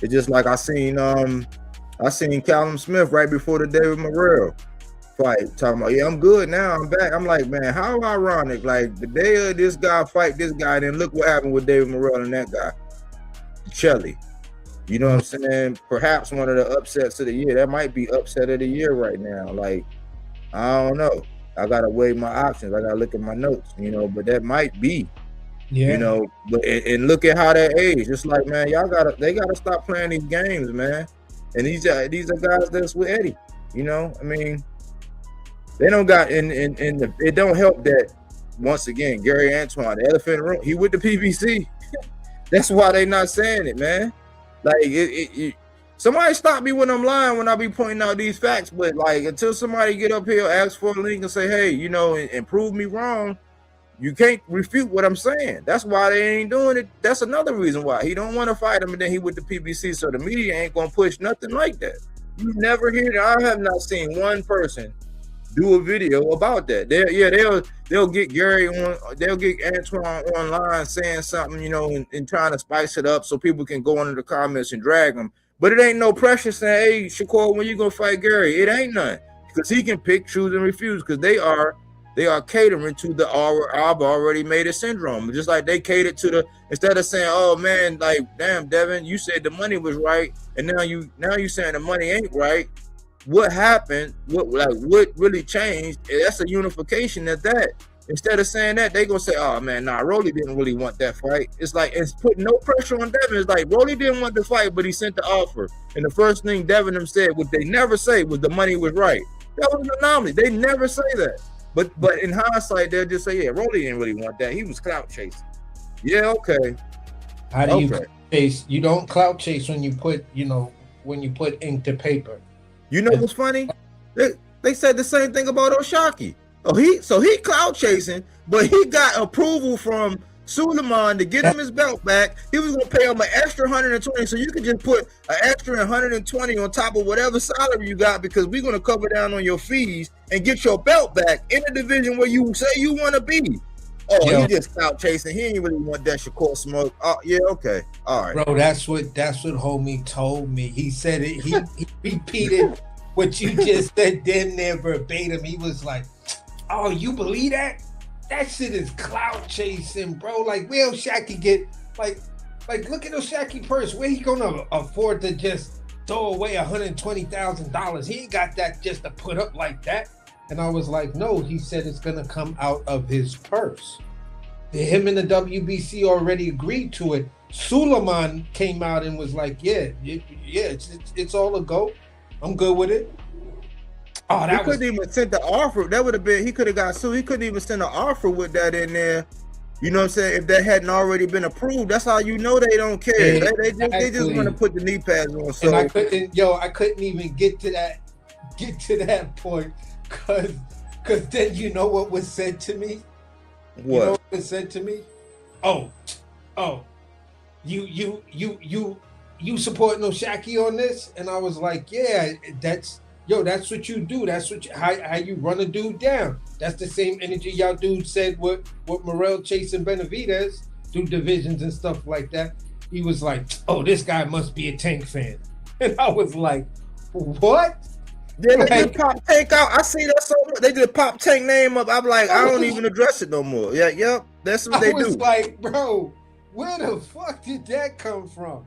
It's just like I seen Callum Smith right before the David Morrell fight, talking about, "Yeah, I'm good now, I'm back." I'm like, man, how ironic. Like, the day of this guy fight this guy, then look what happened with David Morrell and that guy, Chelly. You know what I'm saying? Perhaps one of the upsets of the year. That might be upset of the year right now. Like, I don't know. I gotta weigh my options. I gotta look at my notes, but that might be. Yeah. But and look at how that age. Just like, man, they gotta stop playing these games, man. And these are guys that's with Eddie. I mean, they don't got it don't help that, once again, Gary Antoine, the elephant in the room, he with the PBC. That's why they not saying it, man. Like, somebody stop me when I'm lying when I be pointing out these facts. But like, until somebody get up here, ask for a link and say, hey, and prove me wrong, you can't refute what I'm saying. That's why they ain't doing it. That's another reason why he don't want to fight him, and then he with the PBC, so the media ain't gonna push nothing like that. You never hear that. I have not seen one person do a video about that. They'll get Gary on, they'll get Antoine online saying something, and trying to spice it up so people can go into the comments and drag him. But it ain't no pressure saying, hey, Shakur, when you gonna fight Gary? It ain't none, because he can pick, choose, and refuse, because they are catering to the I've already made it syndrome. Just like they catered to the, instead of saying, oh man, like, damn, Devin, you said the money was right, and now you saying the money ain't right. What happened? What really changed? That's a unification at that. Instead of saying that, they gonna say, oh man, nah, Rolly didn't really want that fight. It's like, it's putting no pressure on Devin. It's like, Rolly didn't want the fight, but he sent the offer. And the first thing Devin them said, what they never say, was the money was right. That was an anomaly. They never say that. But in hindsight, they'll just say, yeah, Rolly didn't really want that. He was clout chasing. Yeah, okay. How do you clout chase? You don't clout chase when you put ink to paper. You know what's funny? They said the same thing about O'Shaquie. He clout chasing, but he got approval from Suleiman to get him his belt back. He was gonna pay him an extra 120, so you could just put an extra 120 on top of whatever salary you got, because we're gonna cover down on your fees and get your belt back in the division where you say you want to be. Oh, he just clout chasing. He ain't really want that Shakur smoke. Oh, yeah, okay, all right, bro. That's what homie told me. He said it. He repeated what you just said, damn near verbatim. He was like, "Oh, you believe that? That shit is clout chasing, bro. Like, where Shaqy get like look at Shaqy purse. Where he gonna afford to just throw away $120,000? He ain't got that just to put up like that." And I was like, no, he said it's going to come out of his purse. Him and the WBC already agreed to it. Suleiman came out and was like, yeah, it's all a go. I'm good with it. Oh, he couldn't even send the offer. That would have been, he could have got sued. He couldn't even send an offer with that in there. You know what I'm saying? If that hadn't already been approved, that's how you know they don't care. They just want to put the knee pads on. So. And I couldn't even get to that point. Cause then you know what was said to me? What? You know what was said to me? Oh, you supporting O'Shaquie on this? And I was like, yeah, that's what you do. That's how you run a dude down. That's the same energy y'all dudes said what Morrell chasing Benavidez through divisions and stuff like that. He was like, oh, this guy must be a Tank fan. And I was like, what? They did pop Tank out. I see that so much. They just pop Tank name up. I'm like, I don't even address it no more. Yeah, yep. That's what they do. I was like, bro, where the fuck did that come from?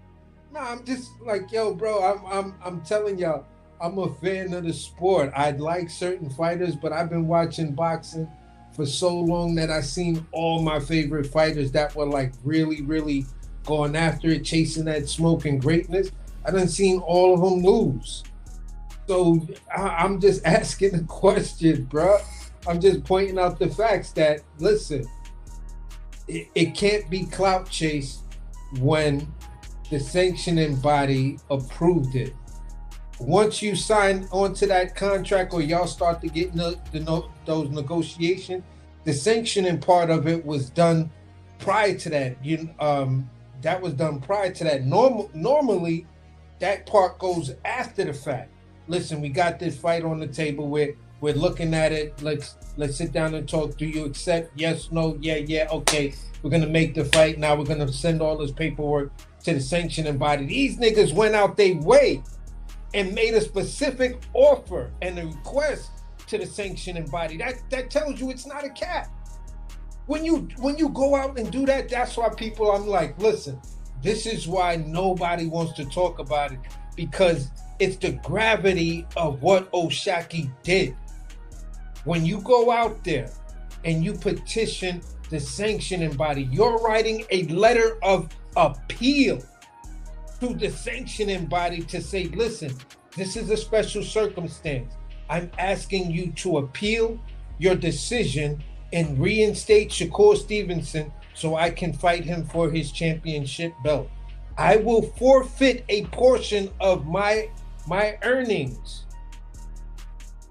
No, I'm just like, yo, bro, I'm telling y'all, I'm a fan of the sport. I like certain fighters, but I've been watching boxing for so long that I've seen all my favorite fighters that were like really, really going after it, chasing that smoke and greatness. I done seen all of them lose. So I'm just asking the question, bro. I'm just pointing out the facts that, listen, it can't be clout chase when the sanctioning body approved it. Once you sign onto that contract or y'all start to get those negotiations, the sanctioning part of it was done prior to that. That was done prior to that. Normally, that part goes after the fact. Listen, we got this fight on the table. We're We're looking at it. Let's sit down and talk. Do you accept? Yes, no, yeah, okay. We're gonna make the fight. Now we're gonna send all this paperwork to the sanctioning body. These niggas went out their way and made a specific offer and a request to the sanctioning body. That tells you it's not a cap. When you go out and do that, that's why people, I'm like, listen, this is why nobody wants to talk about it, because it's the gravity of what O'Shaquie did. When you go out there and you petition the sanctioning body, you're writing a letter of appeal to the sanctioning body to say, listen, this is a special circumstance. I'm asking you to appeal your decision and reinstate Shakur Stevenson so I can fight him for his championship belt. I will forfeit a portion of my earnings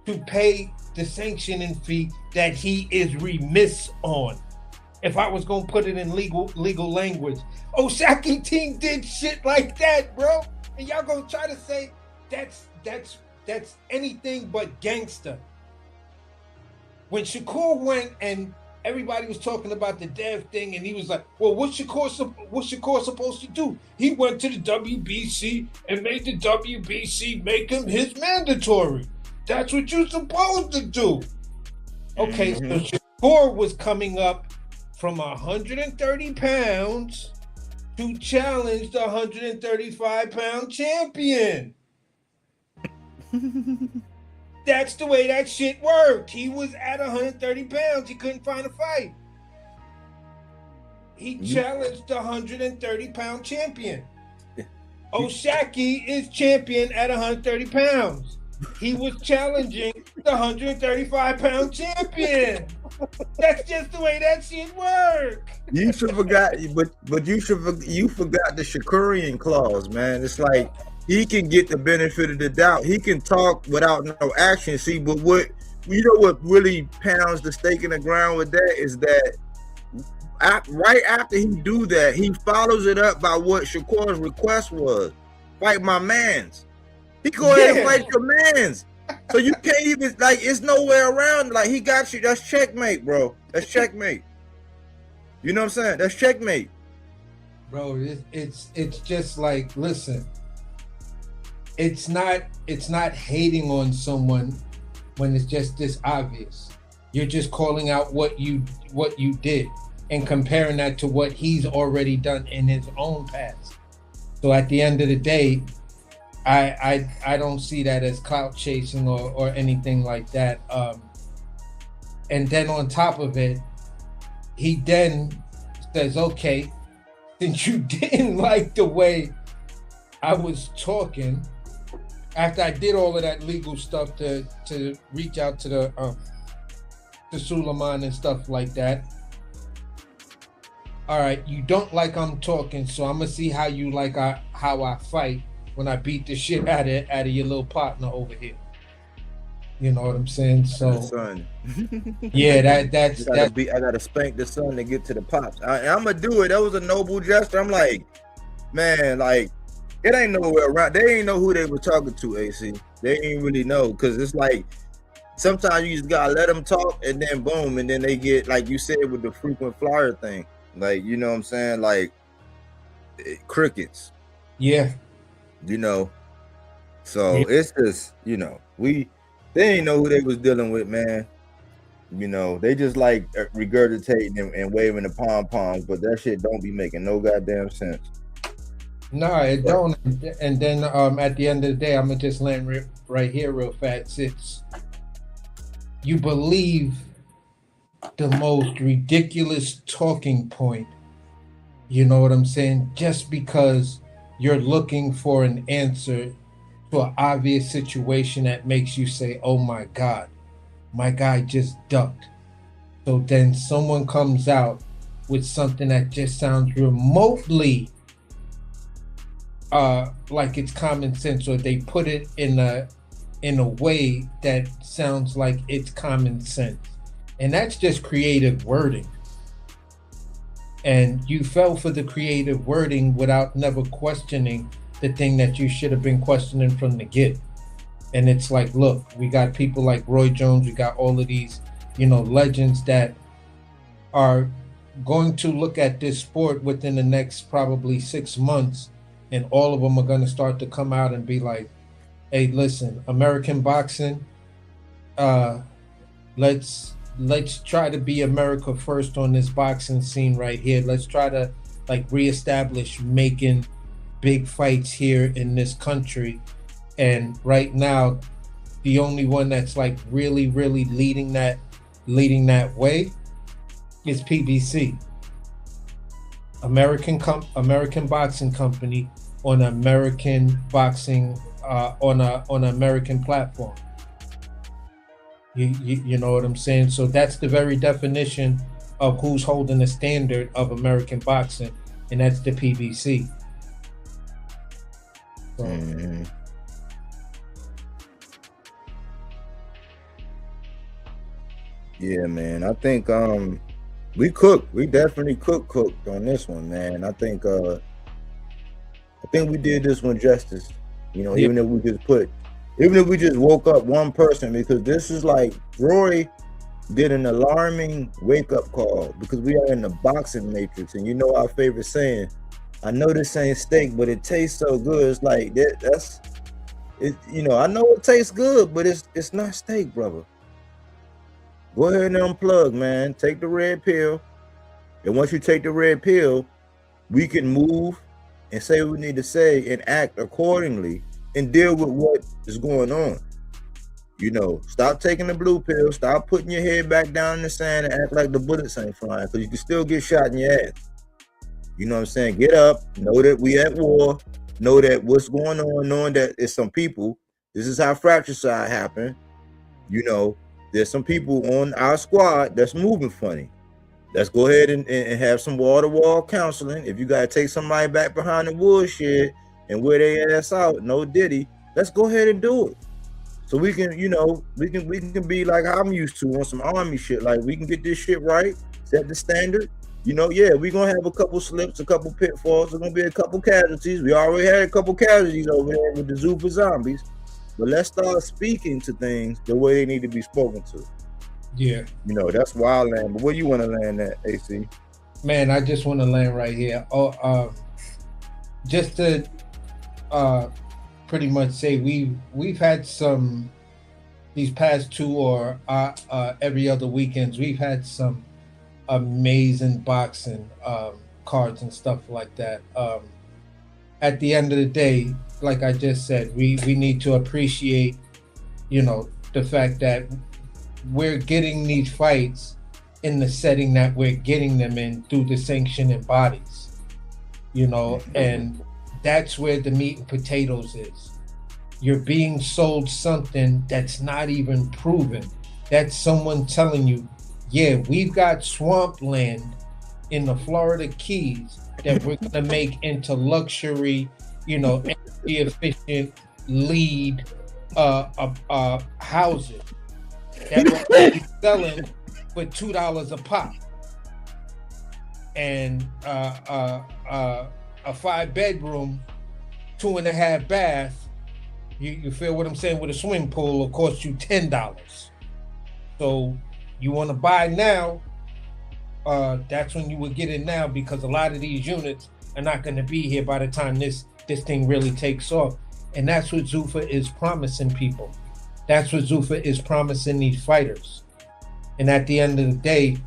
to pay the sanctioning fee that he is remiss on. If I was gonna put it in legal language, O'Shaquie team did shit like that, bro. And y'all gonna try to say that's anything but gangster. When Shakur went and everybody was talking about the dev thing, and he was like, well, what's Shakur supposed to do? He went to the WBC and made the WBC make him his mandatory. That's what you're supposed to do. Okay, so Shakur was coming up from 130 pounds to challenge the 135-pound champion. That's the way that shit worked. He was at 130 pounds. He couldn't find a fight. He challenged the 130-pound champion. O'Shaquie is champion at 130 pounds. He was challenging the 135-pound champion. That's just the way that shit worked. You should forgot, but you forgot the Shakurian clause, man. It's like he can get the benefit of the doubt. He can talk without no action. See, but what really pounds the stake in the ground with that is that right after he do that, he follows it up by what Shakur's request was: fight my mans. He go ahead and fight your mans. So you can't even, like, it's nowhere around. Like, he got you. That's checkmate, bro. That's checkmate. You know what I'm saying? That's checkmate. Bro, it's just like, listen, it's not hating on someone when it's just this obvious. You're just calling out what you did and comparing that to what he's already done in his own past. So at the end of the day, I don't see that as clout chasing or anything like that. And then on top of it, he then says, okay, since you didn't like the way I was talking, after I did all of that legal stuff to reach out to to Suleiman and stuff like that, all right, you don't like I'm talking, so I'm gonna see how you like how I fight when I beat the shit out of your little partner over here. You know what I'm saying? So, son. Yeah, that's I gotta spank the son to get to the pops. I'm gonna do it. That was a noble gesture. I'm like, man, like, it ain't nowhere around. They ain't know who they were talking to, AC. They ain't really know, because it's like sometimes you just gotta let them talk, and then boom, and then they get, like you said with the frequent flyer thing, like, you know what I'm saying, like crickets. Yeah. You know, so it's just, you know, they ain't know who they was dealing with, man. You know, they just like regurgitating and waving the pom-poms, but that shit don't be making no goddamn sense. No, it don't. And then at the end of the day, I'm gonna just land right here real fast. It's, you believe the most ridiculous talking point, you know what I'm saying, just because you're looking for an answer to an obvious situation that makes you say, oh my God, my guy just ducked. So then someone comes out with something that just sounds remotely like it's common sense, or they put it in a way that sounds like it's common sense. And that's just creative wording. And you fell for the creative wording without never questioning the thing that you should have been questioning from the get. And it's like, look, we got people like Roy Jones, we got all of these, legends that are going to look at this sport within the next probably 6 months, and all of them are going to start to come out and be like, hey, listen, American boxing, uh, let's try to be America first on this boxing scene right here. Let's try to like reestablish making big fights here in this country. And right now, the only one that's like really, really leading that way is PBC, American Boxing Company, on American boxing on an American platform. You know what I'm saying? So that's the very definition of who's holding the standard of American boxing, and that's the PBC. So, Yeah, man. I think we definitely cooked on this one, man. I think we did this one justice. Yeah. Even if we just woke up one person, because this is like Roy did an alarming wake-up call, because we are in the boxing matrix. And our favorite saying, I know this ain't steak, but it tastes so good. It's like that's it. I know it tastes good, but it's not steak, brother. Go ahead and unplug, man. Take the red pill. And once you take the red pill, we can move and say what we need to say and act accordingly and deal with what is going on. Stop taking the blue pill. Stop putting your head back down in the sand and act like the bullets ain't flying, because you can still get shot in your ass. You know what I'm saying? Get up. Know that we at war. Know that what's going on. Knowing that it's some people. This is how fratricide happen. There's some people on our squad that's moving funny. Let's go ahead and have some wall-to-wall counseling. If you got to take somebody back behind the woodshed and wear their ass out, no diddy, let's go ahead and do it. So we can, we can be like I'm used to on some army shit. Like, we can get this shit right, set the standard. Yeah, we're going to have a couple slips, a couple pitfalls. There's going to be a couple casualties. We already had a couple casualties over there with the Zuffa zombies. But let's start speaking to things the way they need to be spoken to. Yeah. That's why I land. But where you want to land at, AC? Man, I just want to land right here. Just to pretty much say we've had some, these past 2 or every other weekends, we've had some amazing boxing cards and stuff like that. At the end of the day, like I just said, we need to appreciate, the fact that we're getting these fights in the setting that we're getting them in through the sanctioning bodies, and that's where the meat and potatoes is. You're being sold something that's not even proven. That's someone telling you, yeah, we've got swampland in the Florida Keys that we're going to make into luxury, energy efficient lead houses that we're be selling for $2 a pop, and a 5-bedroom, 2.5 bath. You feel what I'm saying? With a swimming pool will cost you $10. So you want to buy now? That's when you would get it now, because a lot of these units are not going to be here by the time this thing really takes off. And that's what Zuffa is promising people. That's what Zuffa is promising these fighters. And at the end of the day,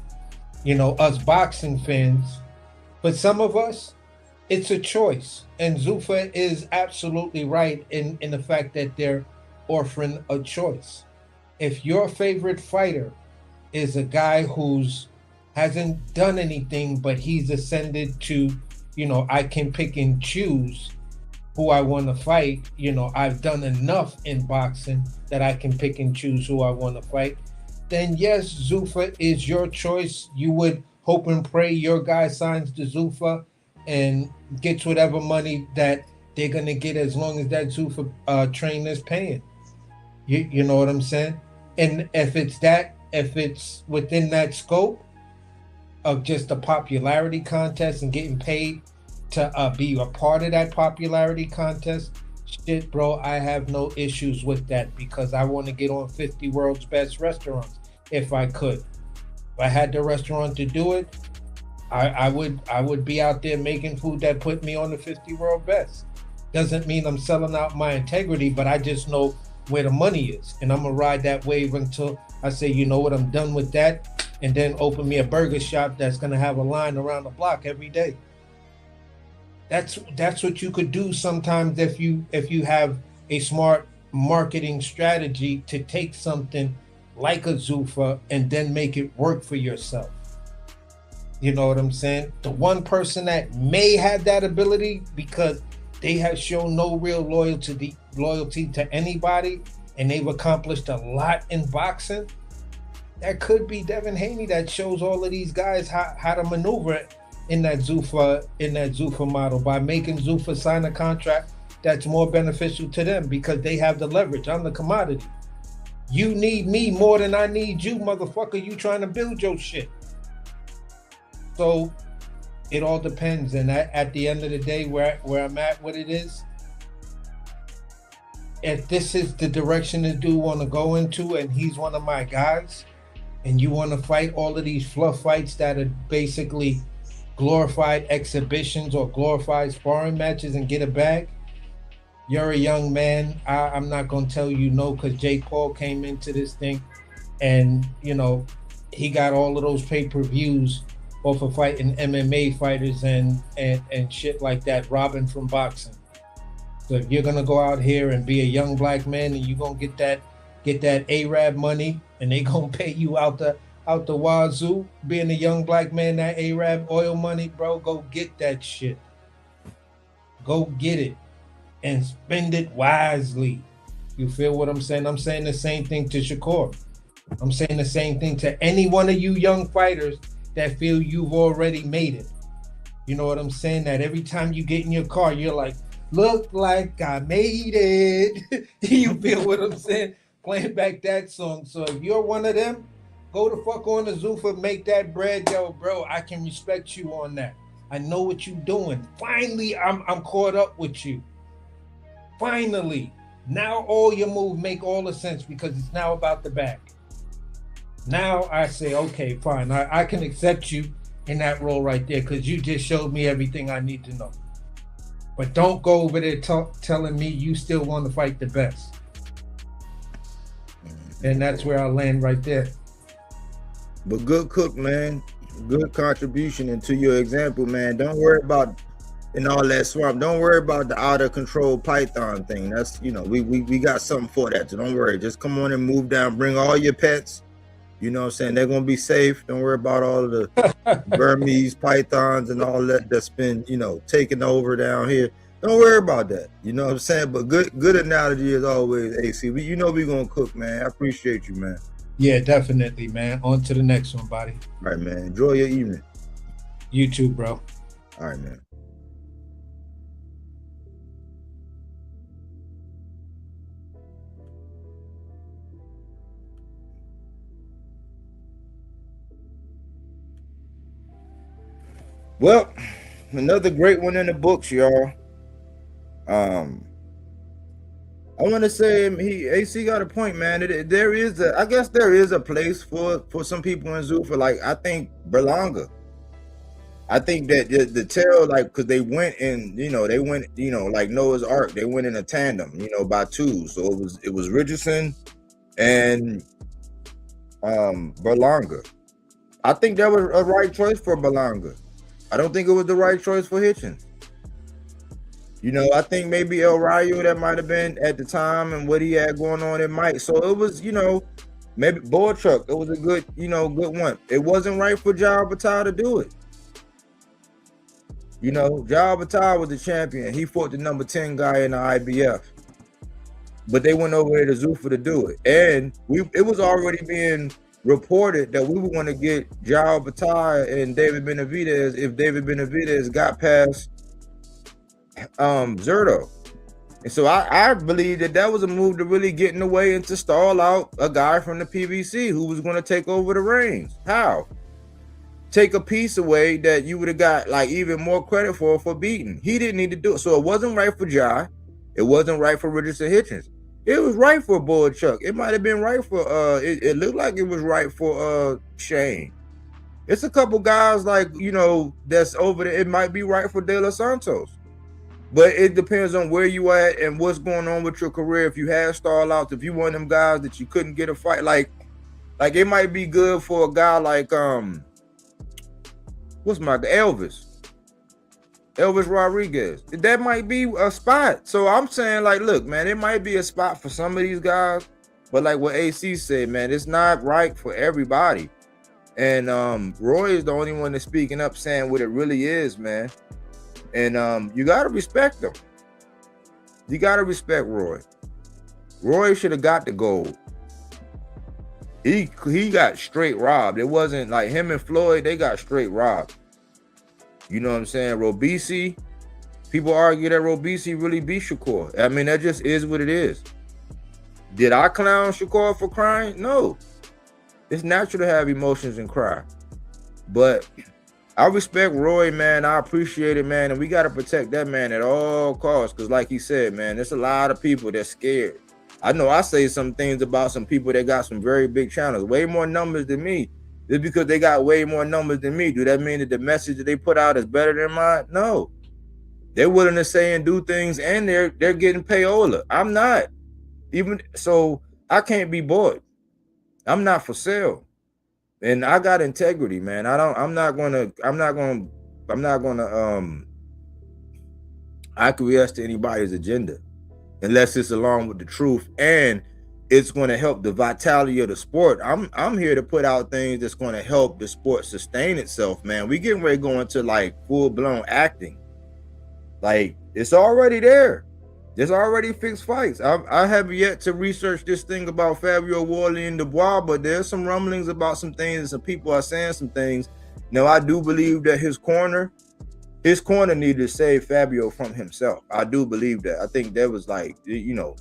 us boxing fans, but some of us, it's a choice. And Zuffa is absolutely right in the fact that they're offering a choice. If your favorite fighter is a guy who's hasn't done anything, but he's ascended to, I can pick and choose who I want to fight. I've done enough in boxing that I can pick and choose who I want to fight. Then yes, Zuffa is your choice. You would hope and pray your guy signs to Zuffa and gets whatever money that they're gonna get, as long as that Zuffa trainer's paying. You know what I'm saying? And if it's within that scope of just a popularity contest and getting paid to be a part of that popularity contest, Shit, bro, I have no issues with that because I want to get on 50 world's best restaurants if I could. If I had the restaurant to do it, I would be out there making food that put me on the 50 world best. Doesn't mean I'm selling out my integrity, but I just know where the money is. And I'm gonna ride that wave until I say, you know what, I'm done with that. And then open me a burger shop that's gonna have a line around the block every day. That's what you could do sometimes if you have a smart marketing strategy to take something like a Zuffa and then make it work for yourself. You know what I'm saying? The one person that may have that ability because they have shown no real loyalty to anybody and they've accomplished a lot in boxing. That could be Devin Haney that shows all of these guys how to maneuver in that Zuffa model by making Zuffa sign a contract that's more beneficial to them because they have the leverage. I'm the commodity. You need me more than I need you, motherfucker. You trying to build your shit. So it all depends. And at the end of the day, where I'm at, what it is, if this is the direction the dude want to go into and he's one of my guys, and you want to fight all of these fluff fights that are basically glorified exhibitions or glorified sparring matches and get a bag, you're a young man. I'm not going to tell you no because Jake Paul came into this thing and, you know, he got all of those pay-per-views off of fighting MMA fighters and shit like that, robbing from boxing. So if you're going to go out here and be a young black man and you're going to get that Arab money and they going to pay you out the wazoo, being a young black man, that Arab oil money, bro, go get that shit. Go get it and spend it wisely. You feel what I'm saying? I'm saying the same thing to Shakur. I'm saying the same thing to any one of you young fighters that feel you've already made it. You know what I'm saying? That every time you get in your car, you're like, look like I made it. You feel what I'm saying? Playing back that song. So if you're one of them, go the fuck on the Zuffa, make that bread, yo, bro. I can respect you on that. I know what you're doing. Finally, I'm caught up with you. Finally. Now all your moves make all the sense because it's now about the back. Now I say, okay, fine. I can accept you in that role right there because you just showed me everything I need to know. But don't go over there telling me you still want to fight the best. And that's where I land right there. But good cook, man. Good contribution into your example, man. Don't worry about and all that swamp. Don't worry about the out of control python thing. That's, you know, we got something for that. So don't worry. Just come on and move down. Bring all your pets. You know what I'm saying? They're gonna be safe. Don't worry about all of the Burmese pythons and all that that's been, you know, taken over down here. Don't worry about that. You know what I'm saying? But good analogy as always, AC. You know we're gonna cook, man. I appreciate you, man. Yeah, definitely, man. On to the next one, buddy. All right, man. Enjoy your evening. You too, bro. All right, man. Well, another great one in the books, y'all. I want to say AC got a point, man. There is a place for some people in Zuffa. Like I think Berlanga. I think that the tail, like, because they went like Noah's Ark. They went in a tandem, by two. So it was Richardson and Berlanga. I think that was a right choice for Berlanga. I don't think it was the right choice for Hitchens. I think maybe El Rayo that might have been at the time and what he had going on, it might. So it was, maybe Bodywork. It was a good, good one. It wasn't right for Jal Batar to do it. Jal Batar was the champion. He fought the number 10 guy in the IBF. But they went over there to Zuffa to do it. And it was already being reported that we were going to get Jal Batar and David Benavidez if David Benavidez got past Zerto. And so I believe that was a move to really get in the way and to stall out a guy from the PBC who was going to take over the reins. How? Take a piece away that you would have got like even more credit for beating. He didn't need to do it. So it wasn't right for Jai. It wasn't right for Richardson Hitchens. It was right for Boychuk. It might have been right for it looked like it was right for Shane. It's a couple guys like, you know, that's over there. It might be right for De Los Santos. But it depends on where you at and what's going on with your career. If you had stall outs, if you one of them guys that you couldn't get a fight, like it might be good for a guy like what's my Elvis Rodriguez. That might be a spot. So I'm saying, like, look, man, it might be a spot for some of these guys, but like what AC said, man, it's not right for everybody. And Roy is the only one that's speaking up, saying what it really is, man. And you gotta respect him. You gotta respect Roy. Roy should have got the gold. He got straight robbed. It wasn't like him and Floyd, they got straight robbed. You know what I'm saying? Robisi, people argue that Robisi really beat Shakur. I mean, that just is what it is. Did I clown Shakur for crying? No. It's natural to have emotions and cry. But I respect Roy, man. I appreciate it, man. And we got to protect that man at all costs. Because like he said, man, there's a lot of people that's scared. I know I say some things about some people that got some very big channels, way more numbers than me. Just because they got way more numbers than me, do that mean that the message that they put out is better than mine? No. They're willing to say and do things, and they're getting payola. I'm not. Even so, I can't be bought. I'm not for sale. And I got integrity, man. I'm not gonna acquiesce to anybody's agenda unless it's along with the truth and it's going to help the vitality of the sport. I'm here to put out things that's going to help the sport sustain itself, man. We getting ready to go into like full-blown acting. Like, it's already there. There's already fixed fights. I have yet to research this thing about Fabio Wardley and Dubois, but there's some rumblings about some things and some people are saying some things. Now, I do believe that his corner needed to save Fabio from himself. I do believe that. I think that was like, you know,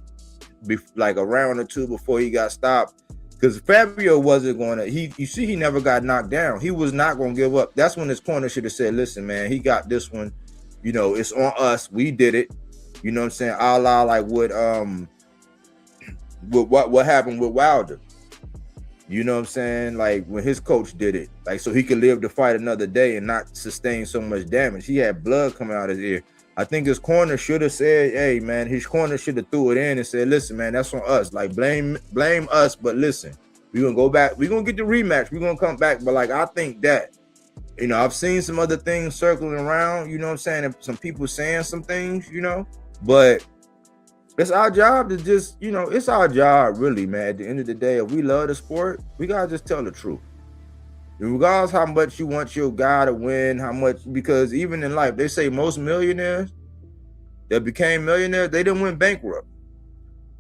like a round or two before he got stopped, because Fabio wasn't going to, you see, he never got knocked down. He was not going to give up. That's when his corner should have said, listen, man, he got this one. You know, it's on us. We did it. You know what I'm saying? A la like what happened with Wilder. You know what I'm saying? Like when his coach did it, like so he could live to fight another day and not sustain so much damage. He had blood coming out of his ear. I think his corner should have said, hey, man, his corner should have threw it in and said, listen, man, that's on us. Like, blame us, but listen, we're going to go back. We're going to get the rematch. We're going to come back. But, like, I think that, you know, I've seen some other things circling around, you know what I'm saying? And some people saying some things, you know, but it's our job to just, you know, it's our job, really, man. At the end of the day, if we love the sport, we got to just tell the truth. Regardless how much you want your guy to win, how much, because even in life, they say most millionaires that became millionaires, they didn't win bankrupt.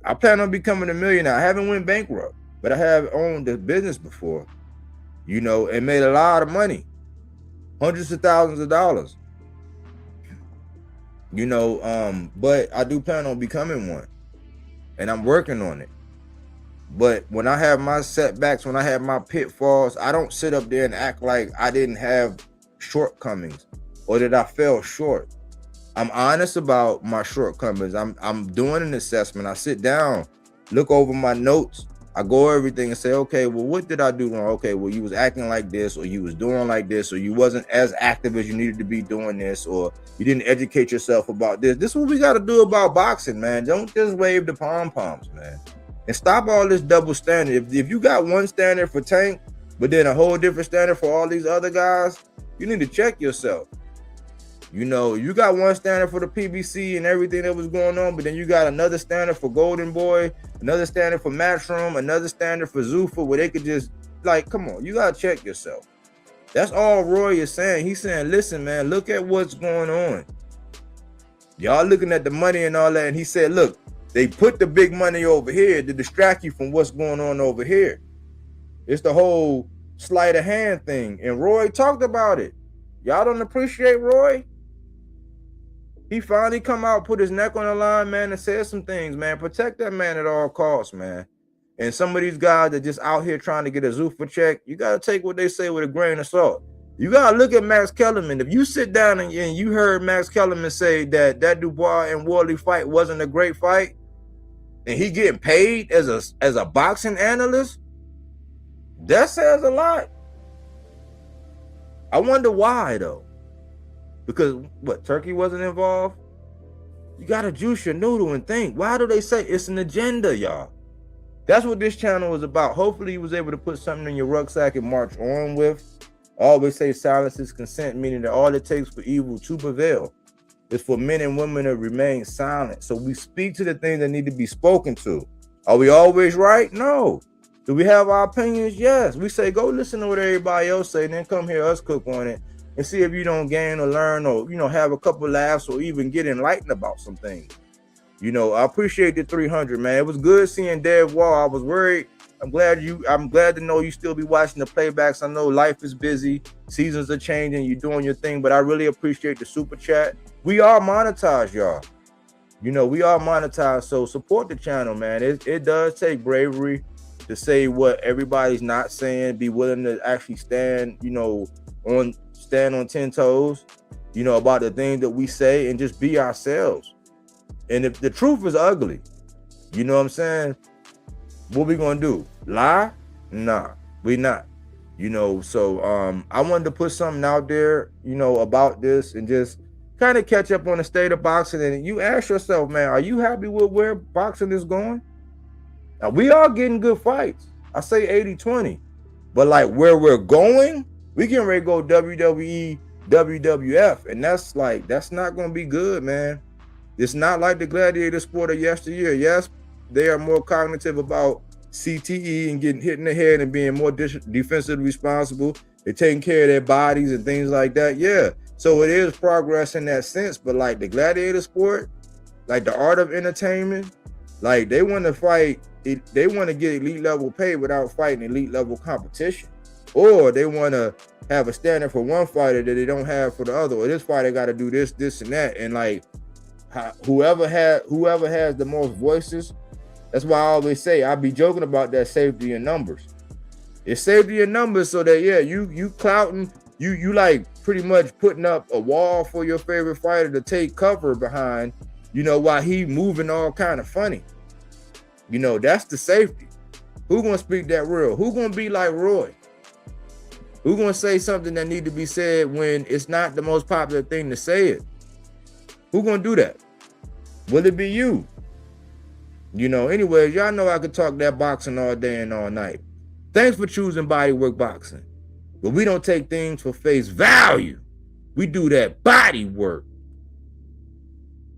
I plan on becoming a millionaire. I haven't went bankrupt, but I have owned a business before, you know, and made a lot of money, hundreds of thousands of dollars, you know, but I do plan on becoming one, and I'm working on it. But when I have my setbacks, when I have my pitfalls, I don't sit up there and act like I didn't have shortcomings or that I fell short. I'm honest about my shortcomings. I'm doing an assessment. I sit down, look over my notes. I go over everything and say, okay, well, what did I do wrong? Okay, well, you was acting like this, or you was doing like this, or you wasn't as active as you needed to be doing this, or you didn't educate yourself about this. This is what we got to do about boxing, man. Don't just wave the pom-poms, man. And stop all this double standard. If you got one standard for Tank, but then a whole different standard for all these other guys, you need to check yourself. You know, you got one standard for the PBC and everything that was going on, but then you got another standard for Golden Boy, another standard for Matchroom, another standard for Zuffa, where they could just, like, come on, you got to check yourself. That's all Roy is saying. He's saying, listen, man, look at what's going on. Y'all looking at the money and all that, and he said, look, they put the big money over here to distract you from what's going on over here. It's the whole sleight of hand thing. And Roy talked about it. Y'all don't appreciate Roy? He finally come out, put his neck on the line, man, and said some things, man. Protect that man at all costs, man. And some of these guys that just out here trying to get a Zuffa check, you got to take what they say with a grain of salt. You gotta look at Max Kellerman. If you sit down and you heard Max Kellerman say that Dubois and Wardley fight wasn't a great fight, and he getting paid as a boxing analyst, that says a lot. I wonder why though. Because what, Turkey wasn't involved? You gotta juice your noodle and think. Why do they say it's an agenda, y'all? That's what this channel is about. Hopefully you was able to put something in your rucksack and march on with. I always say silence is consent, meaning that all it takes for evil to prevail is for men and women to remain silent. So we speak to the things that need to be spoken to. Are we always right? No. Do we have our opinions? Yes. We say, go listen to what everybody else say, and then come hear us cook on it and see if you don't gain or learn or, have a couple laughs or even get enlightened about some things. I appreciate the 300, man. It was good seeing Dev Wall. I was worried. I'm glad to know you still be watching the playbacks. I know life is busy. Seasons are changing. You're doing your thing, but I really appreciate the super chat. We are monetized, y'all. We are monetized. So support the channel, man. It does take bravery to say what everybody's not saying, be willing to actually stand, on 10 toes, about the things that we say and just be ourselves. And if the truth is ugly, you know what I'm saying? What we gonna do? Lie? Nah, we not. So I wanted to put something out there, about this and just kind of catch up on the state of boxing. And you ask yourself, man, are you happy with where boxing is going? Now, we are getting good fights. I say 80-20. But like where we're going, we getting ready to go WWE, WWF. And that's not gonna be good, man. It's not like the gladiator sport of yesteryear. Yes, they are more cognitive about CTE and getting hit in the head and being more defensively responsible. They're taking care of their bodies and things like that. Yeah, so it is progress in that sense. But like the gladiator sport, like the art of entertainment, like they want to fight. They want to get elite level pay without fighting elite level competition, or they want to have a standard for one fighter that they don't have for the other. Or this fighter got to do this, this, and that, and like. Whoever has the most voices, that's why I always say I be joking about that safety in numbers. It's safety in numbers so that you clouting, you like pretty much putting up a wall for your favorite fighter to take cover behind, while he moving all kind of funny. That's the safety. Who gonna speak that real? Who gonna be like Roy? Who gonna say something that need to be said when it's not the most popular thing to say it? Who gonna do that? Will it be you? Anyways, y'all know I could talk that boxing all day and all night. Thanks for choosing Bodywork Boxing. But we don't take things for face value. We do that body work.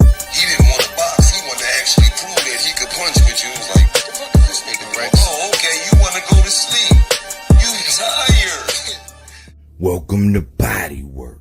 He didn't want to box. He wanted to actually prove that he could punch with you. He was like, what the fuck is this nigga, right? Oh, okay, you want to go to sleep. You tired. Welcome to Bodywork.